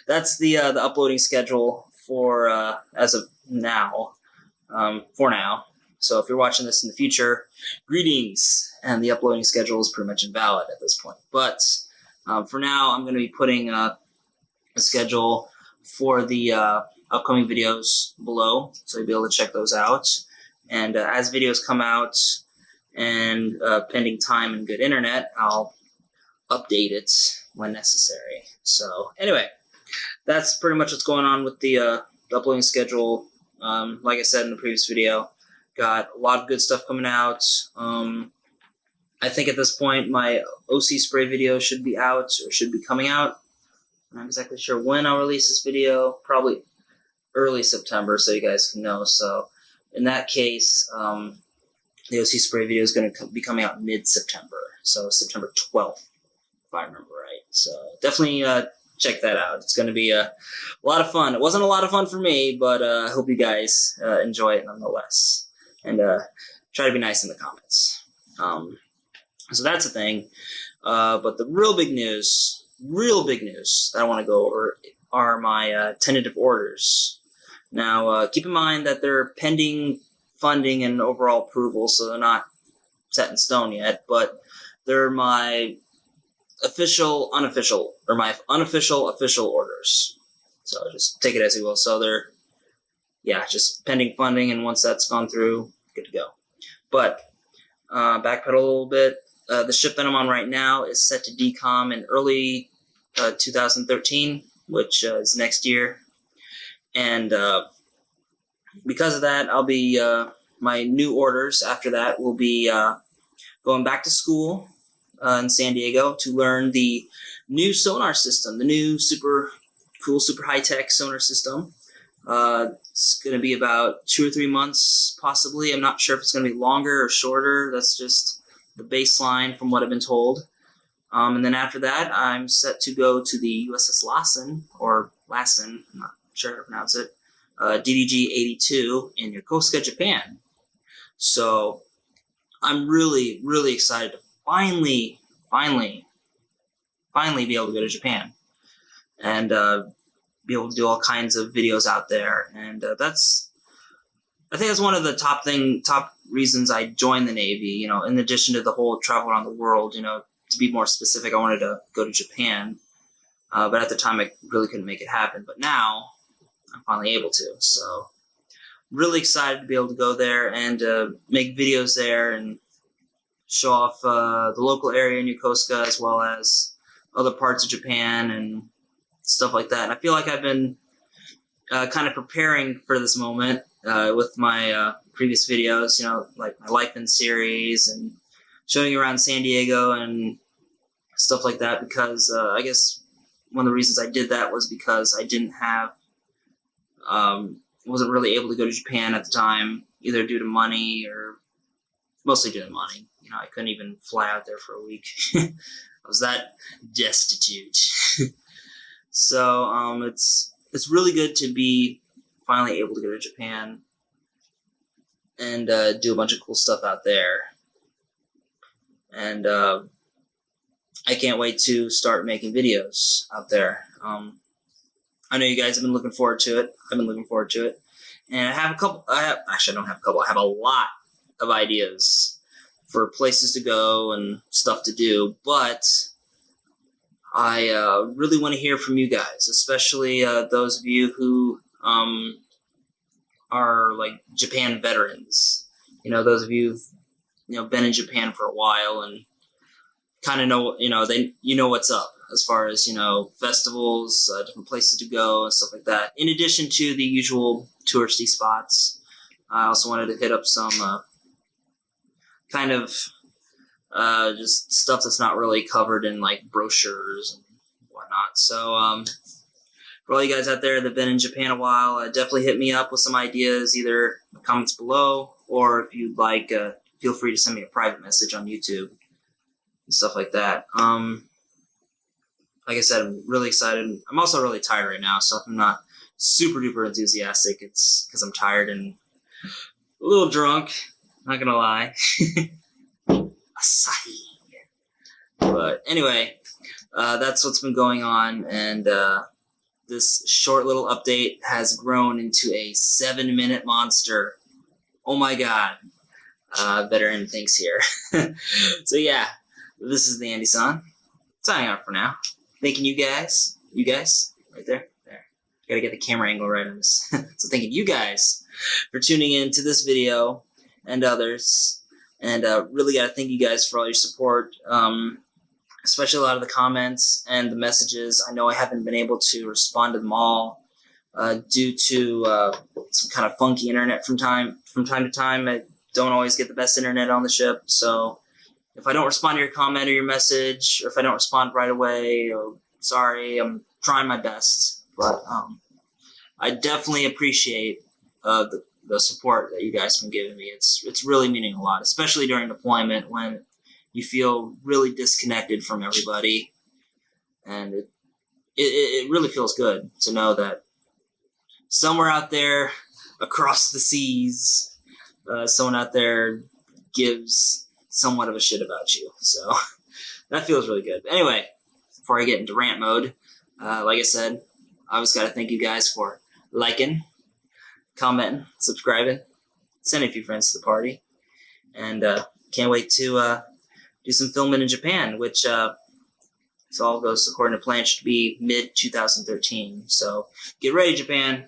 that's the uploading schedule for as of now. For now. So if you're watching this in the future, greetings, and the uploading schedule is pretty much invalid at this point. But for now, I'm going to be putting a schedule for the upcoming videos below, so you'll be able to check those out. And as videos come out, and pending time and good internet, I'll update it when necessary. So anyway, that's pretty much what's going on with the uploading schedule. Like I said in the previous video, got a lot of good stuff coming out. I think at this point my OC spray video should be out, or should be coming out. I'm not exactly sure when I'll release this video. Probably early September, so you guys can know. So in that case, the OC spray video is going to be coming out mid-September. So September 12th, if I remember right. So definitely check that out. It's going to be a lot of fun. It wasn't a lot of fun for me, but I hope you guys enjoy it nonetheless. And try to be nice in the comments. So that's a thing. But the real big news that I want to go over are my tentative orders. Now, keep in mind that they're pending funding and overall approval, so they're not set in stone yet, but they're my official official orders. So just take it as you will. So they're, just pending funding, and once that's gone through, good to go. But backpedal a little bit. The ship that I'm on right now is set to decom in early 2013, which is next year. And because of that, I'll be my new orders after that will be going back to school in San Diego to learn the new sonar system, the new super cool, super high-tech sonar system. It's going to be about 2 or 3 months, possibly. I'm not sure if it's going to be longer or shorter. That's just the baseline from what I've been told. And then after that, I'm set to go to the USS Lassen, or Lassen, I'm not sure how to pronounce it, DDG-82 in Yokosuka, Japan. So I'm really, really excited to finally be able to go to Japan and be able to do all kinds of videos out there. And I think that's one of the top reasons I joined the Navy, in addition to the whole travel around the world. To be more specific, I wanted to go to Japan, but at the time I really couldn't make it happen. But now I'm finally able to, so really excited to be able to go there and make videos there and show off the local area in Yokosuka as well as other parts of Japan and stuff like that. And I feel like I've been kind of preparing for this moment with my previous videos, like my Life in series and showing you around San Diego and stuff like that, because I guess one of the reasons I did that was because I didn't have, wasn't really able to go to Japan at the time, either due to money or mostly due to money. You know, I couldn't even fly out there for a week. I was that destitute. So it's really good to be finally able to go to Japan and do a bunch of cool stuff out there. And I can't wait to start making videos out there. I know you guys have been looking forward to it. I've been looking forward to it. And I have a couple, actually I don't have a couple, I have a lot of ideas for places to go and stuff to do, but I really want to hear from you guys, especially those of you who are like Japan veterans. You know, those of you who've been in Japan for a while and kind of know, you know what's up as far as, festivals, different places to go and stuff like that. In addition to the usual touristy spots, I also wanted to hit up some kind of just stuff that's not really covered in like brochures and whatnot. So for all you guys out there that have been in Japan a while, definitely hit me up with some ideas, either in the comments below, or if you'd like, feel free to send me a private message on YouTube and stuff like that. Like I said, I'm really excited. I'm also really tired right now, so if I'm not super duper enthusiastic, it's because I'm tired and a little drunk, not gonna lie. Asahi. But anyway, that's what's been going on, and this short little update has grown into a 7-minute monster. Oh my god. Better end things here. So yeah, this is the Andy-san. Signing out for now. Thanking you guys, right there. Gotta get the camera angle right on this. So thanking you guys for tuning in to this video and others. And really gotta thank you guys for all your support, especially a lot of the comments and the messages. I know I haven't been able to respond to them all due to some kind of funky internet from time to time. I don't always get the best internet on the ship, so if I don't respond to your comment or your message, or if I don't respond right away, or sorry, I'm trying my best. But I definitely appreciate the support that you guys have been giving me. It's really meaning a lot, especially during deployment when you feel really disconnected from everybody, and it really feels good to know that somewhere out there across the seas, someone out there gives somewhat of a shit about you. So that feels really good. But anyway, before I get into rant mode, like I said, I always got to thank you guys for liking, commenting, subscribing, sending a few friends to the party, and can't wait to do some filming in Japan, which if all goes according to plan should be mid-2013. So get ready, Japan.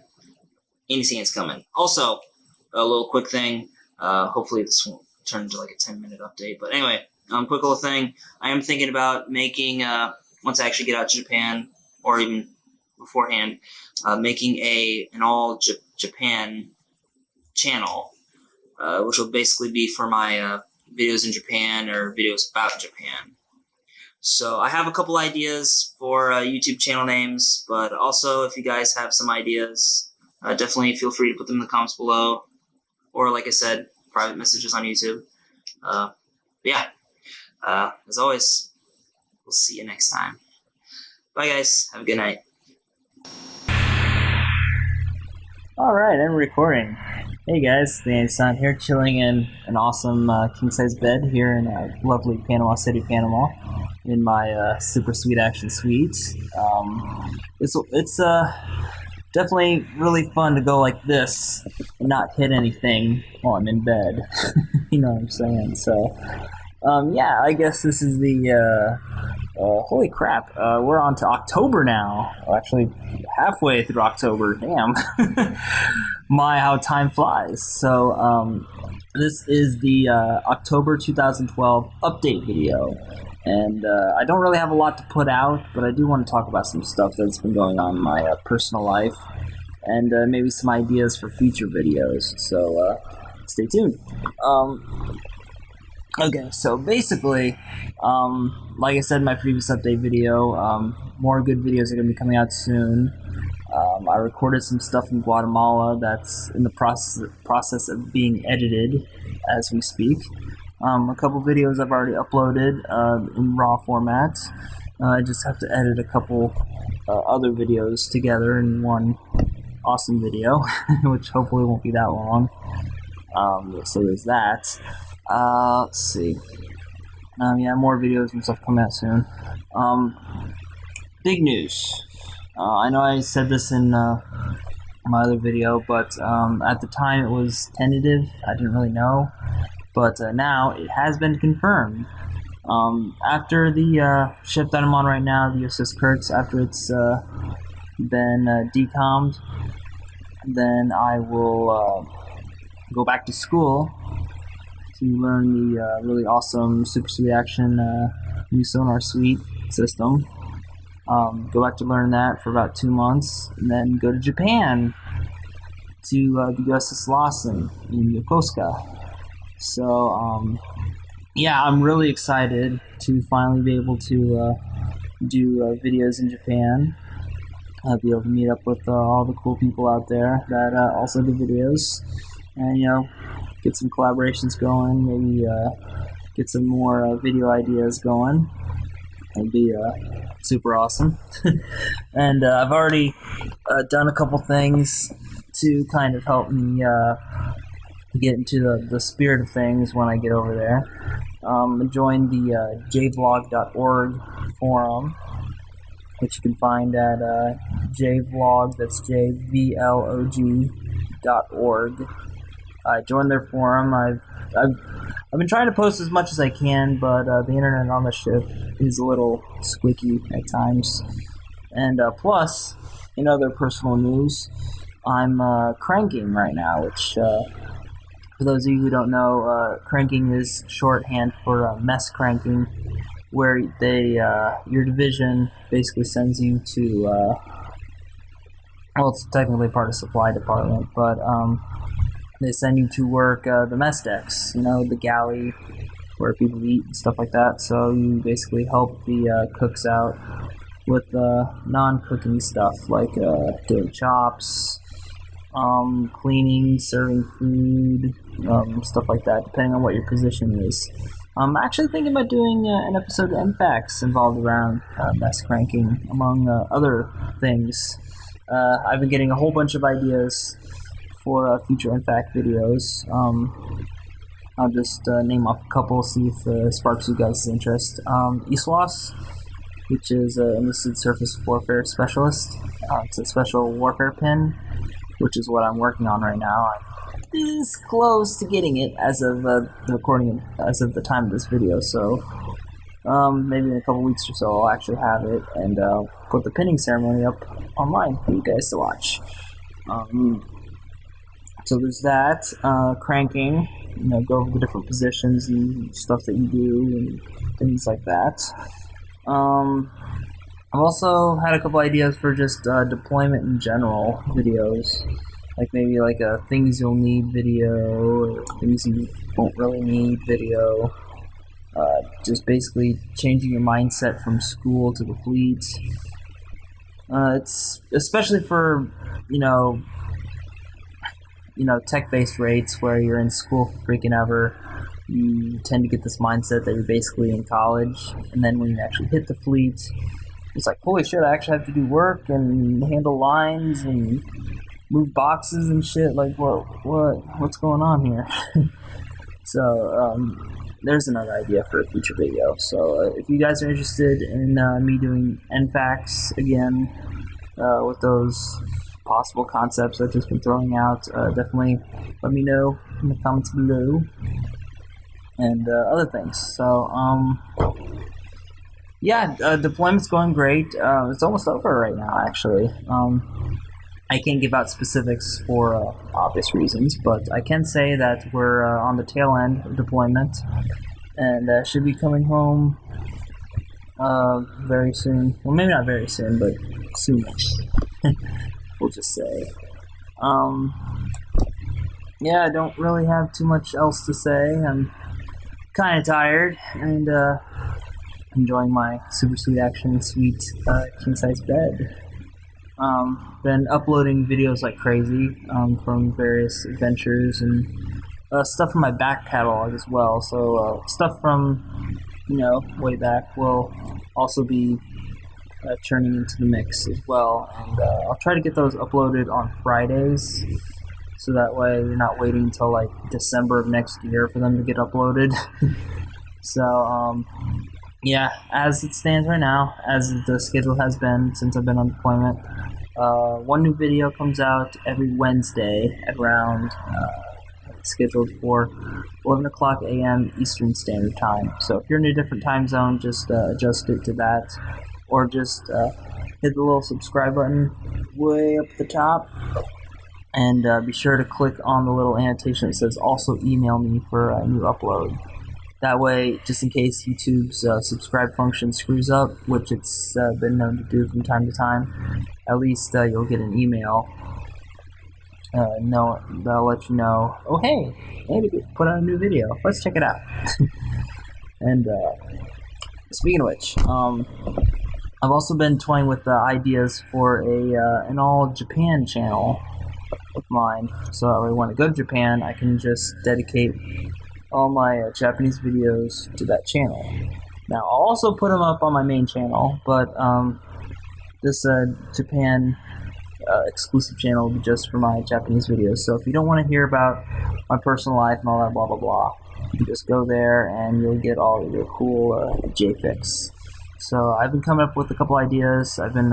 Andy-san's coming. Also, a little quick thing. Hopefully this won't turn into like a 10-minute update. But anyway, quick little thing. I am thinking about making, once I actually get out to Japan, or even beforehand, making an all Japan channel, which will basically be for my videos in Japan or videos about Japan. So I have a couple ideas for YouTube channel names, but also if you guys have some ideas, definitely feel free to put them in the comments below, or like I said, private messages on YouTube. Yeah, as always, we'll see you next time. Bye guys, have a good night. Alright, I'm recording. Hey guys, the Andy-san here, chilling in an awesome king-size bed here in lovely Panama City, Panama, in my super sweet action suite. It's definitely really fun to go like this and not hit anything while I'm in bed. You know what I'm saying? So, yeah, I guess this is the, holy crap, we're on to October now. Actually, halfway through October, damn. My, how time flies. So, this is the October 2012 update video. And I don't really have a lot to put out, but I do want to talk about some stuff that's been going on in my personal life, and maybe some ideas for future videos. So stay tuned. Okay, so basically, like I said in my previous update video, more good videos are going to be coming out soon. I recorded some stuff in Guatemala that's in the process of being edited as we speak. A couple videos I've already uploaded in RAW format. I just have to edit a couple other videos together in one awesome video, which hopefully won't be that long. So there's that. Let's see. Yeah, more videos and stuff coming out soon. Big news. I know I said this in my other video, but at the time it was tentative. I didn't really know. But now it has been confirmed. After the ship that I'm on right now, the USS Kurtz, after it's been decommed, then I will go back to school to learn the really awesome Super Sweet Action new sonar suite system. Go back to learn that for about 2 months, and then go to Japan to the USS Lawson in Yokosuka. So, yeah, I'm really excited to finally be able to do videos in Japan. I'll be able to meet up with all the cool people out there that also do videos, and, you know, get some collaborations going, maybe get some more video ideas going. It'd be super awesome. And I've already done a couple things to kind of help me get into the spirit of things when I get over there. Join the jvlog.org forum, which you can find at jvlog, that's jvlog.org. Join their forum. I've been trying to post as much as I can, but the internet on the ship is a little squeaky at times. And plus, in other personal news, I'm cranking right now, which, for those of you who don't know, cranking is shorthand for mess cranking, where your division basically sends you to, well, it's technically part of supply department, but they send you to work the mess decks, you know, the galley where people eat and stuff like that. So you basically help the cooks out with non-cooking stuff, like doing chops, cleaning, serving food, stuff like that, depending on what your position is. I'm actually thinking about doing an episode of NFAX involved around mess cranking, among other things. I've been getting a whole bunch of ideas for future NFAC videos. I'll just name off a couple, see if it sparks you guys' interest. ESWAS, which is an Enlisted Surface Warfare Specialist. It's a special warfare pin, which is what I'm working on right now. I'm this close to getting it as of the recording, as of the time of this video, so maybe in a couple weeks or so I'll actually have it, and put the pinning ceremony up online for you guys to watch. So there's that, cranking, you know, go over the different positions and stuff that you do and things like that. I've also had a couple ideas for just deployment in general videos, like maybe like a things you'll need video, or things you won't really need video. Just basically changing your mindset from school to the fleet. It's especially for, you know, tech-based rates where you're in school for freaking ever. You tend to get this mindset that you're basically in college, and then when you actually hit the fleet, it's like, holy shit, I actually have to do work and handle lines and move boxes and shit. Like, what's going on here? So, there's another idea for a future video. So, if you guys are interested in me doing NFAX again, with those possible concepts I've just been throwing out, definitely let me know in the comments below, and other things. So, yeah, deployment's going great. It's almost over right now, actually. I can't give out specifics for obvious reasons, but I can say that we're on the tail end of deployment, and should be coming home very soon. Well, maybe not very soon, but soonish. We'll just say. Yeah, I don't really have too much else to say. I'm kind of tired and enjoying my super sweet action sweet king size bed. Been uploading videos like crazy from various adventures and stuff from my back catalog as well. So stuff from way back will also be churning into the mix as well, and I'll try to get those uploaded on Fridays, so that way you're not waiting until like December of next year for them to get uploaded. So yeah, as it stands right now, as the schedule has been since I've been on deployment, one new video comes out every Wednesday at around scheduled for 11 o'clock a.m. Eastern Standard Time. So if you're in a different time zone, just adjust it to that, or just hit the little subscribe button way up at the top, and be sure to click on the little annotation that says also email me for a new upload. That way, just in case YouTube's subscribe function screws up, which it's been known to do from time to time, at least you'll get an email. They'll let you know, oh hey, Andy put out a new video, let's check it out. And speaking of which, I've also been toying with ideas for an all Japan channel of mine, so that way when I go to Japan, I can just dedicate all my Japanese videos to that channel. Now, I'll also put them up on my main channel, but this Japan exclusive channel will be just for my Japanese videos. So if you don't want to hear about my personal life and all that blah blah blah, you can just go there and you'll get all of your cool JFix. So I've been coming up with a couple ideas. I've been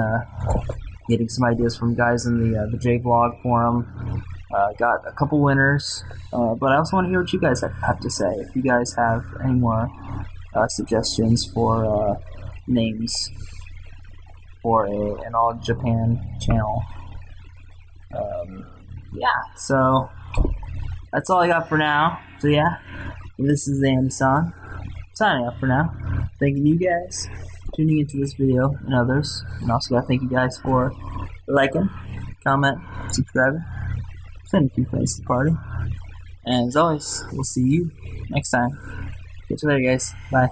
getting some ideas from guys in the JVlog forum. Got a couple winners, but I also want to hear what you guys have to say. If you guys have any more suggestions for names for an all Japan channel. Yeah, so that's all I got for now. So yeah, this is Andy-san signing off for now. Thanking you guys for tuning into this video and others, and also gotta thank you guys for liking, comment, subscribing, send a few friends to the party, and as always, we'll see you next time. Catch you later, guys. Bye.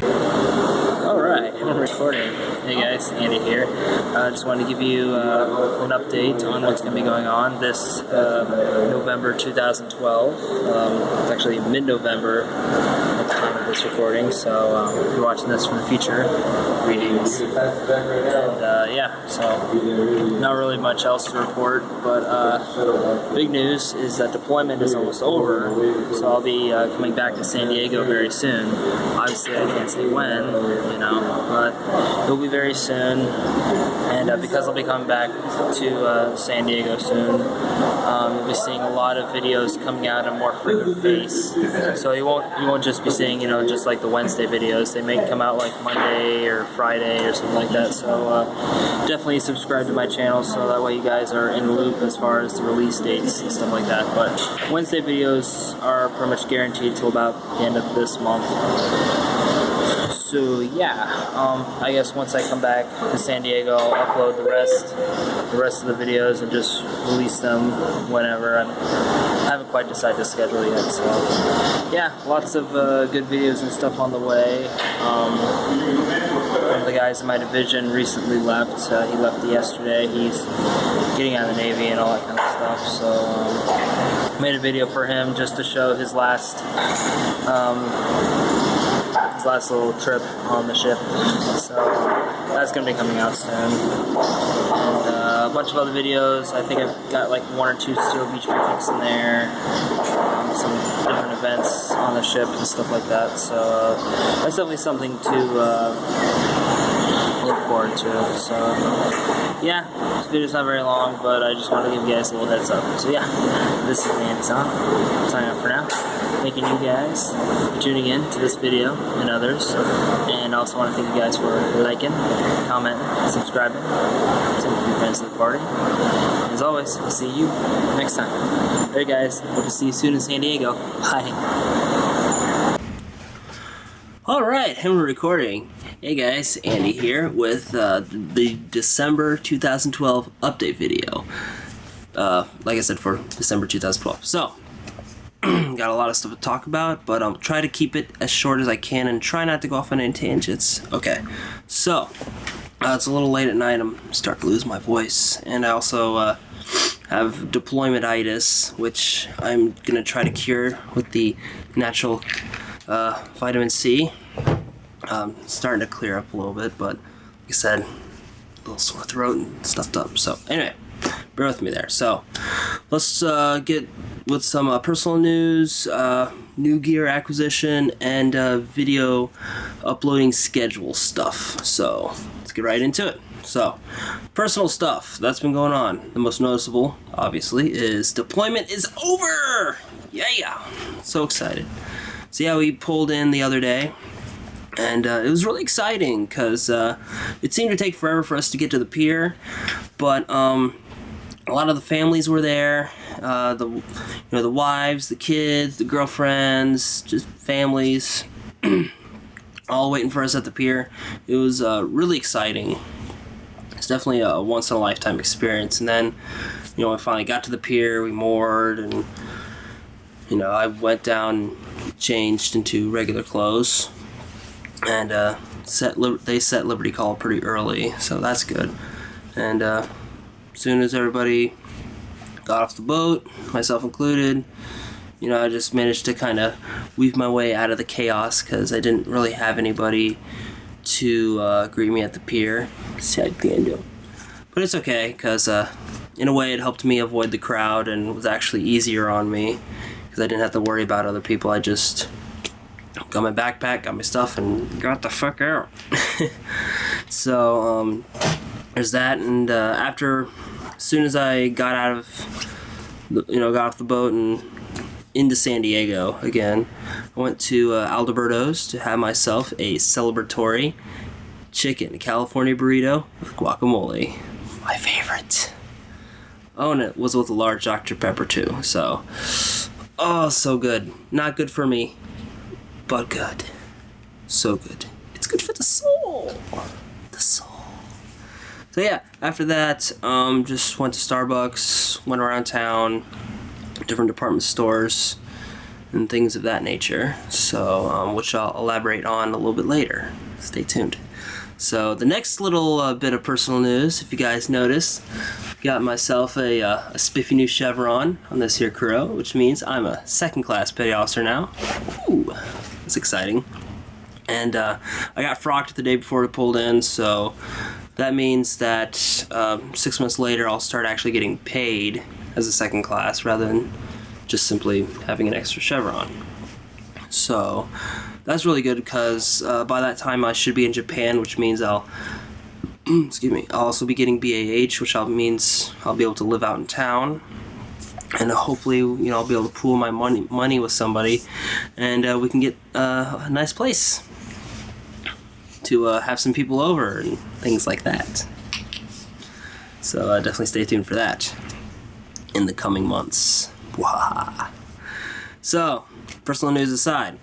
Alright, I'm recording. Hey guys, Andy here. I just wanted to give you an update on what's going to be going on this November 2012. It's actually mid-November at the time of this recording, so if you're watching this from the future, greetings. And yeah, so not really much else to report, but big news is that deployment is almost over, so I'll be coming back to San Diego very soon. Obviously, I can't say when, but it'll be very soon, and because I'll be coming back to San Diego soon, you'll be seeing a lot of videos coming out at a more frequent pace. So you won't just be seeing just like the Wednesday videos. They may come out like Monday or Friday or something like that. So definitely subscribe to my channel so that way you guys are in the loop as far as the release dates and stuff like that. But Wednesday videos are pretty much guaranteed till about the end of this month. So yeah, I guess once I come back to San Diego, I'll upload the rest of the videos and just release them whenever. I haven't quite decided the schedule yet, so yeah, lots of good videos and stuff on the way. One of the guys in my division recently left. He left yesterday. He's getting out of the Navy and all that kind of stuff. So made a video for him just to show his last little trip on the ship, so that's going to be coming out soon. And a bunch of other videos. I think I've got like 1 or 2 Steel Beach picnics in there, some different events on the ship and stuff like that, so that's definitely something to look forward to. So yeah, this video's not very long, but I just wanted to give you guys a little heads up. So yeah, this is Andy-san signing off for now. Thanking you guys for tuning in to this video and others, and I also want to thank you guys for liking, commenting, subscribing, sending a few friends to the party. As always, we'll see you next time. Alright guys, hope to see you soon in San Diego. Bye. Alright, and we're recording. Hey guys, Andy here with the December 2012 update video. Like I said, for December 2012. So, got a lot of stuff to talk about, but I'll try to keep it as short as I can and try not to go off on any tangents. Okay, so it's a little late at night. I'm starting to lose my voice, and I also have deploymentitis, which I'm gonna try to cure with the natural vitamin C. Starting to clear up a little bit, but like I said, a little sore throat and stuffed up. So anyway, bear with me there. So let's get with some personal news, new gear acquisition, and video uploading schedule stuff. So let's get right into it. So, personal stuff that's been going on. The most noticeable, obviously, is deployment is over! Yeah! So excited. So yeah, we pulled in the other day, and it was really exciting, because it seemed to take forever for us to get to the pier, but a lot of the families were there, the wives, the kids, the girlfriends, just families, all waiting for us at the pier. It was really exciting. It's definitely a once-in-a-lifetime experience. And then, I finally got to the pier, we moored, and, I went down, changed into regular clothes, and they set Liberty Call pretty early, so that's good. And as soon as everybody got off the boat, myself included, I just managed to kind of weave my way out of the chaos, because I didn't really have anybody to greet me at the pier. But it's okay, because in a way it helped me avoid the crowd and was actually easier on me, because I didn't have to worry about other people. I just got my backpack, got my stuff, and got the fuck out. So there's that. And as soon as I got out of got off the boat and into San Diego again, I went to Alberto's to have myself a celebratory chicken California burrito with guacamole. My favorite. Oh, and it was with a large Dr. Pepper too, so so good. Not good for me, but good. So good. It's good for the soul. The soul. So yeah, after that, just went to Starbucks, went around town, different department stores, and things of that nature. So, which I'll elaborate on a little bit later. Stay tuned. So the next little bit of personal news, if you guys noticed, got myself a spiffy new chevron on this here Kuro, which means I'm a second-class petty officer now. Ooh, that's exciting. And I got frocked the day before we pulled in, so that means that 6 months later I'll start actually getting paid as a second class rather than just simply having an extra chevron. So that's really good, because by that time I should be in Japan, which means I'll I'll also be getting BAH, which means I'll be able to live out in town, and hopefully I'll be able to pool my money with somebody, and we can get a nice place to have some people over and things like that. So definitely stay tuned for that in the coming months. Wah. So, personal news aside,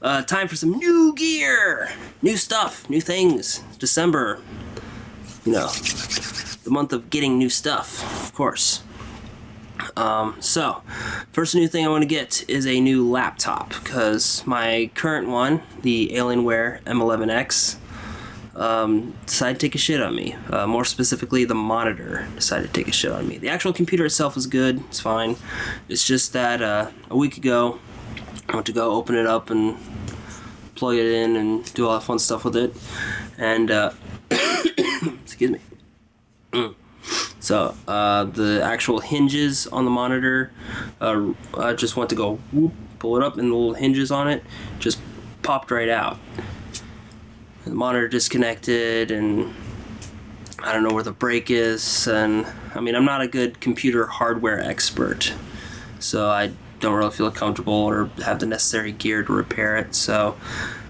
time for some new gear, new stuff, new things. December, the month of getting new stuff, of course. So, first new thing I want to get is a new laptop, because my current one, the Alienware M11X, decided to take a shit on me. More specifically, the monitor decided to take a shit on me. The actual computer itself is good, it's fine. It's just that a week ago, I went to go open it up and plug it in and do all that fun stuff with it. And, excuse me. So, the actual hinges on the monitor, I just went to go whoop, pull it up, and the little hinges on it just popped right out. The monitor disconnected, and I don't know where the break is, and I'm not a good computer hardware expert, so I don't really feel comfortable or have the necessary gear to repair it. So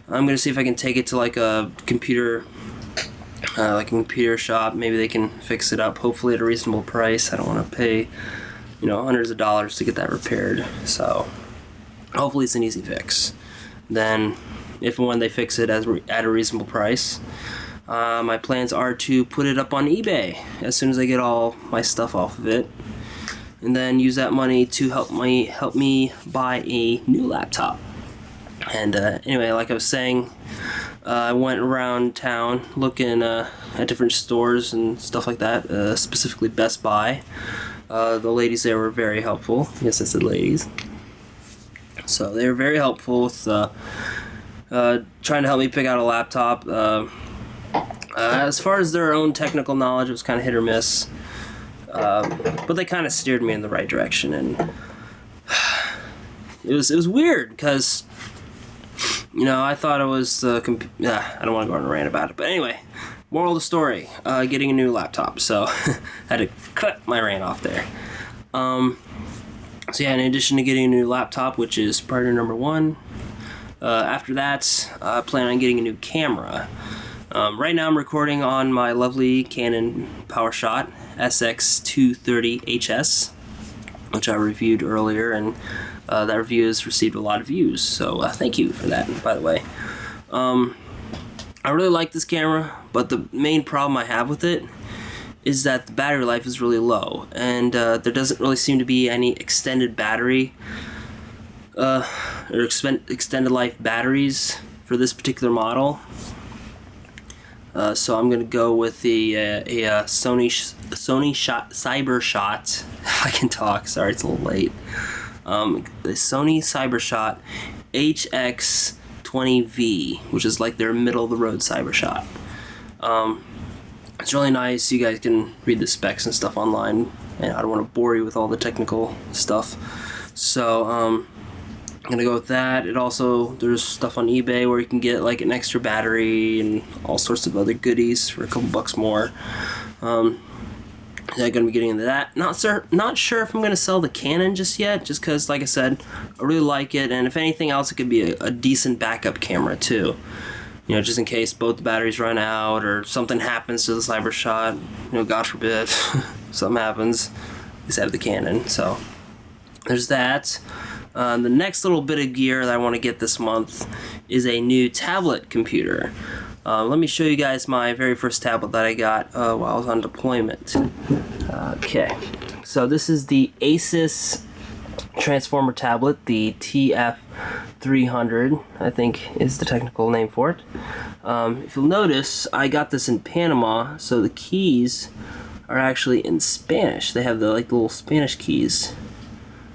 I'm gonna see if I can take it to like a computer shop. Maybe they can fix it up, hopefully at a reasonable price. I don't want to pay hundreds of dollars to get that repaired, so hopefully it's an easy fix. Then if and when they fix it at a reasonable price, my plans are to put it up on eBay as soon as I get all my stuff off of it. and then use that money to help me buy a new laptop. And anyway, like I was saying, I went around town looking at different stores and stuff like that, specifically Best Buy. The ladies there were very helpful. Yes, I said ladies. So they were very helpful with trying to help me pick out a laptop. As far as their own technical knowledge, it was kind of hit or miss. But they kind of steered me in the right direction, and it was weird because, you know, I thought it was I don't want to go on a rant about it, but anyway, moral of the story: getting a new laptop. So I had to cut my rant off there. So yeah, in addition to getting a new laptop, which is priority number 1, after that, I plan on getting a new camera. Right now I'm recording on my lovely Canon PowerShot SX230HS, which I reviewed earlier, and that review has received a lot of views, so thank you for that, by the way. I really like this camera, but the main problem I have with it is that the battery life is really low, and there doesn't really seem to be any extended battery or extended life batteries for this particular model. So I'm gonna go with the Sony CyberShot. If I can talk, sorry, it's a little late. The Sony CyberShot HX20V, which is like their middle of the road CyberShot. It's really nice. You guys can read the specs and stuff online, and I don't want to bore you with all the technical stuff. So I'm gonna go with that. It also, there's stuff on eBay where you can get like an extra battery and all sorts of other goodies for a couple bucks more. I'm gonna be getting into that. Not sure if I'm gonna sell the Canon just yet, just because, like I said, I really like it, and if anything else, it could be a decent backup camera too. You know, just in case both the batteries run out or something happens to the CyberShot. You know, God forbid, something happens. Just have the Canon. So there's that. The next little bit of gear that I want to get this month is a new tablet computer. Let me show you guys my very first tablet that I got while I was on deployment. Okay, so this is the Asus Transformer tablet, the TF300, I think is the technical name for it. If you'll notice, I got this in Panama, so the keys are actually in Spanish. They have the little Spanish keys,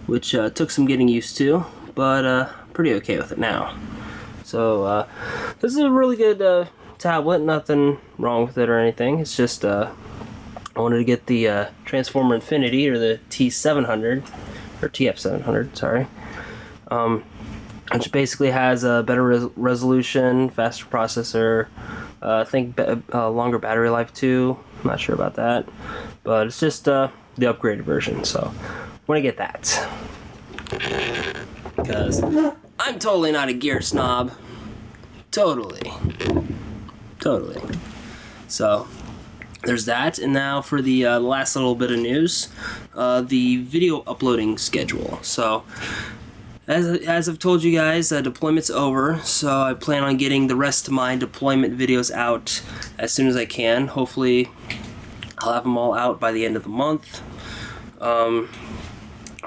which took some getting used to, but pretty okay with it now. So this is a really good tablet, nothing wrong with it or anything. It's just I wanted to get the Transformer Infinity, or the T700, or TF700, sorry, which basically has a better resolution, faster processor, I think longer battery life too. I'm not sure about that, but it's just the upgraded version, so I want to get that because I'm totally not a gear snob. Totally. So there's that, and now for the last little bit of news, the video uploading schedule. So as I've told you guys, deployment's over, so I plan on getting the rest of my deployment videos out as soon as I can. Hopefully I'll have them all out by the end of the month.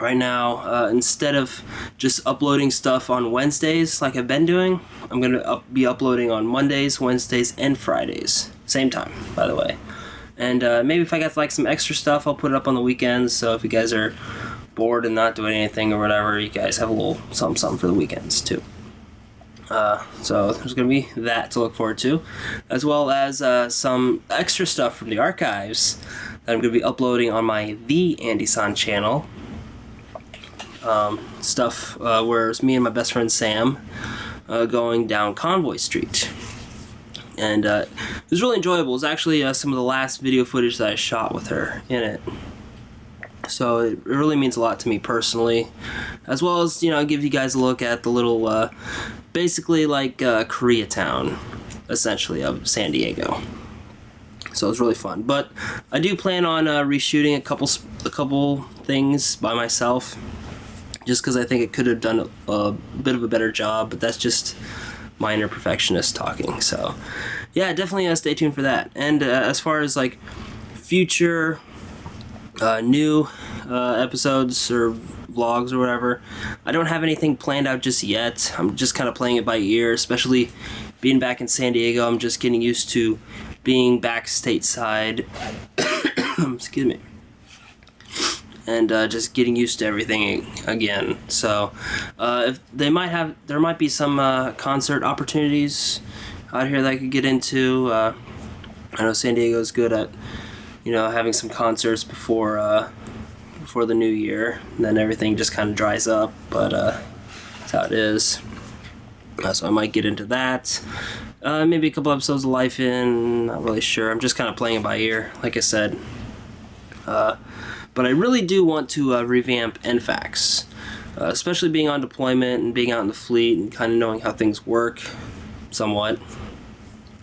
Right now, instead of just uploading stuff on Wednesdays like I've been doing, I'm going to be uploading on Mondays, Wednesdays, and Fridays. Same time, by the way. And maybe if I got like some extra stuff, I'll put it up on the weekends, so if you guys are bored and not doing anything or whatever, you guys have a little something for the weekends too. So there's going to be that to look forward to, as well as some extra stuff from the archives that I'm going to be uploading on my The Andy San channel. Stuff where it's me and my best friend Sam going down Convoy Street. And it was really enjoyable. It was actually some of the last video footage that I shot with her in it. So it really means a lot to me personally, as well as, you know, give you guys a look at the little, basically like Koreatown, essentially, of San Diego. So it was really fun. But I do plan on reshooting a couple things by myself, just because I think it could have done a bit of a better job, but that's just my inner perfectionist talking. So yeah, definitely stay tuned for that. And as far as like future new episodes or vlogs or whatever. I don't have anything planned out just yet. I'm just kind of playing it by ear, especially being back in San Diego. I'm just getting used to being back stateside. Excuse me. And just getting used to everything again. So, if there might be some concert opportunities out here that I could get into. I know San Diego's good at, having some concerts before the new year. And then everything just kind of dries up, but that's how it is. So I might get into that. Maybe a couple episodes of Life In. Not really sure. I'm just kind of playing it by ear, like I said. But I really do want to revamp NFAX, especially being on deployment and being out in the fleet and kind of knowing how things work somewhat.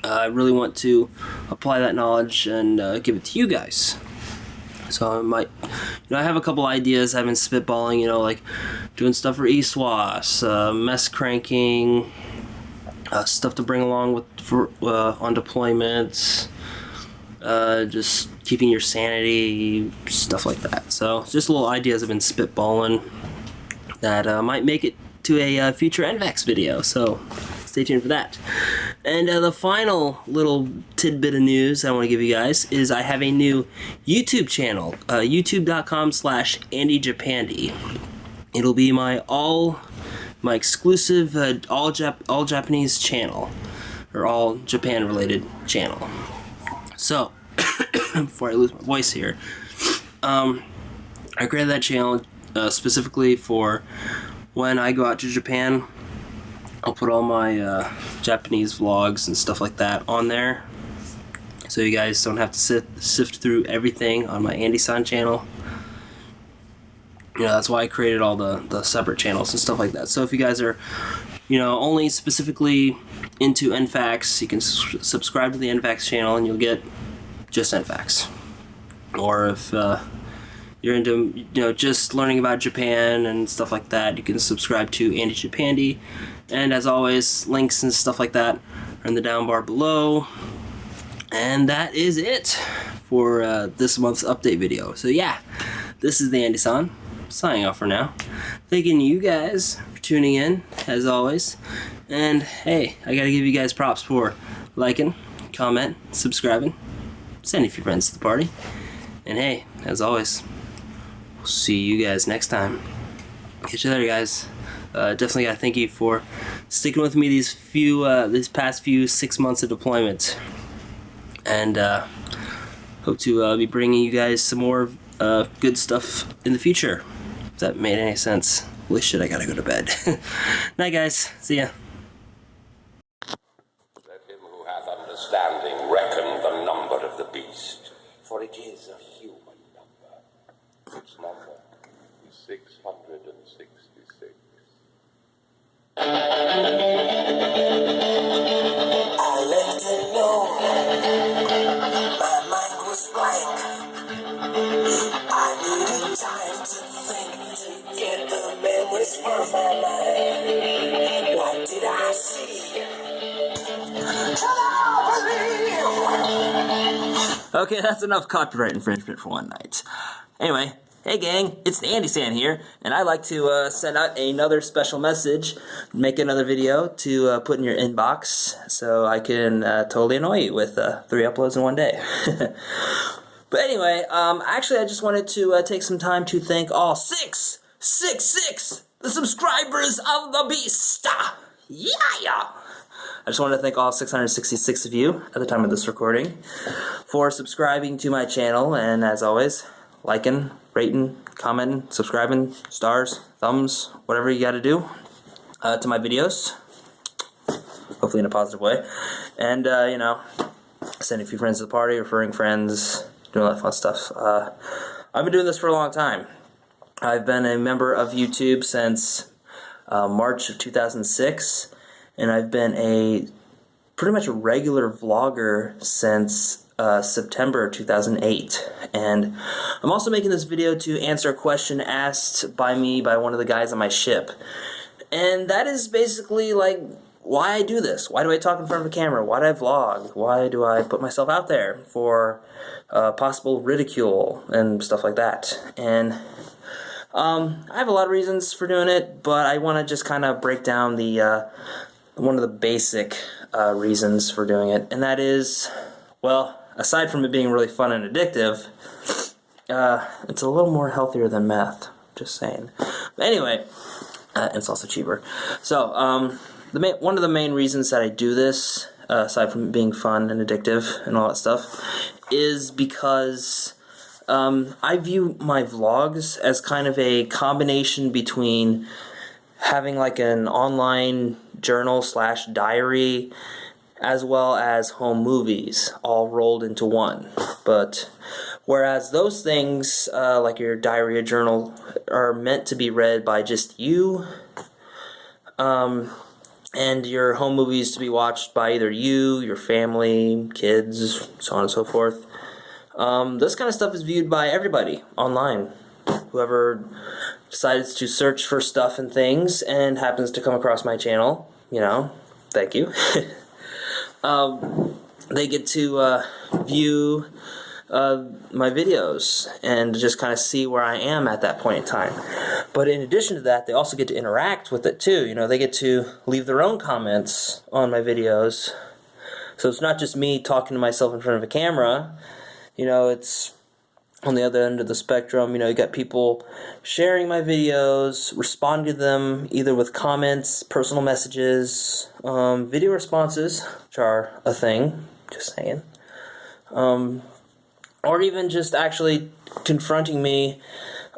I really want to apply that knowledge and give it to you guys. So I might, I have a couple ideas I've been spitballing, like doing stuff for ESWAS, mess cranking, stuff to bring along on deployments. Just keeping your sanity, stuff like that. So just little ideas I've been spitballing that might make it to a future NVAX video. So stay tuned for that. And the final little tidbit of news I want to give you guys is I have a new YouTube channel, youtube.com/AndyJapandy. It'll be my exclusive all Japanese channel, or all Japan related channel. So, before I lose my voice here, I created that channel specifically for when I go out to Japan. I'll put all my Japanese vlogs and stuff like that on there, so you guys don't have to sift through everything on my Andy-san channel. That's why I created all the separate channels and stuff like that. So if you guys are, only specifically into NFAX, you can subscribe to the NFAX channel and you'll get just NFAX. Or if you're into, just learning about Japan and stuff like that, you can subscribe to Andy Japandy. And as always, links and stuff like that are in the down bar below. And that is it for this month's update video. So yeah, this is the Andy-san, signing off for now. Thanking you guys for tuning in, as always. And hey, I gotta give you guys props for liking, comment, subscribing, sending a few friends to the party. And hey, as always, we'll see you guys next time. Catch you later, guys. Definitely gotta thank you for sticking with me these past few 6 months of deployment. And hope to be bringing you guys some more good stuff in the future. If that made any sense. Holy shit, I gotta go to bed. Night, guys. See ya. Let him who hath understanding reckon the number of the beast, for it is a human number. Its number is 666. I left alone. My mind was blank. I needed time to think, to get the memories from my mind. What did I see? Okay, that's enough copyright infringement for one night. Anyway, hey gang, it's the Andy-san here, and I'd like to send out another special message, make another video to put in your inbox, so I can totally annoy you with 3 uploads in one day. But anyway, actually I just wanted to take some time to thank all 666 the subscribers of the beast. Yeah! I just want to thank all 666 of you at the time of this recording for subscribing to my channel, and as always, liking, rating, commenting, subscribing, stars, thumbs, whatever you gotta do to my videos, hopefully in a positive way, and sending a few friends to the party, referring friends, doing all that fun stuff. I've been doing this for a long time. I've been a member of YouTube since March of 2006, and I've been pretty much a regular vlogger since September 2008. And I'm also making this video to answer a question asked by me by one of the guys on my ship. And that is basically like, why I do this. Why do I talk in front of a camera? Why do I vlog? Why do I put myself out there for possible ridicule and stuff like that? And I have a lot of reasons for doing it, but I want to just kind of break down the one of the basic reasons for doing it, and that is, well, aside from it being really fun and addictive, it's a little more healthier than meth. Just saying. But anyway, it's also cheaper. So, one of the main reasons that I do this, aside from it being fun and addictive and all that stuff, is because I view my vlogs as kind of a combination between having like an online journal / diary, as well as home movies, all rolled into one. But whereas those things, like your diary or journal, are meant to be read by just you, and your home movies to be watched by either you, your family, kids, so on and so forth, this kind of stuff is viewed by everybody online. Whoever decides to search for stuff and things and happens to come across my channel, thank you. They get to view my videos and just kind of see where I am at that point in time. But in addition to that, they also get to interact with it too. They get to leave their own comments on my videos. So it's not just me talking to myself in front of a camera. It's on the other end of the spectrum. You got people sharing my videos, responding to them either with comments, personal messages, video responses, which are a thing, just saying, or even just actually confronting me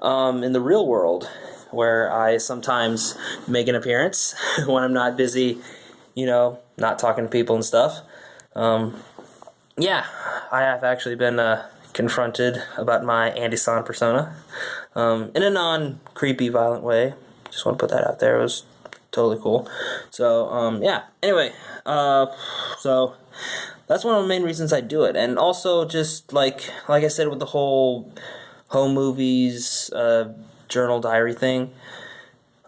in the real world, where I sometimes make an appearance when I'm not busy, not talking to people and stuff. Yeah, I have actually been confronted about my Andy San persona in a non-creepy, violent way. Just want to put that out there. It was totally cool. So, yeah. Anyway, so that's one of the main reasons I do it. And also just, like I said, with the whole home movies, journal diary thing,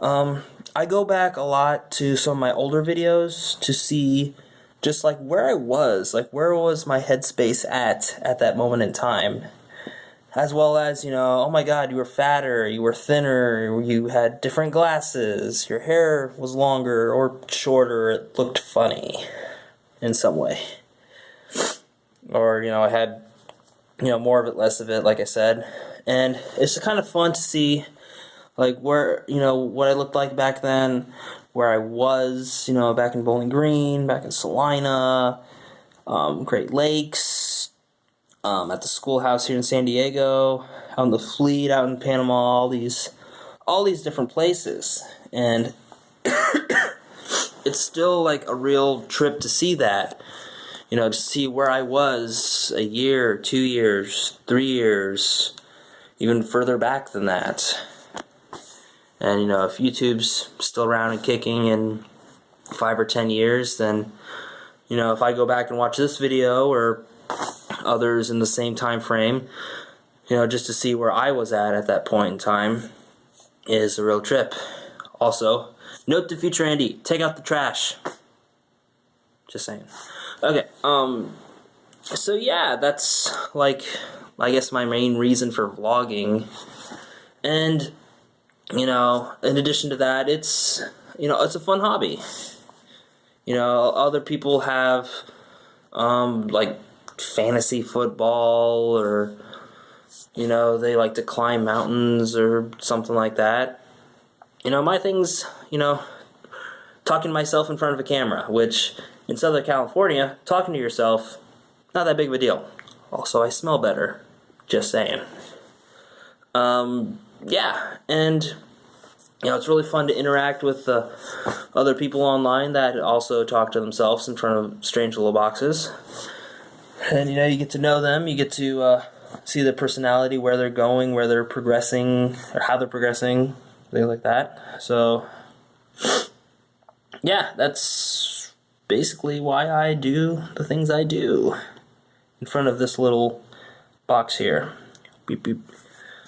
I go back a lot to some of my older videos to see just like where I was, like where was my headspace at that moment in time, as well as, oh my god, you were fatter, you were thinner, you had different glasses, your hair was longer or shorter, it looked funny in some way, or I had more of it, less of it, like I said. And it's kind of fun to see like where what I looked like back then, where I was, back in Bowling Green, back in Salina, Great Lakes, at the schoolhouse here in San Diego, out in the Fleet, out in Panama, all these different places. And it's still like a real trip to see that, to see where I was a year, 2 years, 3 years, even further back than that. And, if YouTube's still around and kicking in 5 or 10 years, then, if I go back and watch this video or others in the same time frame, just to see where I was at that point in time, is a real trip. Also, note to future Andy, take out the trash. Just saying. Okay, so yeah, that's, like, I guess my main reason for vlogging. And in addition to that, it's a fun hobby. Other people have, like, fantasy football, or, they like to climb mountains or something like that. My thing's, talking to myself in front of a camera, which, in Southern California, talking to yourself, not that big of a deal. Also, I smell better. Just saying. Yeah, and it's really fun to interact with other people online that also talk to themselves in front of strange little boxes. And you get to know them, you get to see their personality, where they're going, where they're progressing, or how they're progressing, things like that. So, yeah, that's basically why I do the things I do in front of this little box here. Beep, beep.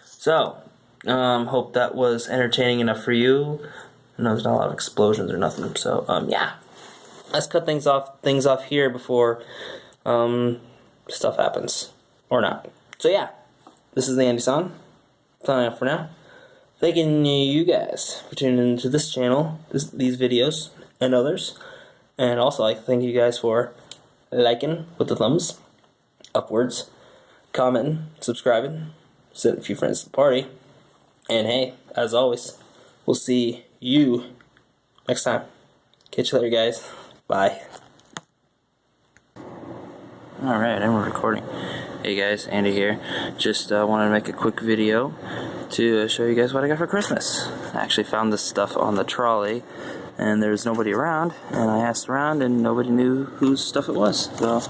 So, hope that was entertaining enough for you. I know there's not a lot of explosions or nothing, so, yeah. let's cut things off here before stuff happens or not. So yeah, this is the Andy-san signing off for now. Thanking you guys for tuning into this channel, these videos, and others. And also, I thank you guys for liking with the thumbs upwards, commenting, subscribing, sending a few friends to the party. And hey, as always, we'll see you next time. Catch you later, guys. Bye. Alright, and we're recording. Hey guys, Andy here. Just wanted to make a quick video to show you guys what I got for Christmas. I actually found this stuff on the trolley and there's nobody around, and I asked around and nobody knew whose stuff it was, so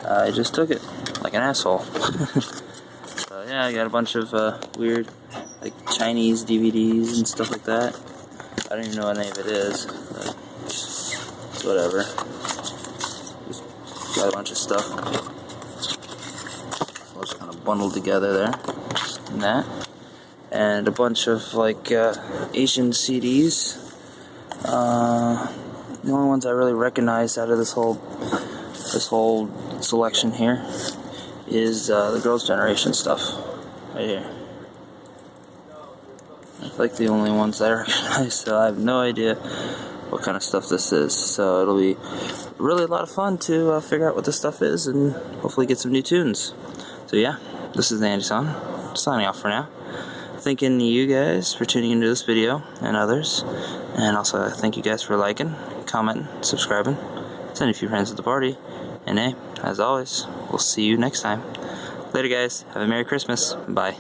I just took it like an asshole. So yeah, I got a bunch of weird like Chinese DVDs and stuff like that. I don't even know what any of it is, but it's whatever. Just got a bunch of stuff. All just kind of bundled together there, and that. And a bunch of like Asian CDs. The only ones I really recognize out of this whole selection here is the Girls' Generation stuff right here. It's like the only ones I recognize, so I have no idea what kind of stuff this is. So it'll be really a lot of fun to figure out what this stuff is and hopefully get some new tunes. So yeah, this is the Andy-san signing off for now. Thanking you guys for tuning into this video and others, and also thank you guys for liking, commenting, subscribing, sending a few friends to the party, and hey, as always, we'll see you next time. Later guys, have a Merry Christmas, bye.